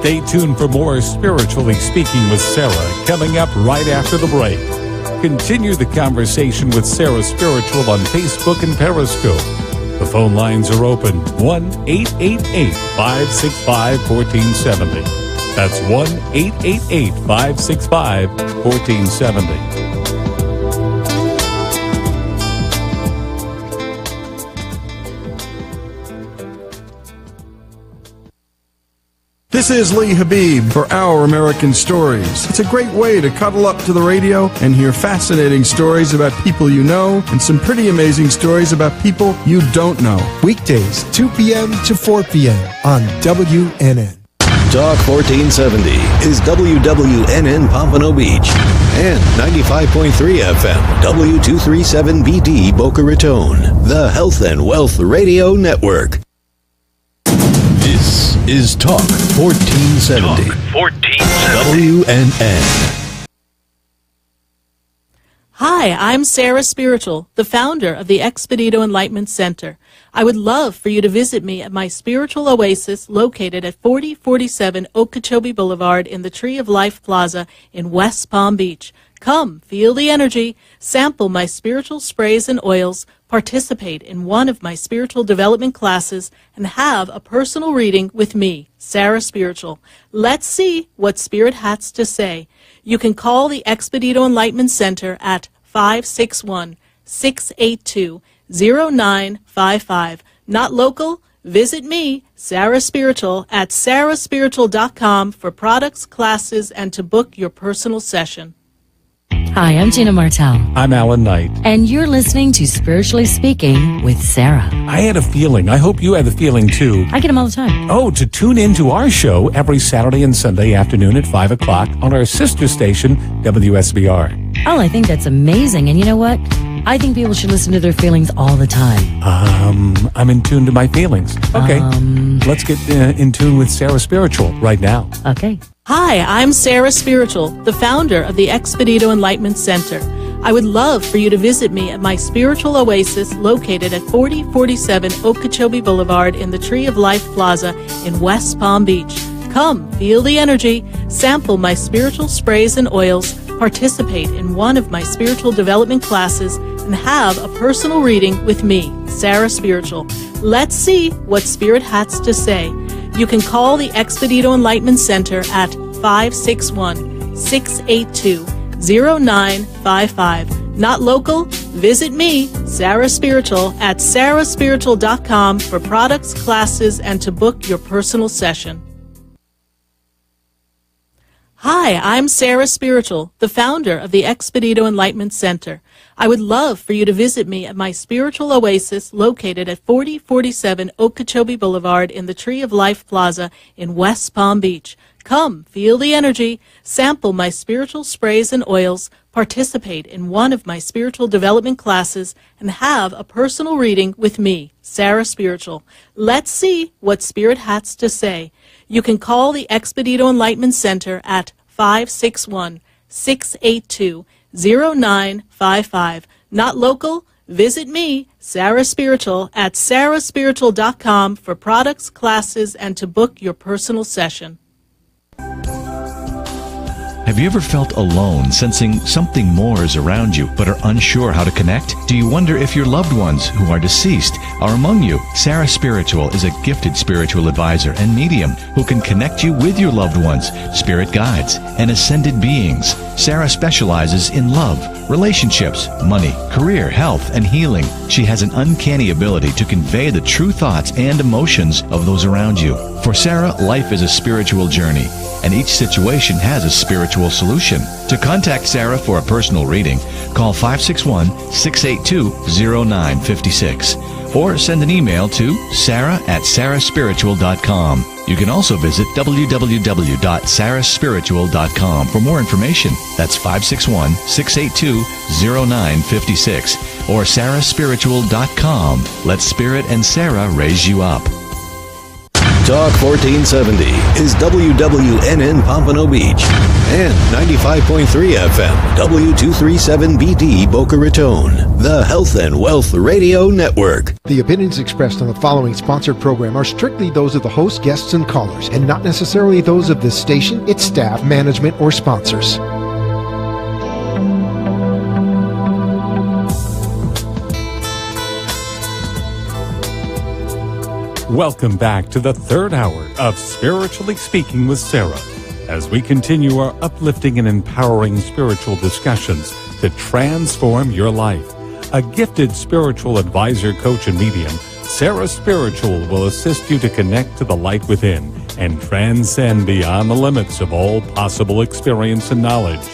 Stay tuned for more Spiritually Speaking with Sarah coming up right after the break. Continue the conversation with Sarah Spiritual on Facebook and Periscope. The phone lines are open, 1-888-565-1470. That's 1-888-565-1470. This is Lee Habib for Our American Stories. It's a great way to cuddle up to the radio and hear fascinating stories about people you know and some pretty amazing stories about people you don't know. Weekdays, 2 p.m. to 4 p.m. on WNN. Talk 1470 is WWNN Pompano Beach and 95.3 FM W237BD Boca Raton, the Health and Wealth Radio Network. This is Talk 1470. Talk 1470. WNN. Hi, I'm Sarah Spiritual, the founder of the Expedito Enlightenment Center. I would love for you to visit me at my spiritual oasis located at 4047 Okeechobee Boulevard in the Tree of Life Plaza in West Palm Beach. Come, feel the energy, sample my spiritual sprays and oils, participate in one of my spiritual development classes, and have a personal reading with me, Sarah Spiritual. Let's see what Spirit has to say. You can call the Expedito Enlightenment Center at 561-682-0955. Not local? Visit me, Sarah Spiritual, at sarahspiritual.com for products, classes, and to book your personal session. Hi, I'm Gina Martell. I'm Alan Knight. And you're listening to Spiritually Speaking with Sarah. I had a feeling. I hope you had the feeling too. I get them all the time. Oh, to tune into our show every Saturday and Sunday afternoon at 5 o'clock on our sister station, WSBR. Oh, I think that's amazing. And you know what? I think people should listen to their feelings all the time. I'm in tune to my feelings. Okay. Let's get in tune with Sarah Spiritual right now. Okay. Hi, I'm Sarah Spiritual, the founder of the Expedito Enlightenment Center. I would love for you to visit me at my spiritual oasis located at 4047 Okeechobee Boulevard in the Tree of Life Plaza in West Palm Beach. Come, feel the energy, sample my spiritual sprays and oils, participate in one of my spiritual development classes, and have a personal reading with me, Sarah Spiritual. Let's see what Spirit has to say. You can call the Expedito Enlightenment Center at 561-682-0955. Not local? Visit me, Sarah Spiritual, at sarahspiritual.com for products, classes, and to book your personal session. Hi, I'm Sarah Spiritual, the founder of the Expedito Enlightenment Center. I would love for you to visit me at my spiritual oasis located at 4047 Okeechobee Boulevard in the Tree of Life Plaza in West Palm Beach. Come, feel the energy, sample my spiritual sprays and oils, participate in one of my spiritual development classes, and have a personal reading with me, Sarah Spiritual. Let's see what Spirit has to say. You can call the Expedito Enlightenment Center at 561-682-0955. Not local? Visit me, Sarah Spiritual, at sarahspiritual.com for products, classes, and to book your personal session. Have you ever felt alone, sensing something more is around you, but are unsure how to connect? Do you wonder if your loved ones who are deceased are among you? Sarah Spiritual is a gifted spiritual advisor and medium who can connect you with your loved ones, spirit guides, and ascended beings. Sarah specializes in love, relationships, money, career, health, and healing. She has an uncanny ability to convey the true thoughts and emotions of those around you. For Sarah, life is a spiritual journey, and each situation has a spiritual solution. To contact Sarah for a personal reading, call 561-682-0956 or send an email to sarah@sarahspiritual.com. You can also visit www.sarahspiritual.com for more information. That's 561-682-0956 or sarahspiritual.com. Let Spirit and Sarah raise you up. Talk 1470 is WWNN Pompano Beach and 95.3 FM W237BD Boca Raton, the Health and Wealth Radio Network. The opinions expressed on the following sponsored program are strictly those of the host, guests, and callers, and not necessarily those of this station, its staff, management, or sponsors. Welcome back to the third hour of Spiritually Speaking with Sarah, as we continue our uplifting and empowering spiritual discussions to transform your life. A gifted spiritual advisor, coach, and medium, Sarah Spiritual will assist you to connect to the light within and transcend beyond the limits of all possible experience and knowledge.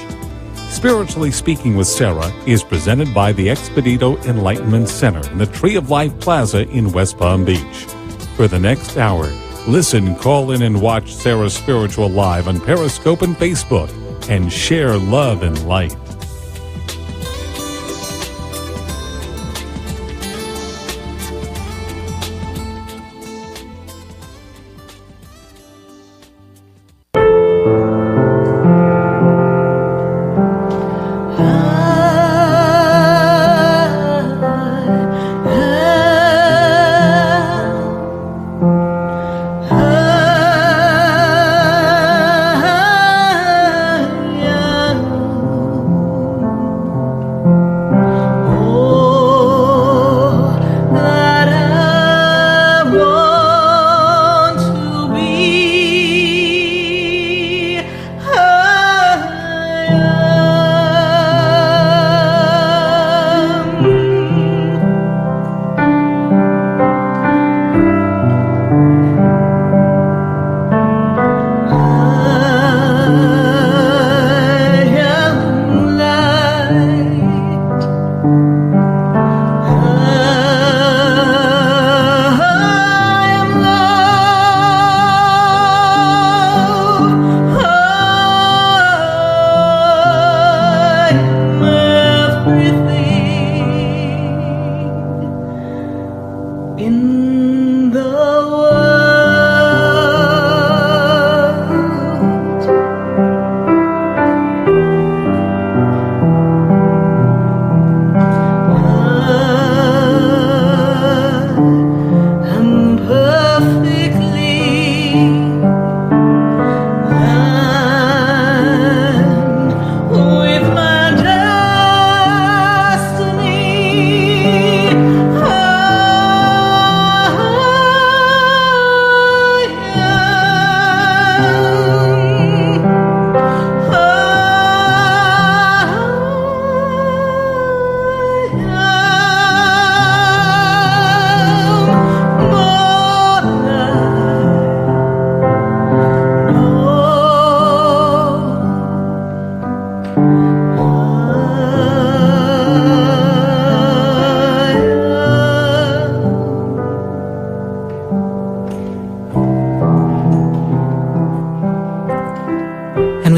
Spiritually Speaking with Sarah is presented by the Expedito Enlightenment Center in the Tree of Life Plaza in West Palm Beach. For the next hour, listen, call in, and watch Sarah Spiritual live on Periscope and Facebook, and share love and light.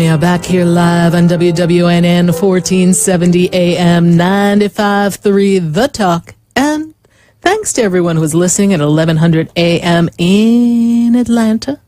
are back here live on WWNN 1470 AM 95.3 The Talk. And thanks to everyone who was listening at 1100 AM in Atlanta.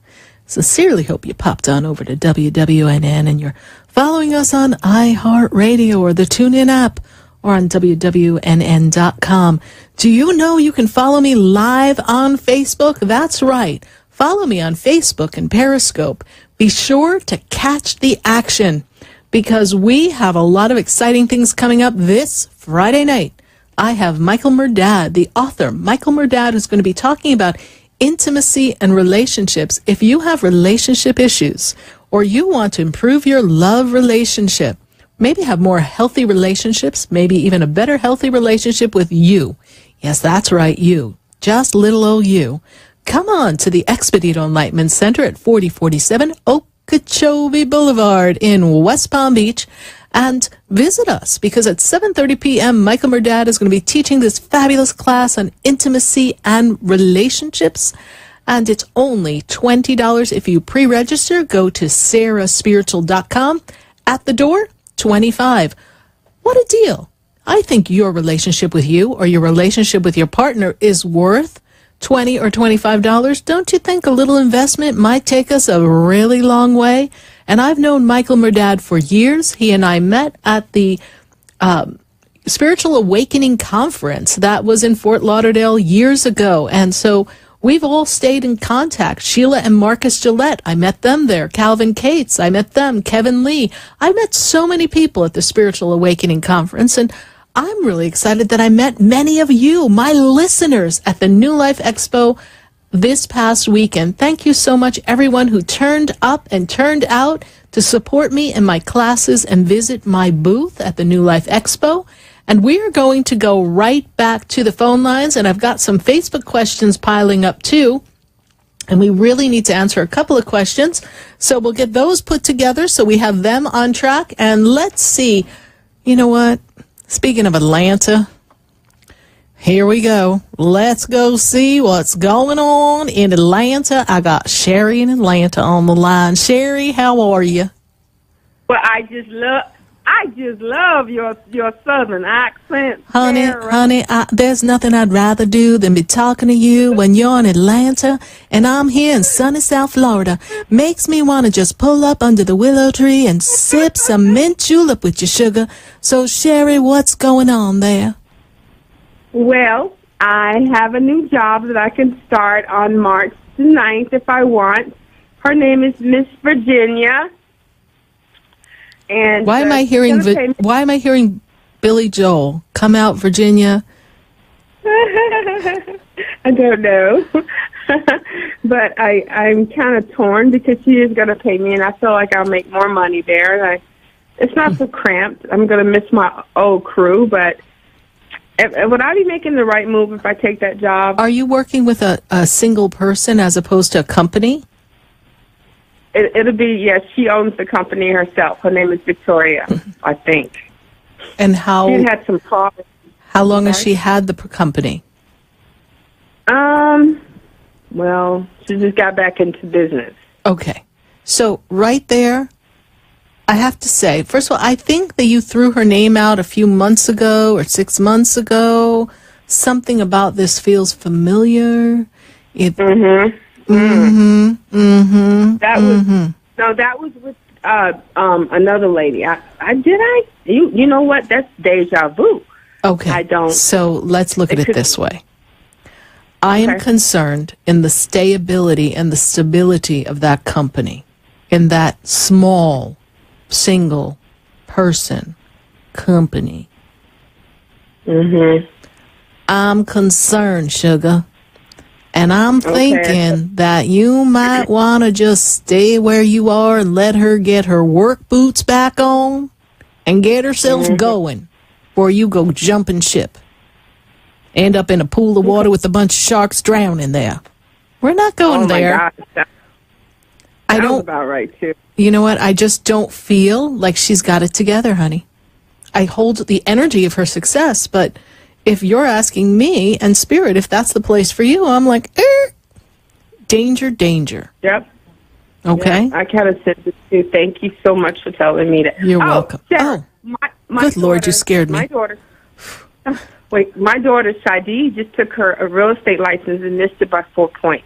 Sincerely hope you popped on over to WWNN and you're following us on iHeartRadio or the TuneIn app or on WWNN.com. Do you know you can follow me live on Facebook? That's right. Follow me on Facebook and Periscope. Be sure to catch the action because we have a lot of exciting things coming up this Friday night. I have Michael Murdad, the author, Michael Murdad, who's going to be talking about intimacy and relationships. If you have relationship issues or you want to improve your love relationship, maybe have more healthy relationships, maybe even a better healthy relationship with you. Yes, that's right, you. Just little old you. Come on to the Expedito Enlightenment Center at 4047 Okeechobee Boulevard in West Palm Beach and visit us because at 7:30 p.m. Michael Murdad is going to be teaching this fabulous class on intimacy and relationships. And it's only $20 if you pre-register. Go to sarahspiritual.com. At the door, $25. What a deal. I think your relationship with you or your relationship with your partner is worth $20 or $25. Don't you think a little investment might take us a really long way? And I've known Michael Murdad for years. He and I met at the Spiritual Awakening Conference that was in Fort Lauderdale years ago. And so we've all stayed in contact. Sheila and Marcus Gillette, I met them there. Calvin Cates, I met them. Kevin Lee. I met so many people at the Spiritual Awakening Conference, and I'm really excited that I met many of you, my listeners, at the New Life Expo this past weekend. Thank you so much, everyone who turned up and turned out to support me in my classes and visit my booth at the New Life Expo. And we are going to go right back to the phone lines, and I've got some Facebook questions piling up too. And we really need to answer a couple of questions. So we'll get those put together so we have them on track. And let's see, you know what? Speaking of Atlanta, here we go. Let's go see what's going on in Atlanta. I got Sherry in Atlanta on the line. Sherry, how are you? Well, I just love your southern accent, Honey, there's nothing I'd rather do than be talking to you when you're in Atlanta and I'm here in sunny South Florida. Makes me want to just pull up under the willow tree and sip some mint julep with your sugar. So, Sherry, what's going on there? Well, I have a new job that I can start on March the 9th if I want. Her name is Miss Virginia. And why am I hearing Billy Joel? Come out, Virginia. I don't know. But I'm kind of torn because she is going to pay me, and I feel like I'll make more money there. And it's not so cramped. I'm going to miss my old crew, but would I be making the right move if I take that job? Are you working with a single person as opposed to a company? It'll be, yes, she owns the company herself. Her name is Victoria, I think. And how... She had some problems. How long has she had the company? Well, she just got back into business. Okay. So, right there, I have to say, first of all, I think that you threw her name out a few months ago or 6 months ago. Something about this feels familiar. That was with another lady. You know what? That's deja vu. Okay. I don't. So let's look at it this way. I am concerned in the stability and the stability of that company, in that small, single person company. I'm concerned, sugar. And I'm thinking that you might want to just stay where you are and let her get her work boots back on and get herself going before you go jumping ship. End up in a pool of water with a bunch of sharks drowning there. We're not going there. Gosh, I don't. About right too. You know what? I just don't feel like she's got it together, honey. I hold the energy of her success, but if you're asking me and Spirit if that's the place for you, I'm like, danger, danger. Yep. Okay? Yeah, I kind of said this too. Thank you so much for telling me that. You're welcome. Sarah, my Good Lord, you scared me. My daughter, my daughter, Shadi, just took a real estate license and missed it by 4 points.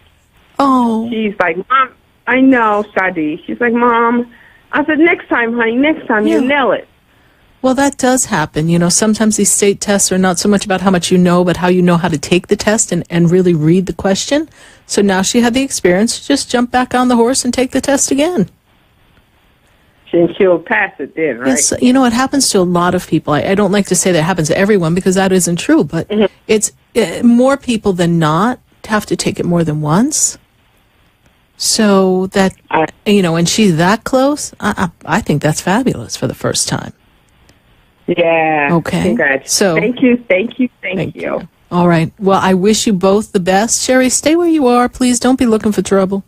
Oh. She's like, Mom, I know, Shadi. She's like, Mom. I said, next time, honey, next time, you nail it. Well, that does happen. You know, sometimes these state tests are not so much about how much you know, but how you know how to take the test and really read the question. So now she had the experience. Just jump back on the horse and take the test again. She'll pass it then, right? Yes, you know, it happens to a lot of people. I don't like to say that it happens to everyone because that isn't true, but it's more people than not have to take it more than once. So that, you know, and she's that close, I think that's fabulous for the first time. Yeah. Okay. Congrats. So thank you. All right. Well, I wish you both the best. Sherry, stay where you are. Please don't be looking for trouble.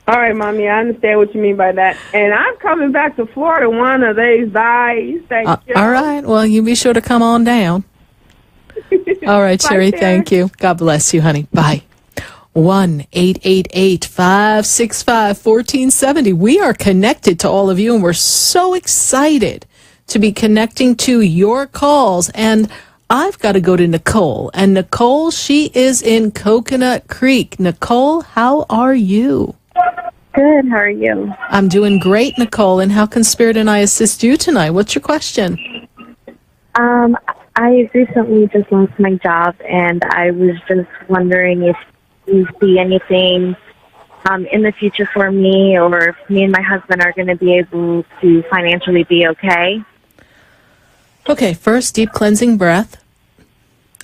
All right, Mommy, I understand what you mean by that. And I'm coming back to Florida one of these days. Thank you. All right. Well, you be sure to come on down. All right, Bye, Sherry, Sarah. thank you. God bless you, honey. Bye. 1-888-565-1470. We are connected to all of you, and we're so excited to be connecting to your calls. And I've got to go to Nicole. And Nicole, she is in Coconut Creek. Nicole, how are you? Good. How are you? I'm doing great, Nicole. And how can Spirit and I assist you tonight? What's your question? I recently just lost my job, and I was just wondering if you see anything in the future for me, or if me and my husband are going to be able to financially be okay. Okay, first, deep cleansing breath.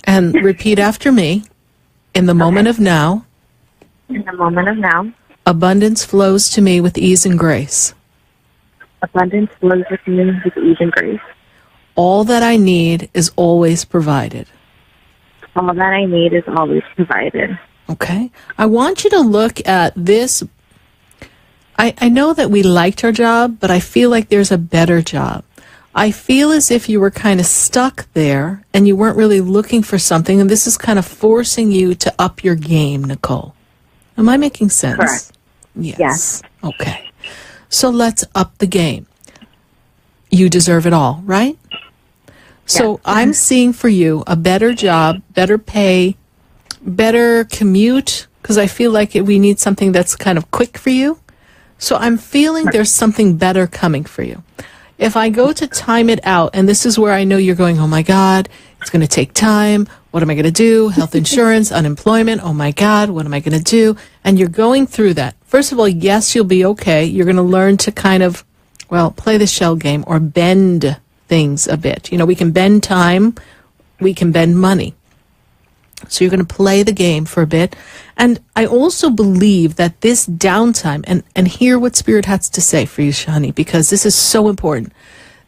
And repeat after me. In the moment of now. In the moment of now. Abundance flows to me with ease and grace. Abundance flows with me with ease and grace. All that I need is always provided. All that I need is always provided. Okay. I want you to look at this. I know that we liked our job, but I feel like there's a better job. I feel as if you were kind of stuck there and you weren't really looking for something, and this is kind of forcing you to up your game, Nicole. Am I making sense? Correct. Yes. Okay. So let's up the game. You deserve it all, right? So I'm seeing for you a better job, better pay, better commute, because I feel like we need something that's kind of quick for you. So I'm feeling there's something better coming for you. If I go to time it out, and this is where I know you're going, oh my God, it's going to take time. What am I going to do? Health insurance, unemployment. Oh my God, what am I going to do? And you're going through that. First of all, yes, you'll be okay. You're going to learn to kind of, well, play the shell game or bend things a bit. You know, we can bend time, we can bend money. So you're going to play the game for a bit. And I also believe that this downtime, and hear what Spirit has to say for you, Shani, because this is so important.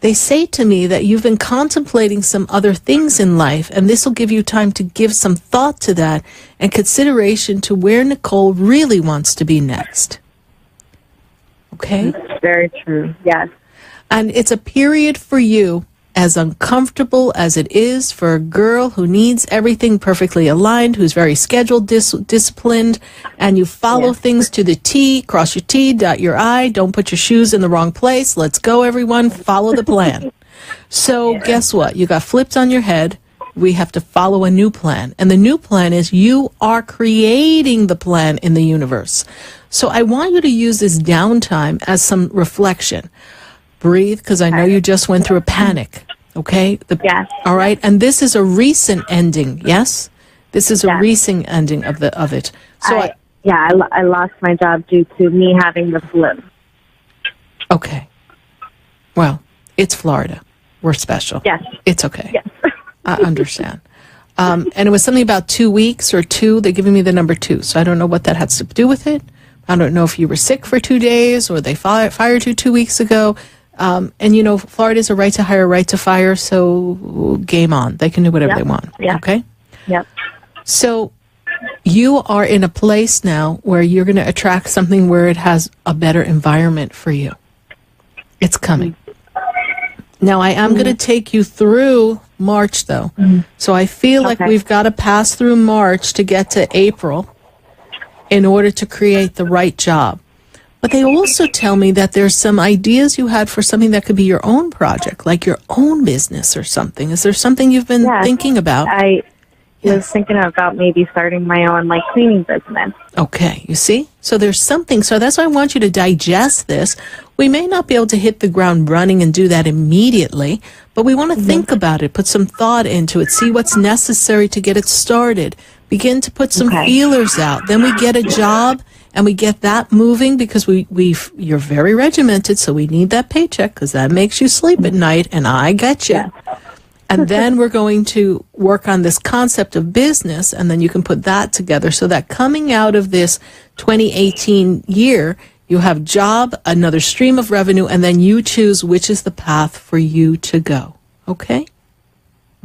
They say to me that you've been contemplating some other things in life, and this will give you time to give some thought to that and consideration to where Nicole really wants to be next. Okay? That's very true. Yes. And it's a period for you, as uncomfortable as it is for a girl who needs everything perfectly aligned, who's very scheduled, disciplined, and you follow things to the T, cross your T, dot your I, don't put your shoes in the wrong place. Let's go, everyone. Follow the plan. So guess what? You got flipped on your head. We have to follow a new plan. And the new plan is you are creating the plan in the universe. So I want you to use this downtime as some reflection. Breathe, because I know you just went through a panic, okay? Yes. All right? And this is a recent ending, yes? This is a recent ending of it. So I lost my job due to me having the flu. Okay. Well, it's Florida. We're special. Yes. It's okay. Yes. I understand. And it was something about 2 weeks or 2. They're giving me the number 2, so I don't know what that has to do with it. I don't know if you were sick for 2 days or they fired you 2 weeks ago. And, you know, Florida is a right to hire, right to fire, so game on. They can do whatever they want, okay? Yep. So you are in a place now where you're going to attract something where it has a better environment for you. It's coming. Now, I am going to take you through March, though. So I feel like we've got to pass through March to get to April in order to create the right job. But they also tell me that there's some ideas you had for something that could be your own project, like your own business or something. Is there something you've been thinking about? I was thinking about maybe starting my own cleaning business. Okay, you see? So there's something. So that's why I want you to digest this. We may not be able to hit the ground running and do that immediately, but we want to think about it, put some thought into it, see what's necessary to get it started, begin to put some feelers out. Then we get a job and we get that moving because you're very regimented, so we need that paycheck because that makes you sleep at night, and I get you. Yeah. And then we're going to work on this concept of business, and then you can put that together so that coming out of this 2018 year, you have job, another stream of revenue, and then you choose which is the path for you to go. Okay?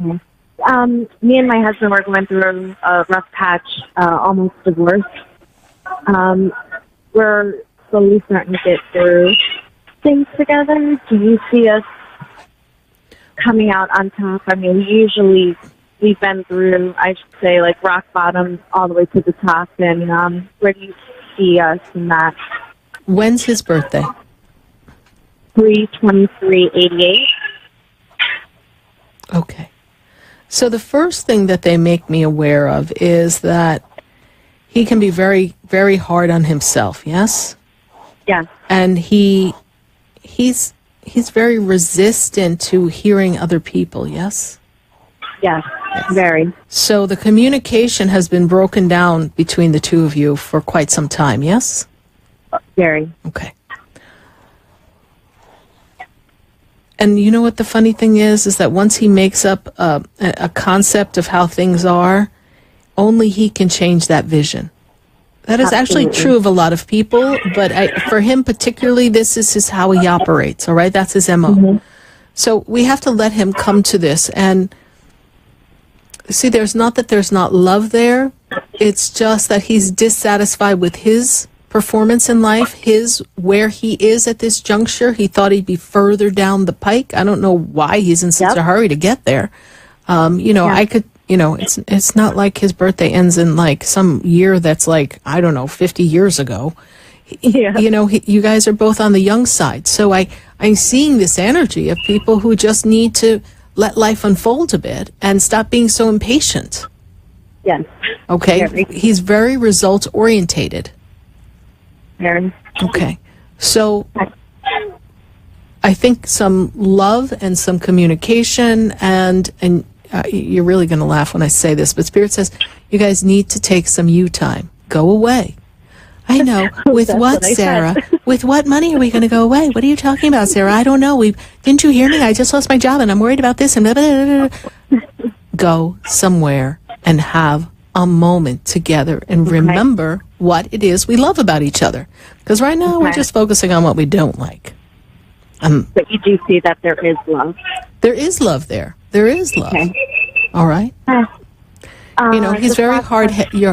Mm-hmm. Me and my husband were going through a rough patch, almost divorce. We're slowly starting to get through things together. Do you see us coming out on top? I mean, we've been through, I should say, rock bottom all the way to the top. And where do you see us in that? When's his birthday? 3/23/88. Okay. So the first thing that they make me aware of is that he can be very, very hard on himself, yes? Yeah. And he's very resistant to hearing other people, yes? Yes, very. So the communication has been broken down between the two of you for quite some time, yes? Very. Okay. And you know what the funny thing is that once he makes up a concept of how things are, only he can change that vision. That is actually true of a lot of people, but for him particularly, this is how he operates, all right? That's his MO. Mm-hmm. So we have to let him come to this. And see, there's not that there's not love there. It's just that he's dissatisfied with his performance in life, where he is at this juncture. He thought he'd be further down the pike. I don't know why he's in such a hurry to get there. I could... it's not like his birthday ends in some year that's 50 years ago. Yeah. You guys are both on the young side. So I'm seeing this energy of people who just need to let life unfold a bit and stop being so impatient. Yes. Okay. He's very result orientated. Very. Okay. So I think some love and some communication and you're really going to laugh when I say this, but Spirit says you guys need to take some you time. Go away. I know. With what, Sarah? With what money are we going to go away? What are you talking about, Sarah? I don't know. Didn't you hear me? I just lost my job and I'm worried about this and blah, blah, blah, blah. Go somewhere and have a moment together and remember what it is we love about each other. Because right now we're just focusing on what we don't like. But you do see that there is love. There is love there. There is love. Okay. All right. He's very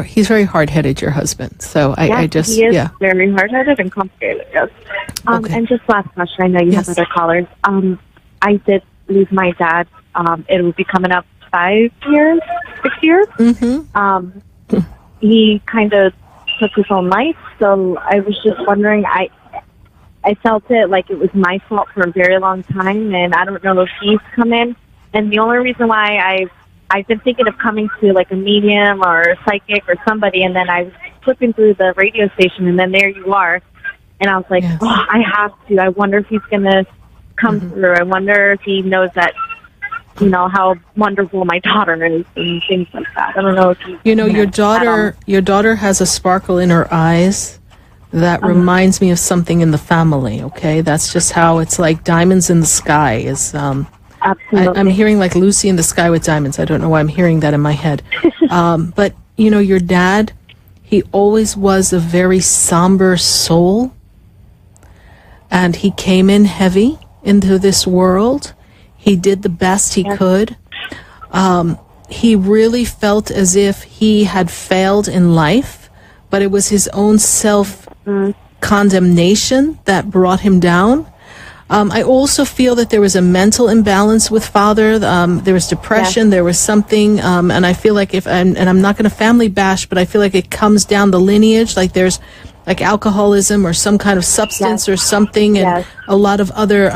he's very hard-headed, your husband. So he is very hard-headed and complicated. Yes. And just last question. I know you have other callers. I did lose my dad. It will be coming up 6 years. Mm-hmm. He kind of took his own life. So I was just wondering. I felt it like it was my fault for a very long time, and I don't know if he's come in. And the only reason why I've been thinking of coming to a medium or a psychic or somebody, and then I was flipping through the radio station, and then there you are. And I was like, I have to. I wonder if he's going to come through. I wonder if he knows that, how wonderful my daughter is and things like that. I don't know if he... your daughter has a sparkle in her eyes that reminds me of something in the family, okay? That's just how it's like diamonds in the sky is... Absolutely. I'm hearing Lucy in the Sky with Diamonds. I don't know why I'm hearing that in my head. But, your dad, he always was a very somber soul. And he came in heavy into this world. He did the best he could. He really felt as if he had failed in life, but it was his own self-condemnation that brought him down. I also feel that there was a mental imbalance with father. There was depression. There was something, and I feel like and I'm not going to family bash, but I feel like it comes down the lineage. There's like alcoholism or some kind of substance or something, and a lot of other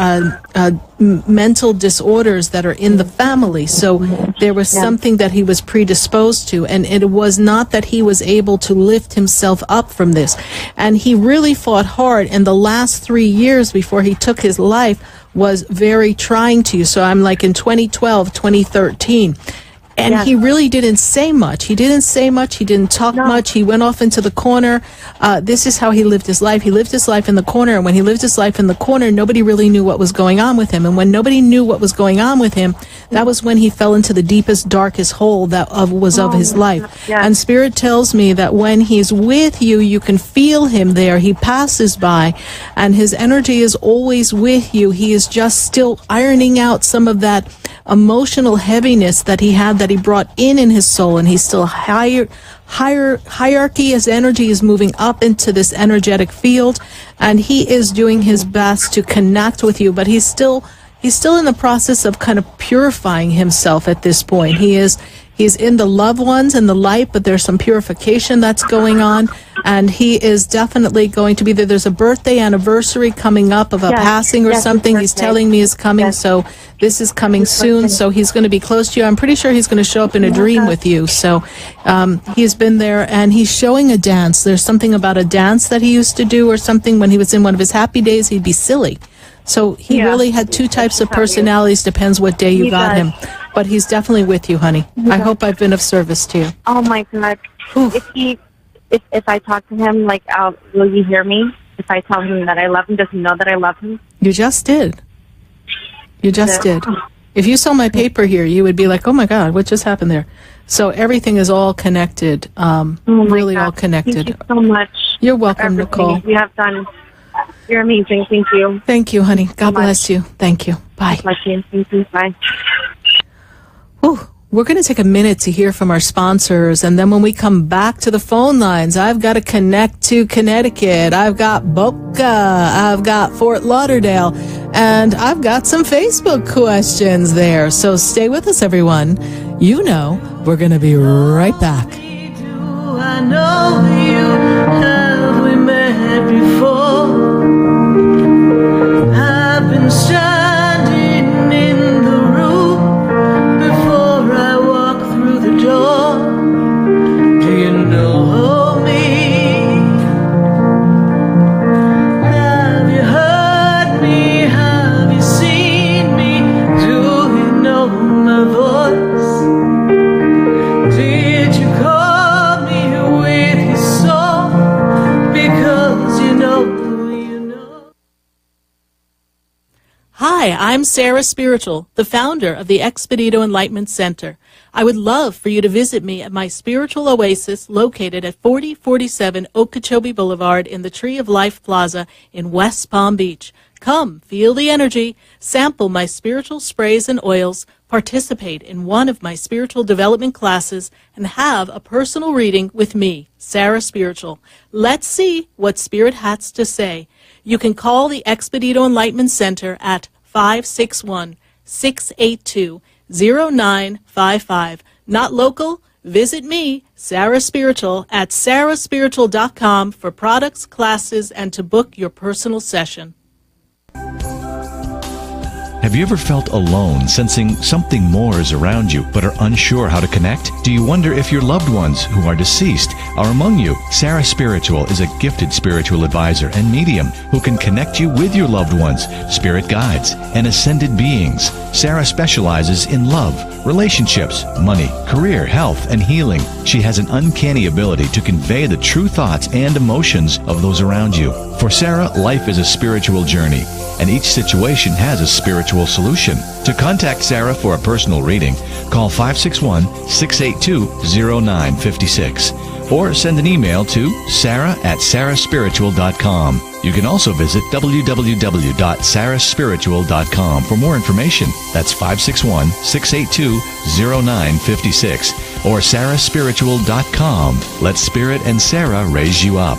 mental disorders that are in the family. So there was something that he was predisposed to, and it was not that he was able to lift himself up from this. And he really fought hard, and the last 3 years before he took his life was very trying to you. So I'm like in 2012, 2013. And he really didn't say much. He didn't say much. He didn't talk much. He went off into the corner. This is how he lived his life. He lived his life in the corner. And when he lived his life in the corner, nobody really knew what was going on with him. And when nobody knew what was going on with him, that was when he fell into the deepest, darkest hole that was of his life. And Spirit tells me that when he's with you, you can feel him there. He passes by, and his energy is always with you. He is just still ironing out some of that emotional heaviness that he had, that he brought in his soul, and he's still hierarchy. His energy is moving up into this energetic field, and he is doing his best to connect with you, but he's still in the process of kind of purifying himself at this point. He's in the loved ones and the light, but there's some purification that's going on, and he is definitely going to be there. There's a birthday anniversary coming up of a passing or something. He's telling me is coming, so this is coming soon, so he's going to be close to you. I'm pretty sure he's going to show up in a dream with you. So he's been there, and he's showing a dance. There's something about a dance that he used to do or something when he was in one of his happy days. He'd be silly. So he really had two types of personalities, depends what day you got him. But he's definitely with you, honey. I hope I've been of service to you. Oh my God! If I talk to him, like, will you hear me? If I tell him that I love him, does he know that I love him? You just did. You just did. If you saw my paper here, you would be like, "Oh my God, what just happened there?" So everything is all connected. Really all connected. Thank you so much. You're welcome, Nicole. You have done. You're amazing. Thank you. Thank you, honey. God bless you. Thank you. Bye. God bless you. Thank you. Bye. Whew. We're going to take a minute to hear from our sponsors, and then when we come back to the phone lines, I've got to connect to Connecticut. I've got Boca. I've got Fort Lauderdale, and I've got some Facebook questions there. So stay with us, everyone. You know, we're going to be right back. I know you have we met before. I've been standing in the room before I walk through the door. Do you know me? Have you heard me? Have you seen me? Do you know my voice? Did you call me with your song? Because you know. Hi, I'm Sarah Spiritual, the founder of the Expedito Enlightenment Center. I would love for you to visit me at my spiritual oasis located at 4047 Okeechobee Boulevard in the Tree of Life Plaza in West Palm Beach. Come, feel the energy, sample my spiritual sprays and oils, participate in one of my spiritual development classes, and have a personal reading with me, Sarah Spiritual. Let's see what Spirit has to say. You can call the Expedito Enlightenment Center at 561-682-0955. Not local? Visit me, Sarah Spiritual, at sarahspiritual.com for products, classes, and to book your personal session. Have you ever felt alone, sensing something more is around you, but are unsure how to connect? Do you wonder if your loved ones who are deceased are among you? Sarah Spiritual is a gifted spiritual advisor and medium who can connect you with your loved ones, spirit guides, and ascended beings. Sarah specializes in love, relationships, money, career, health, and healing. She has an uncanny ability to convey the true thoughts and emotions of those around you. For Sarah, life is a spiritual journey, and each situation has a spiritual solution. To contact Sarah for a personal reading, call 561-682-0956 or send an email to sarah@sarahspiritual.com. You can also visit www.sarahspiritual.com for more information. That's 561-682-0956 or sarahspiritual.com. Let Spirit and Sarah raise you up.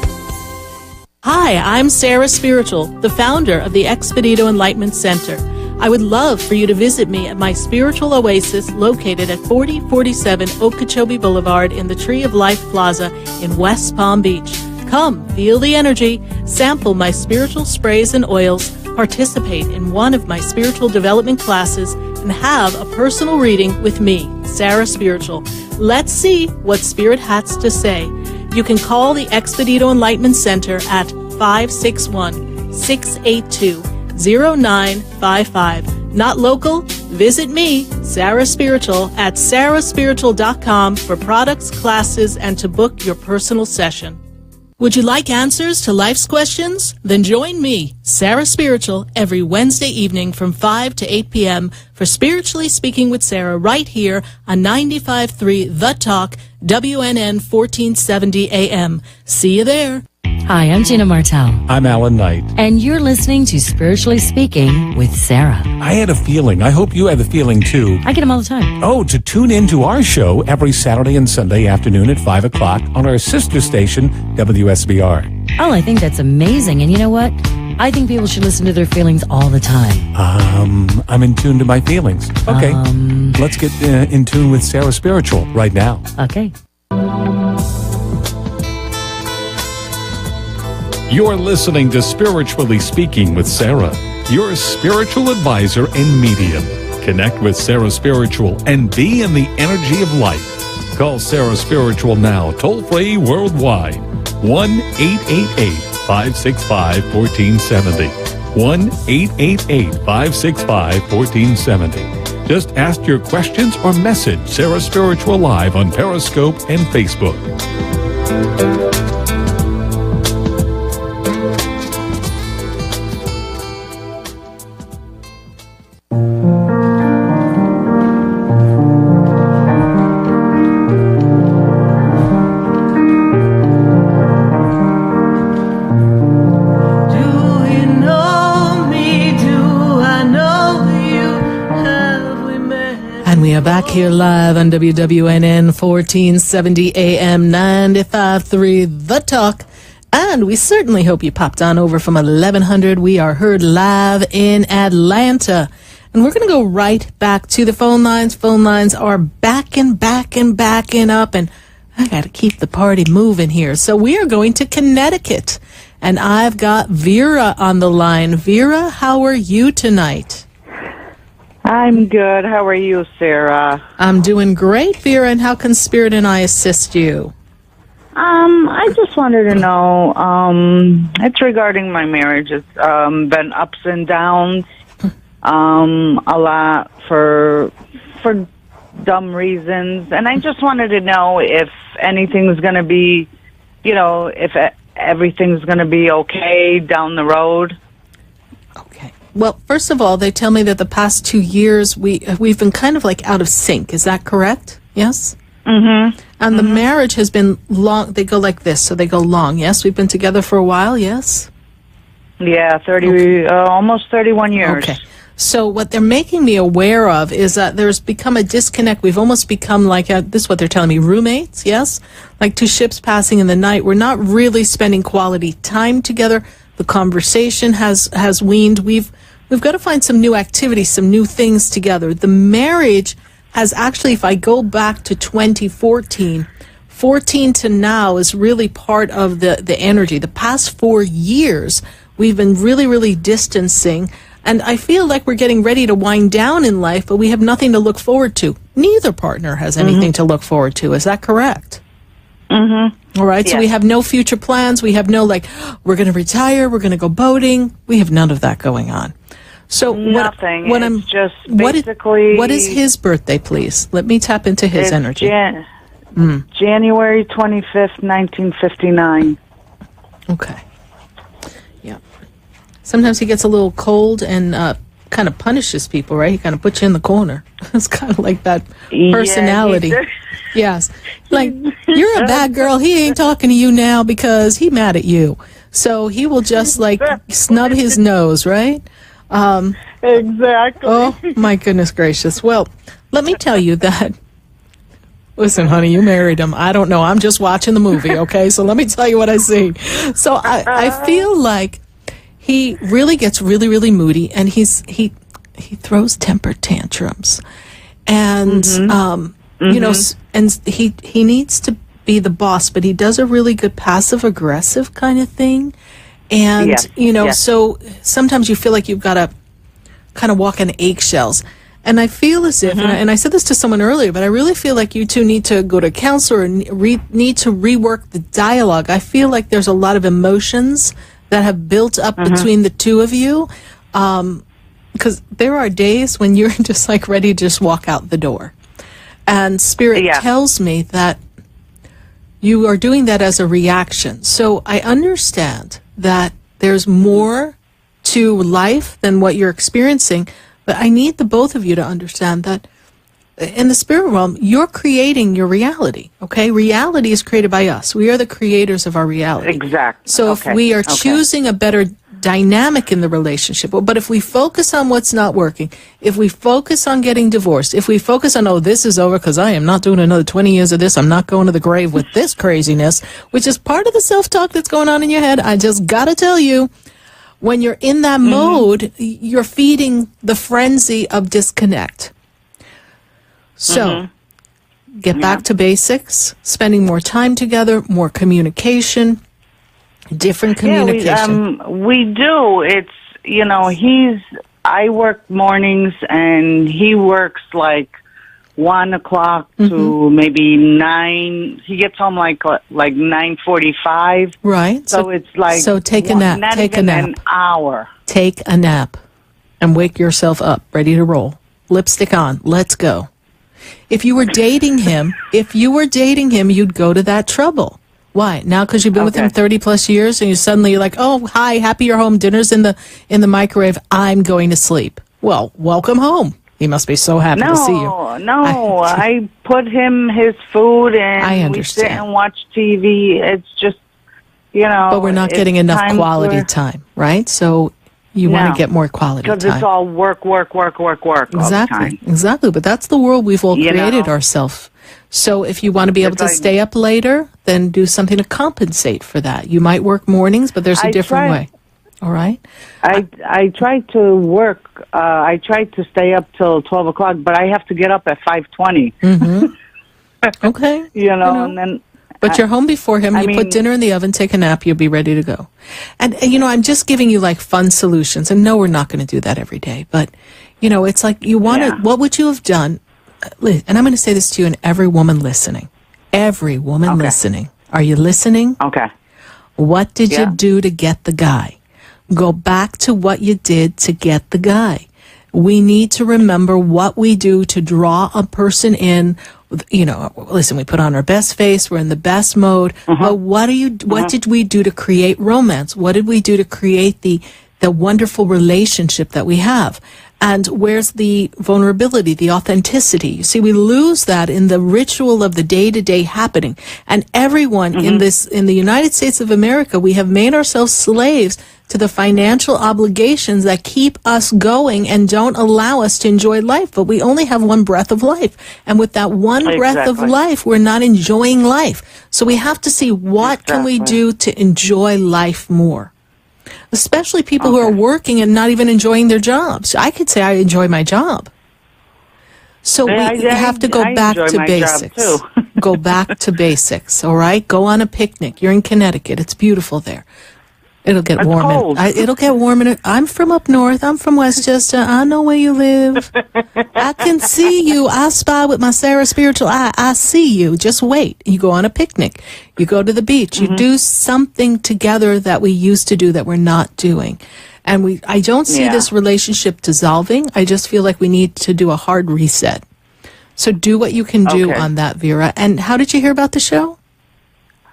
Hi, I'm Sarah Spiritual, the founder of the Expedito Enlightenment Center. I would love for you to visit me at my spiritual oasis located at 4047 Okeechobee Boulevard in the Tree of Life Plaza in West Palm Beach. Come, feel the energy, sample my spiritual sprays and oils, participate in one of my spiritual development classes, and have a personal reading with me, Sarah Spiritual. Let's see what Spirit has to say. You can call the Expedito Enlightenment Center at 561-682-0955. Not local? Visit me, Sarah Spiritual, at sarahspiritual.com for products, classes, and to book your personal session. Would you like answers to life's questions? Then join me, Sarah Spiritual, every Wednesday evening from 5 to 8 p.m. for Spiritually Speaking with Sarah right here on 95.3 The Talk, WNN 1470 AM. See you there. Hi, I'm Gina Martell. I'm Alan Knight. And you're listening to Spiritually Speaking with Sarah. I had a feeling. I hope you had the feeling, too. I get them all the time. Oh, to tune in to our show every Saturday and Sunday afternoon at 5 o'clock on our sister station, WSBR. Oh, I think that's amazing. And you know what? I think people should listen to their feelings all the time. I'm in tune to my feelings. Okay, let's get in tune with Sarah Spiritual right now. Okay. You're listening to Spiritually Speaking with Sarah, your spiritual advisor and medium. Connect with Sarah Spiritual and be in the energy of light. Call Sarah Spiritual now, toll-free worldwide. 1-888-565-1470. 1-888-565-1470. Just ask your questions or message Sarah Spiritual live on Periscope and Facebook. Back here live on WWNN 1470 AM 95.3 The Talk. And we certainly hope you popped on over from 1100. We are heard live in Atlanta. And we're going to go right back to the phone lines. Phone lines are backing up. And I got to keep the party moving here. So we are going to Connecticut. And I've got Vera on the line. Vera, how are you tonight? I'm good. How are you, Sarah? I'm doing great, Vera, and how can Spirit and I assist you? I just wanted to know, it's regarding my marriage. It's been ups and downs, a lot for dumb reasons, and I just wanted to know if anything's going to be, if everything's going to be okay down the road. Okay. Well, first of all, they tell me that the past 2 years we've been kind of like out of sync. Is that correct? Yes? Mm-hmm. And the marriage has been long. They go like this, so they go long. Yes? We've been together for a while, yes? Yeah, almost 31 years. Okay. So what they're making me aware of is that there's become a disconnect. We've almost become like, this is what they're telling me, roommates, yes? Like two ships passing in the night. We're not really spending quality time together. The conversation has weaned. We've got to find some new activities, some new things together. The marriage has actually, if I go back to 2014, 14 to now is really part of the energy. The past 4 years, we've been really, really distancing. And I feel like we're getting ready to wind down in life, but we have nothing to look forward to. Neither partner has anything to look forward to. Is that correct? Mm-hmm. All right, Yes. So we have no future plans. We have no, we're going to retire, we're going to go boating. We have none of that going on. So nothing. What It's just basically... What is his birthday, please? Let me tap into his It's energy. January 25th, 1959. Okay. Yeah. Sometimes he gets a little cold and kind of punishes people, right? He kind of puts you in the corner. It's kind of like that personality. Yes. Like, you're a bad girl. He ain't talking to you now because he mad at you. So he will just, snub his nose, right? Exactly. Oh, my goodness gracious. Well, let me tell you that. Listen, honey, you married him. I don't know. I'm just watching the movie, okay? So let me tell you what I see. So I feel like he really gets really, really moody, and he throws temper tantrums. And, and he needs to be the boss, but he does a really good passive-aggressive kind of thing. And, Yes. so sometimes you feel like you've got to kind of walk on eggshells. And I feel as if, and I said this to someone earlier, but I really feel like you two need to go to a counselor and need to rework the dialogue. I feel like there's a lot of emotions that have built up between the two of you. Because there are days when you're just like ready to just walk out the door. And Spirit tells me that you are doing that as a reaction. So I understand that there's more to life than what you're experiencing. But I need the both of you to understand that in the spirit realm, you're creating your reality, okay? Reality is created by us. We are the creators of our reality. Exactly. So if we are choosing a better dynamic in the relationship, but if we focus on what's not working, if we focus on getting divorced, if we focus on, this is over because I am not doing another 20 years of this, I'm not going to the grave with this craziness, which is part of the self-talk that's going on in your head, I just got to tell you, when you're in that mode, you're feeding the frenzy of disconnect. So, get back to basics, spending more time together, more communication, different communication. We do. It's, I work mornings and he works like 1 o'clock to maybe 9. He gets home like 9:45. Right. So it's like take a nap. Not Take a even nap. an hour. Take a nap and wake yourself up, ready to roll. Lipstick on. Let's go. If you were dating him, you'd go to that trouble. Why? Now because you've been with him 30 plus years and you're like, oh, hi, happy you're home. Dinner's in the microwave. I'm going to sleep. Well, welcome home. He must be so happy to see you. No, I put him his food and I we sit understand. and watch TV. It's just, But we're not getting enough quality time, right? So you want to get more quality time. Because it's all work all the time. Exactly. But that's the world we've all created ourselves. So if you want to be able to stay up later, then do something to compensate for that. You might work mornings, but there's a different way. All right. I tried to work. I tried to stay up till 12 o'clock, but I have to get up at 5:20. Okay. And then. But you're home before him. You put dinner in the oven, take a nap, you'll be ready to go. And I'm just giving you like fun solutions. And no, we're not going to do that every day. But it's like you want to. What would you have done? And I'm going to say this to you and every woman listening. Every woman listening. Are you listening? Okay. What did you do to get the guy? Go back to what you did to get the guy. We need to remember what we do to draw a person in. Listen, we put on our best face. We're in the best mode. But what did we do to create romance? What did we do to create the wonderful relationship that we have? And where's the vulnerability, the authenticity? You see, we lose that in the ritual of the day-to-day happening. And everyone in the United States of America, we have made ourselves slaves to the financial obligations that keep us going and don't allow us to enjoy life. But we only have one breath of life. And with that one breath of life, we're not enjoying life. So we have to see what can we do to enjoy life more. Especially people who are working and not even enjoying their jobs. I could say I enjoy my job. So we have to go back to basics. Go back to basics, all right? Go on a picnic. You're in Connecticut. It's beautiful there. It'll get warm. It'll get warm. I'm from up north. I'm from Westchester. I know where you live. I can see you. I spy with my Sarah spiritual eye. I see you. Just wait. You go on a picnic. You go to the beach. You do something together that we used to do that we're not doing. And I don't see this relationship dissolving. I just feel like we need to do a hard reset. So do what you can do on that, Vera. And how did you hear about the show?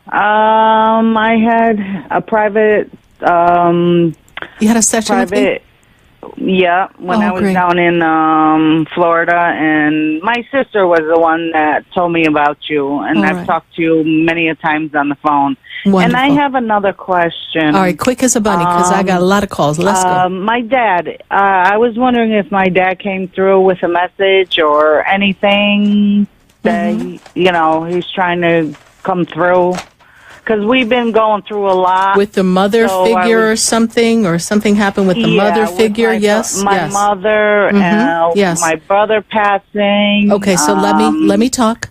I had a private. You had a session with me? Yeah, when I was down in Florida, and my sister was the one that told me about you, and I've talked to you many a times on the phone. Wonderful. And I have another question. All right, quick as a bunny, because I got a lot of calls. Let's go. My dad, I was wondering if my dad came through with a message or anything that, he's trying to come through. because we've been going through a lot. With the mother So figure or something happened with the mother with figure? my Yes. mother, Yes. my brother passing. Okay, so let me talk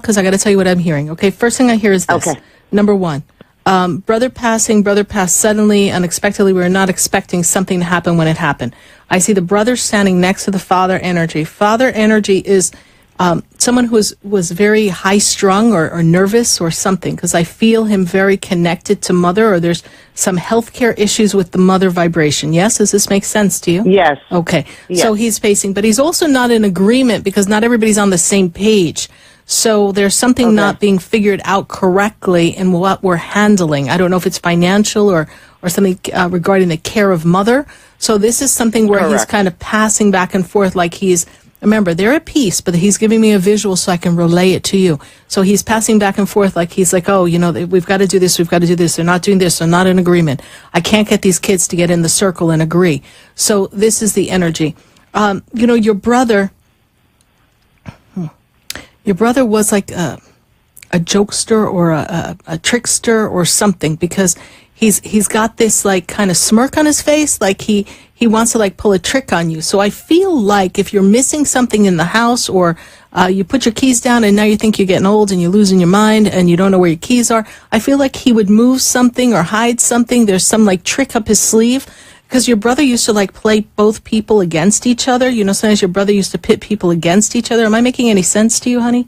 because I got to tell you what I'm hearing. Okay, first thing I hear is this. Okay. Number one, brother passed suddenly, unexpectedly. We were not expecting something to happen when it happened. I see the brother standing next to the father energy. Father energy is someone who was very high-strung or nervous or something, because I feel him very connected to mother, or there's some healthcare issues with the mother vibration. Yes? Does this make sense to you? Yes. Okay. Yes. So he's facing, but he's also not in agreement because not everybody's on the same page. So there's something not being figured out correctly in what we're handling. I don't know if it's financial or something regarding the care of mother. So this is something where he's kind of passing back and forth like he's, remember, they're at peace, but he's giving me a visual so I can relay it to you. So he's passing back and forth like he's like, oh, we've got to do this, we've got to do this. They're not doing this, they're not in agreement. I can't get these kids to get in the circle and agree. So this is the energy. Your brother was like a jokester or a trickster or something, because he's got this like kind of smirk on his face, like he wants to like pull a trick on you. So I feel like if you're missing something in the house, or you put your keys down and now you think you're getting old and you're losing your mind and you don't know where your keys are, I feel like he would move something or hide something. There's some like trick up his sleeve, because your brother used to like play both people against each other. Sometimes your brother used to pit people against each other. Am I making any sense to you, honey?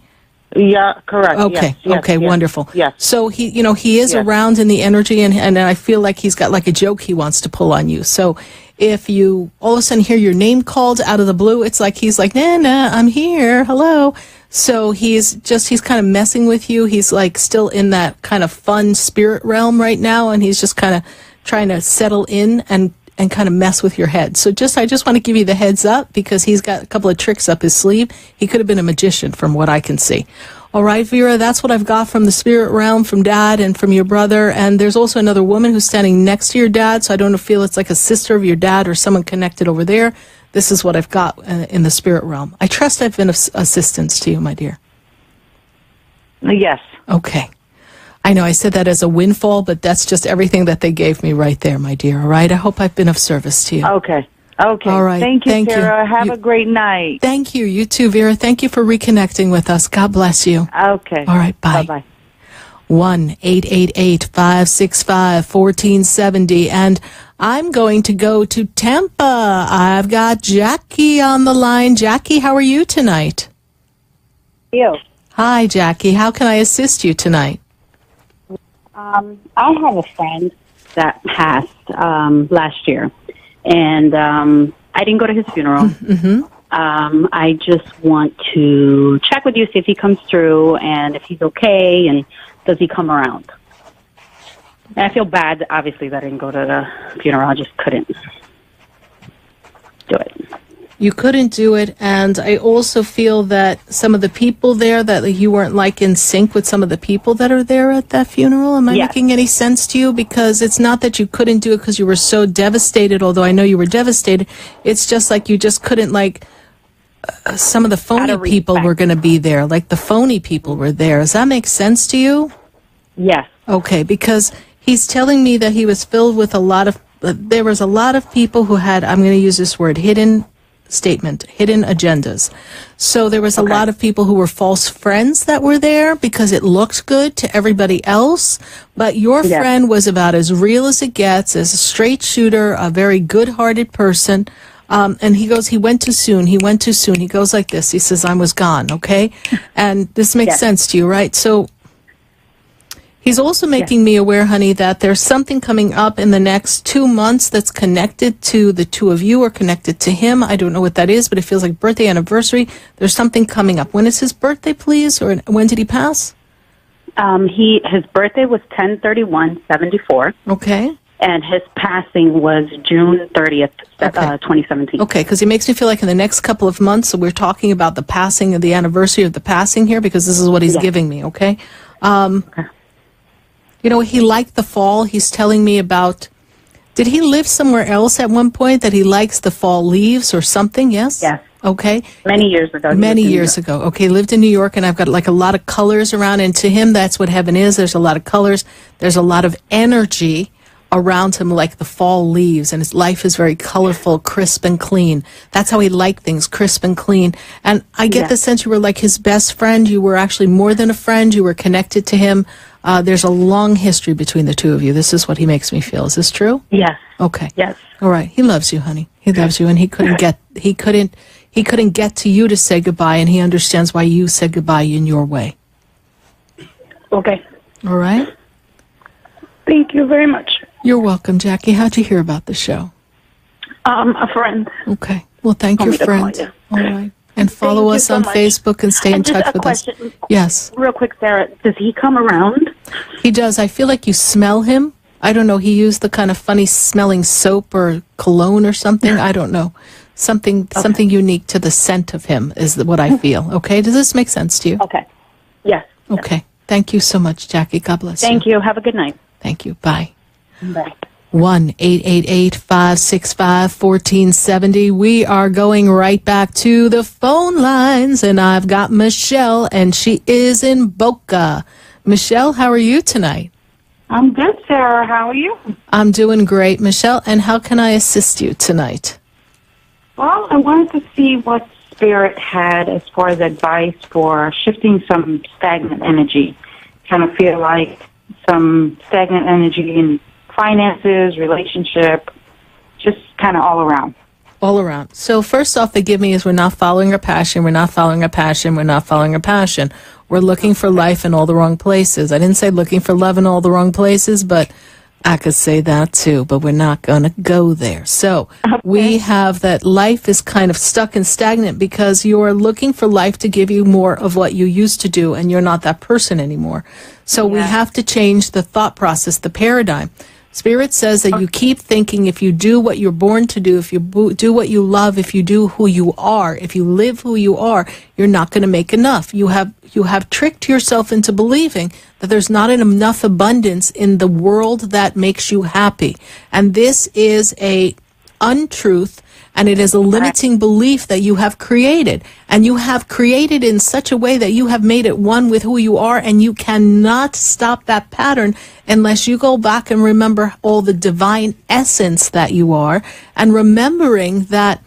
Yeah, correct. Okay, Yes, okay, yes, wonderful. Yes. So he is around in the energy, and I feel like he's got like a joke he wants to pull on you. So if you all of a sudden hear your name called out of the blue, it's like he's like, Nana, I'm here, hello. So he's kind of messing with you. He's like still in that kind of fun spirit realm right now, and he's just kind of trying to settle in and kind of mess with your head. So I just want to give you the heads up, because he's got a couple of tricks up his sleeve. He could have been a magician from what I can see. All right, Vera, that's what I've got from the spirit realm, from Dad and from your brother. And there's also another woman who's standing next to your dad, so I don't feel it's like a sister of your dad or someone connected over there. This is what I've got in the spirit realm. I trust I've been of assistance to you, my dear. Yes. Okay. I know I said that as a windfall, but that's just everything that they gave me right there, my dear. All right? I hope I've been of service to you. Okay. All right. Thank you, Sarah. Have a great night. Thank you. You too, Vera. Thank you for reconnecting with us. God bless you. Okay. All right. Bye. Bye-bye. 1-888-565-1470. And I'm going to go to Tampa. I've got Jackie on the line. Jackie, how are you tonight? You. Hi, Jackie. How can I assist you tonight? I have a friend that passed last year, and I didn't go to his funeral. Mm-hmm. I just want to check with you, see if he comes through, and if he's okay, and does he come around. And I feel bad, obviously, that I didn't go to the funeral. I just couldn't do it. You couldn't do it, and I also feel that some of the people there, that you weren't like in sync with some of the people that are there at that funeral. Am I making any sense to you? Because it's not that you couldn't do it because you were so devastated, although I know you were devastated. It's just like you just couldn't, like, some of the phony people were going to be there. Like the phony people were there. Does that make sense to you? Yes. Okay, because he's telling me that he was filled with a lot of, there was a lot of people who had, I'm going to use this word, hidden agendas. So there was a lot of people who were false friends that were there because it looked good to everybody else. But your friend was about as real as it gets, as a straight shooter, a very good-hearted person. And he goes, he went too soon. He goes like this. He says, I was gone, okay? And this makes sense to you, right? So he's also making me aware, honey, that there's something coming up in the next 2 months that's connected to the two of you or connected to him. I don't know what that is, but it feels like birthday, anniversary. There's something coming up. When is his birthday, please? Or when did he pass? His birthday was 10/31/74. Okay. And his passing was June 30th, 2017. Okay, because he makes me feel like in the next couple of months, so we're talking about the passing of the anniversary of the passing here, because this is what he's giving me, okay? You know, he liked the fall. He's telling me about, did he live somewhere else at one point that he likes the fall leaves or something, yes? Yes. Okay? Many years ago. Many years ago. Okay, lived in New York, and I've got like a lot of colors around, and to him, that's what heaven is. There's a lot of colors. There's a lot of energy around him, like the fall leaves, and his life is very colorful, crisp, and clean. That's how he liked things, crisp and clean. And I get the sense you were like his best friend. You were actually more than a friend. You were connected to him. There's a long history between the two of you. This is what he makes me feel. Is this true? Yes. Okay. Yes. All right. He loves you, honey. He loves you, and he couldn't get to you to say goodbye, and he understands why you said goodbye in your way. Okay. All right. Thank you very much. You're welcome, Jackie. How'd you hear about the show? A friend. Okay. Well, thank your friend. All right. And follow Thank you us so on much. Facebook and stay in just touch a with us. question. Yes. Real quick, Sarah, does he come around? He does. I feel like you smell him. I don't know. He used the kind of funny smelling soap or cologne or something. I don't know. Something unique to the scent of him is what I feel. Okay. Does this make sense to you? Okay. Yes. Okay. Thank you so much, Jackie. God bless you. Thank you. Have a good night. Thank you. Bye. Bye. 1-888-565-1470. We are going right back to the phone lines, and I've got Michelle, and she is in Boca. Michelle, how are you tonight? I'm good, Sarah. How are you? I'm doing great, Michelle, and how can I assist you tonight? Well, I wanted to see what Spirit had as far as advice for shifting some stagnant energy. Kind of feel like some stagnant energy in finances, relationship, just kind of all around. All around. So first off, forgive me, is we're not following our passion. We're not following our passion. We're not following our passion. We're looking for life in all the wrong places. I didn't say looking for love in all the wrong places, but I could say that too, but we're not going to go there. So we have that life is kind of stuck and stagnant because you're looking for life to give you more of what you used to do, and you're not that person anymore. So we have to change the thought process, the paradigm. Spirit says that you keep thinking if you do what you're born to do, if you do what you love, if you do who you are, if you live who you are, you're not going to make enough. You have tricked yourself into believing that there's not enough abundance in the world that makes you happy. And this is a untruth, and it is a limiting belief that you have created. And you have created in such a way that you have made it one with who you are, and you cannot stop that pattern unless you go back and remember all the divine essence that you are, and remembering that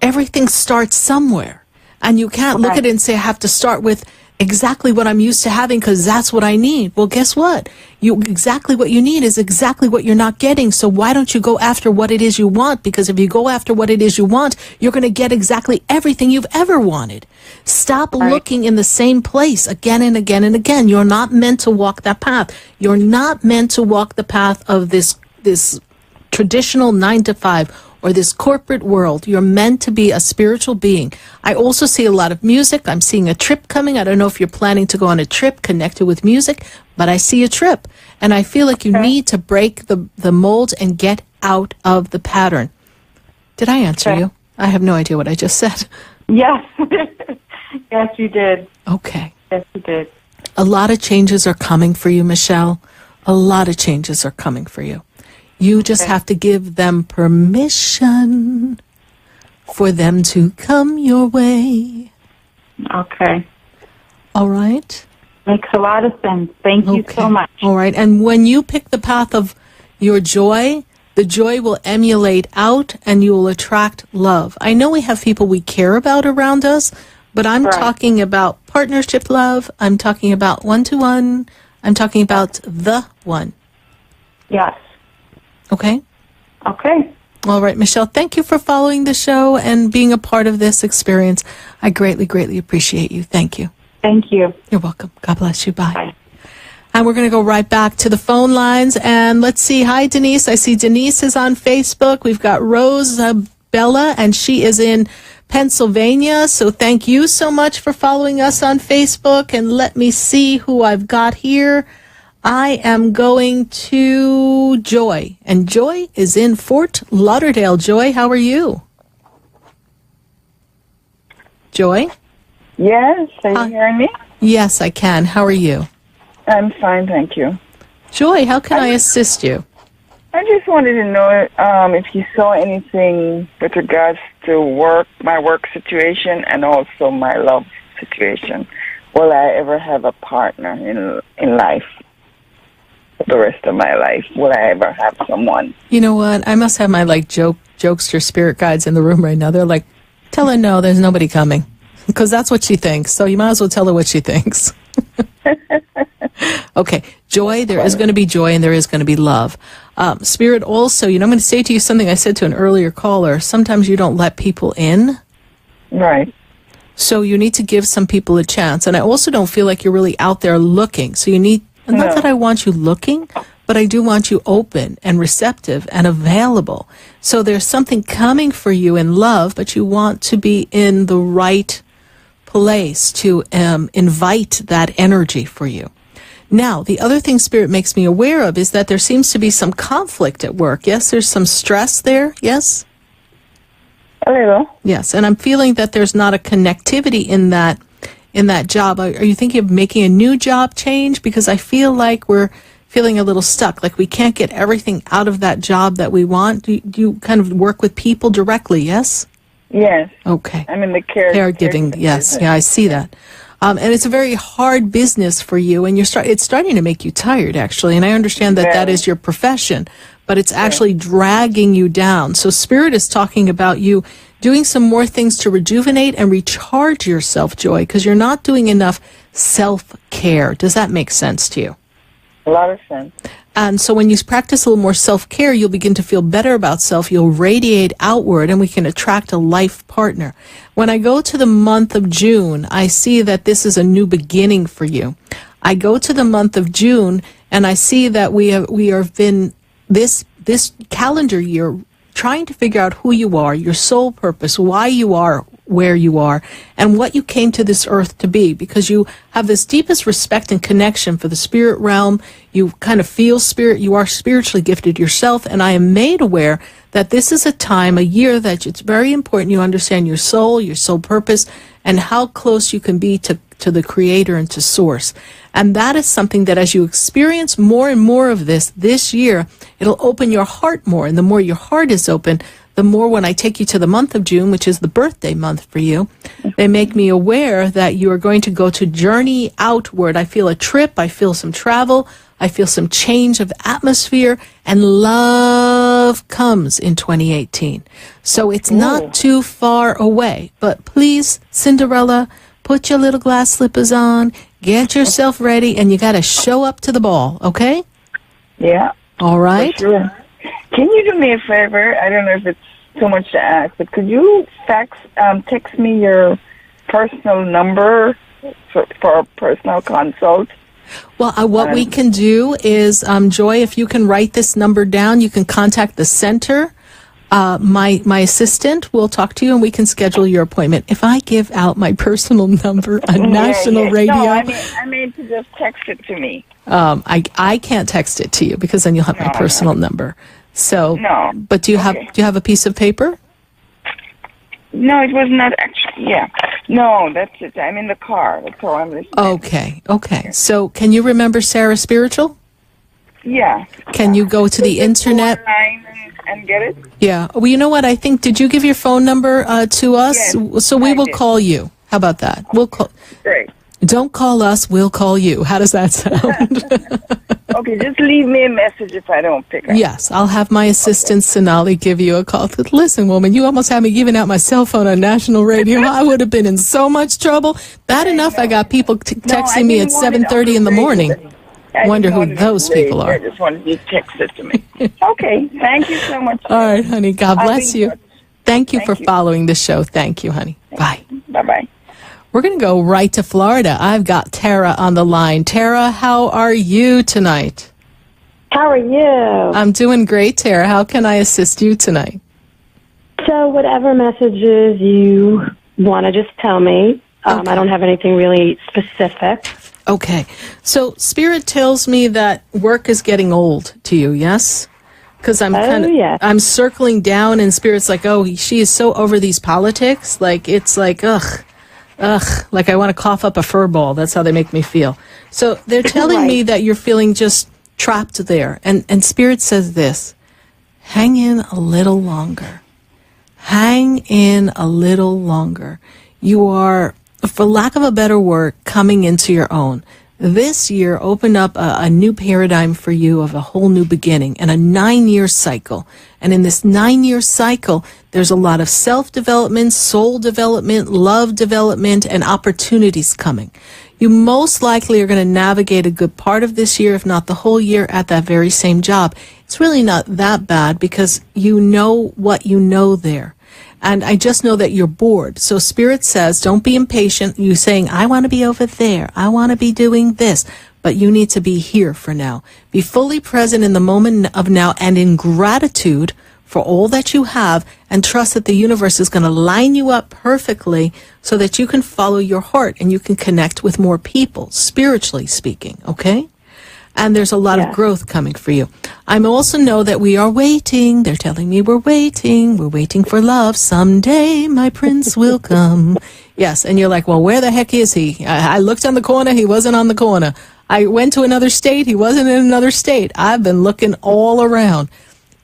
everything starts somewhere. And you can't look at it and say, I have to start with exactly what I'm used to having because that's what I need. Well, guess what? Exactly what you need is exactly what you're not getting. So why don't you go after what it is you want? Because if you go after what it is you want, you're going to get exactly everything you've ever wanted. Stop looking in the same place again and again and again. You're not meant to walk that path. You're not meant to walk the path of this traditional 9-to-5 or this corporate world. You're meant to be a spiritual being. I also see a lot of music. I'm seeing a trip coming. I don't know if you're planning to go on a trip connected with music, but I see a trip. And I feel like you need to break the mold and get out of the pattern. Did I answer you? I have no idea what I just said. Yes. Yes, you did. Okay. Yes, you did. A lot of changes are coming for you, Michelle. A lot of changes are coming for you. You just have to give them permission for them to come your way. Okay. All right? Makes a lot of sense. Thank you so much. All right. And when you pick the path of your joy, the joy will emulate out and you will attract love. I know we have people we care about around us, but I'm talking about partnership love. I'm talking about one-to-one. I'm talking about the one. Yes. Okay? Okay. All right, Michelle, thank you for following the show and being a part of this experience. I greatly, greatly appreciate you. Thank you. Thank you. You're welcome. God bless you. Bye. And we're going to go right back to the phone lines. And let's see. Hi, Denise. I see Denise is on Facebook. We've got Rose Bella, and she is in Pennsylvania. So thank you so much for following us on Facebook. And let me see who I've got here. I am going to Joy, and Joy is in Fort Lauderdale. Joy, how are you? Joy? Yes, are you hearing me? Yes, I can. How are you? I'm fine, thank you. Joy, how can I assist you? I just wanted to know if you saw anything with regards to my work situation, and also my love situation. Will I ever have a partner in life for the rest of my life? Will I ever have someone? You know what? I must have my jokester spirit guides in the room right now. They're like, tell her no, there's nobody coming. Because that's what she thinks. So you might as well tell her what she thinks. Okay, joy, there is going to be joy and there is going to be love. Spirit also, I'm going to say to you something I said to an earlier caller. Sometimes you don't let people in. Right. So you need to give some people a chance. And I also don't feel like you're really out there looking. So you need, not that I want you looking, but I do want you open and receptive and available. So there's something coming for you in love, but you want to be in the right place to invite that energy for you. Now, the other thing Spirit makes me aware of is that there seems to be some conflict at work. Yes, there's some stress there. Yes? A little. Yes, and I'm feeling that there's not a connectivity in that job. Are you thinking of making a new job change? Because I feel like we're feeling a little stuck, like we can't get everything out of that job that we want. Do you kind of work with people directly, yes? Yes. Okay. I'm in the caregiving. Yes, business. Yeah, I see that. And it's a very hard business for you, and it's starting to make you tired, actually. And I understand that is your profession, but it's actually dragging you down. So Spirit is talking about you doing some more things to rejuvenate and recharge yourself, Joy, because you're not doing enough self-care. Does that make sense to you? A lot of sense. And so when you practice a little more self-care, you'll begin to feel better about self. You'll radiate outward, and we can attract a life partner. When I go to the month of June, I see that this is a new beginning for you. I go to the month of June, and I see that we have been this calendar year trying to figure out who you are, your soul purpose, why you are where you are, and what you came to this earth to be, because you have this deepest respect and connection for the spirit realm. You kind of feel spirit. You are spiritually gifted yourself, and I am made aware that this is a year that it's very important you understand your soul purpose, and how close you can be to the Creator and to Source. And that is something that as you experience more and more of this year, it'll open your heart more. And the more your heart is open, the more when I take you to the month of June, which is the birthday month for you, they make me aware that you are going to go to journey outward. I feel a trip. I feel some travel. I feel some change of atmosphere, and love comes in 2018. So it's not too far away. But please, Cinderella, put your little glass slippers on, get yourself ready, and you got to show up to the ball, okay? Yeah. All right. For sure. Can you do me a favor? I don't know if it's too much to ask, but could you text me your personal number for a personal consult? Well, what we can do is, Joy, if you can write this number down, you can contact the center. My assistant will talk to you, and we can schedule your appointment. If I give out my personal number on national radio, no, I mean to just text it to me. I can't text it to you because then you'll have my personal number. So, no. But do you have a piece of paper? No, it was not actually. Yeah, no, that's it. I'm in the car. That's all I'm listening. Okay. So, can you remember Sarah Spiritual? Yeah. Can you go to the internet and get it? Yeah. Well, you know what? I think, did you give your phone number to us? Yes, so we will call you. How about that? We'll call. Great. Don't call us. We'll call you. How does that sound? Okay, just leave me a message if I don't pick up. Yes, I'll have my assistant Sonali give you a call. Listen, woman, you almost had me giving out my cell phone on national radio. I would have been in so much trouble. Bad enough I got people texting me at 7:30 in the morning. Wonder who those people are. I just wanted you to text it to me. Okay, thank you so much. All right, honey. God bless you. Thank you for following the show. Thank you, honey. Bye. Bye-bye. We're going to go right to Florida. I've got Tara on the line. Tara, how are you tonight? How are you? I'm doing great, Tara. How can I assist you tonight? So whatever messages you want to just tell me. I don't have anything really specific. Okay. So Spirit tells me that work is getting old to you, yes? Because I'm circling down and Spirit's like, oh, she is so over these politics. Like, it's like, ugh, like I want to cough up a fur ball. That's how they make me feel. So they're telling me that you're feeling just trapped there. And Spirit says this, hang in a little longer. Hang in a little longer. You are, for lack of a better word, coming into your own. This year opened up a new paradigm for you of a whole new beginning and a 9-year cycle. And in this 9-year cycle, there's a lot of self-development, soul development, love development, and opportunities coming. You most likely are going to navigate a good part of this year, if not the whole year, at that very same job. It's really not that bad because you know what you know there. And I just know that you're bored. So Spirit says, don't be impatient. You saying, I want to be over there. I want to be doing this. But you need to be here for now. Be fully present in the moment of now and in gratitude for all that you have, and trust that the universe is going to line you up perfectly so that you can follow your heart and you can connect with more people, spiritually speaking, okay? And there's a lot of growth coming for you. I also know that we are waiting. They're telling me we're waiting. We're waiting for love. Someday my prince will come. Yes, and you're like, well, where the heck is he? I looked on the corner. He wasn't on the corner. I went to another state. He wasn't in another state. I've been looking all around.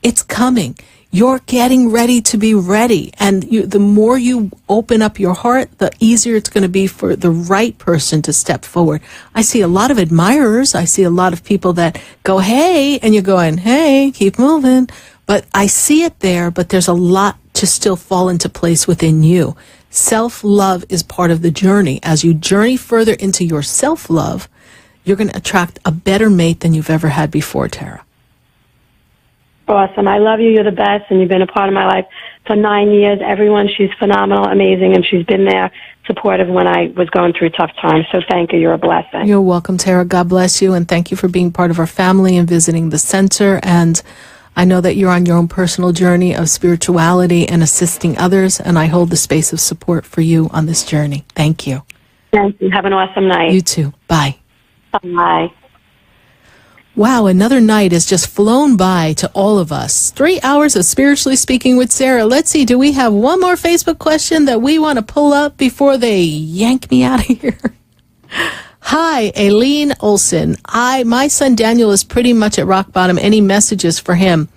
It's coming. You're getting ready to be ready. And the more you open up your heart, the easier it's going to be for the right person to step forward. I see a lot of admirers. I see a lot of people that go, hey, and you're going, hey, keep moving. But I see it there, but there's a lot to still fall into place within you. Self-love is part of the journey. As you journey further into your self-love, you're going to attract a better mate than you've ever had before, Tara. Awesome. I love you. You're the best, and you've been a part of my life for 9 years. Everyone, she's phenomenal, amazing, and she's been there supportive when I was going through tough times. So thank you. You're a blessing. You're welcome, Tara. God bless you, and thank you for being part of our family and visiting the center. And I know that you're on your own personal journey of spirituality and assisting others, and I hold the space of support for you on this journey. Thank you. Thank you. Have an awesome night. You too. Bye. Bye. Wow, another night has just flown by to all of us. 3 hours of Spiritually Speaking with Sarah. Let's see, do we have one more Facebook question that we want to pull up before they yank me out of here? Hi, Aileen Olson. My son Daniel is pretty much at rock bottom. Any messages for him?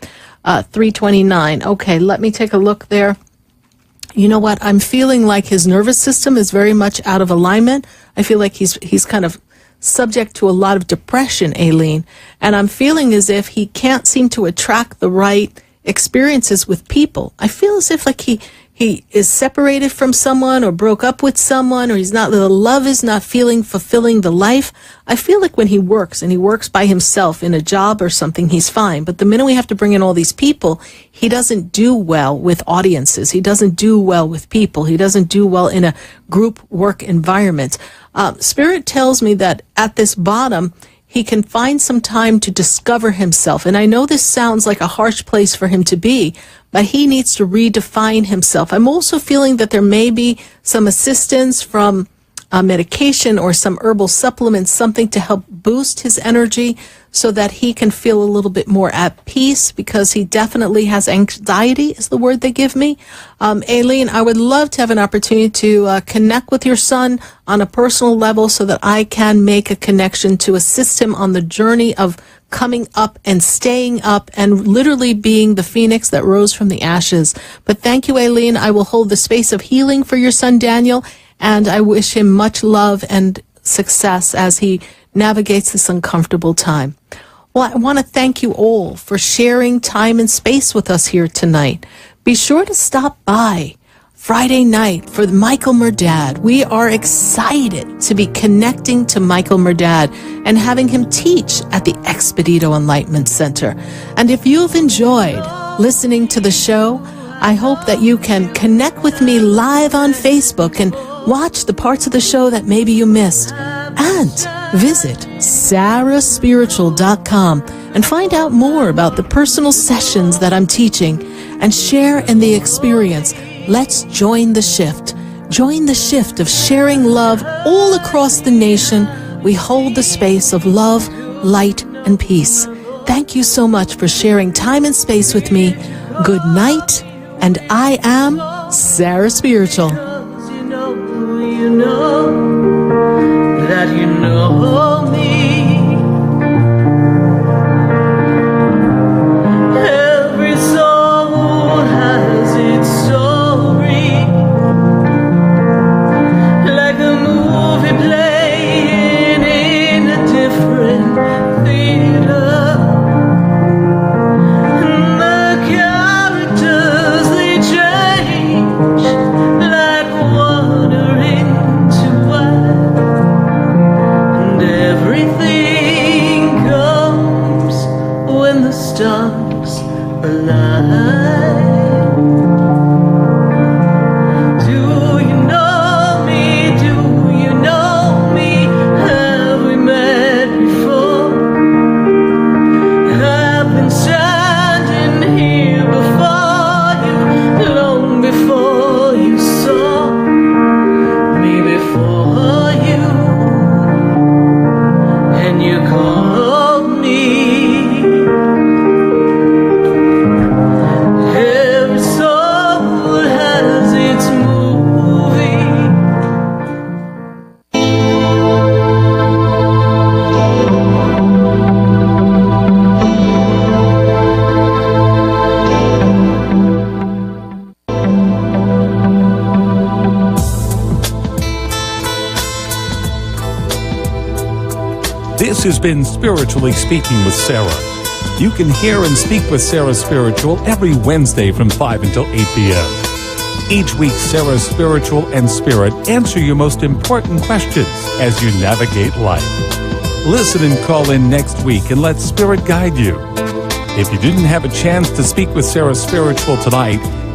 329. Okay, let me take a look there. You know what? I'm feeling like his nervous system is very much out of alignment. I feel like he's kind of subject to a lot of depression, Aileen, and I'm feeling as if he can't seem to attract the right experiences with people. I feel as if like he is separated from someone or broke up with someone, or the love is not fulfilling the life. I feel like when he works and he works by himself in a job or something, he's fine. But the minute we have to bring in all these people, he doesn't do well with audiences. He doesn't do well with people. He doesn't do well in a group work environment. Spirit tells me that at this bottom, he can find some time to discover himself. And I know this sounds like a harsh place for him to be, but he needs to redefine himself. I'm also feeling that there may be some assistance from medication or some herbal supplements, something to help boost his energy so that he can feel a little bit more at peace, because he definitely has anxiety is the word they give me. Aileen, I would love to have an opportunity to connect with your son on a personal level so that I can make a connection to assist him on the journey of coming up and staying up and literally being the phoenix that rose from the ashes. But thank you, Aileen. I will hold the space of healing for your son, Daniel, and I wish him much love and success as he navigates this uncomfortable time. Well, I want to thank you all for sharing time and space with us here tonight. Be sure to stop by Friday night for Michael Murdad. We are excited to be connecting to Michael Murdad and having him teach at the Expedito Enlightenment Center. And if you've enjoyed listening to the show, I hope that you can connect with me live on Facebook and watch the parts of the show that maybe you missed. And visit sarahspiritual.com and find out more about the personal sessions that I'm teaching and share in the experience. Let's join the shift. Join the shift of sharing love all across the nation. We hold the space of love, light, and peace. Thank you so much for sharing time and space with me. Good night, and I am Sarah Spiritual. You know that you know me. Every soul This has been Spiritually Speaking with Sarah. You can hear and speak with Sarah Spiritual every Wednesday from 5 until 8 p.m. Each week, Sarah Spiritual and Spirit answer your most important questions as you navigate life. Listen and call in next week and let Spirit guide you. If you didn't have a chance to speak with Sarah Spiritual tonight,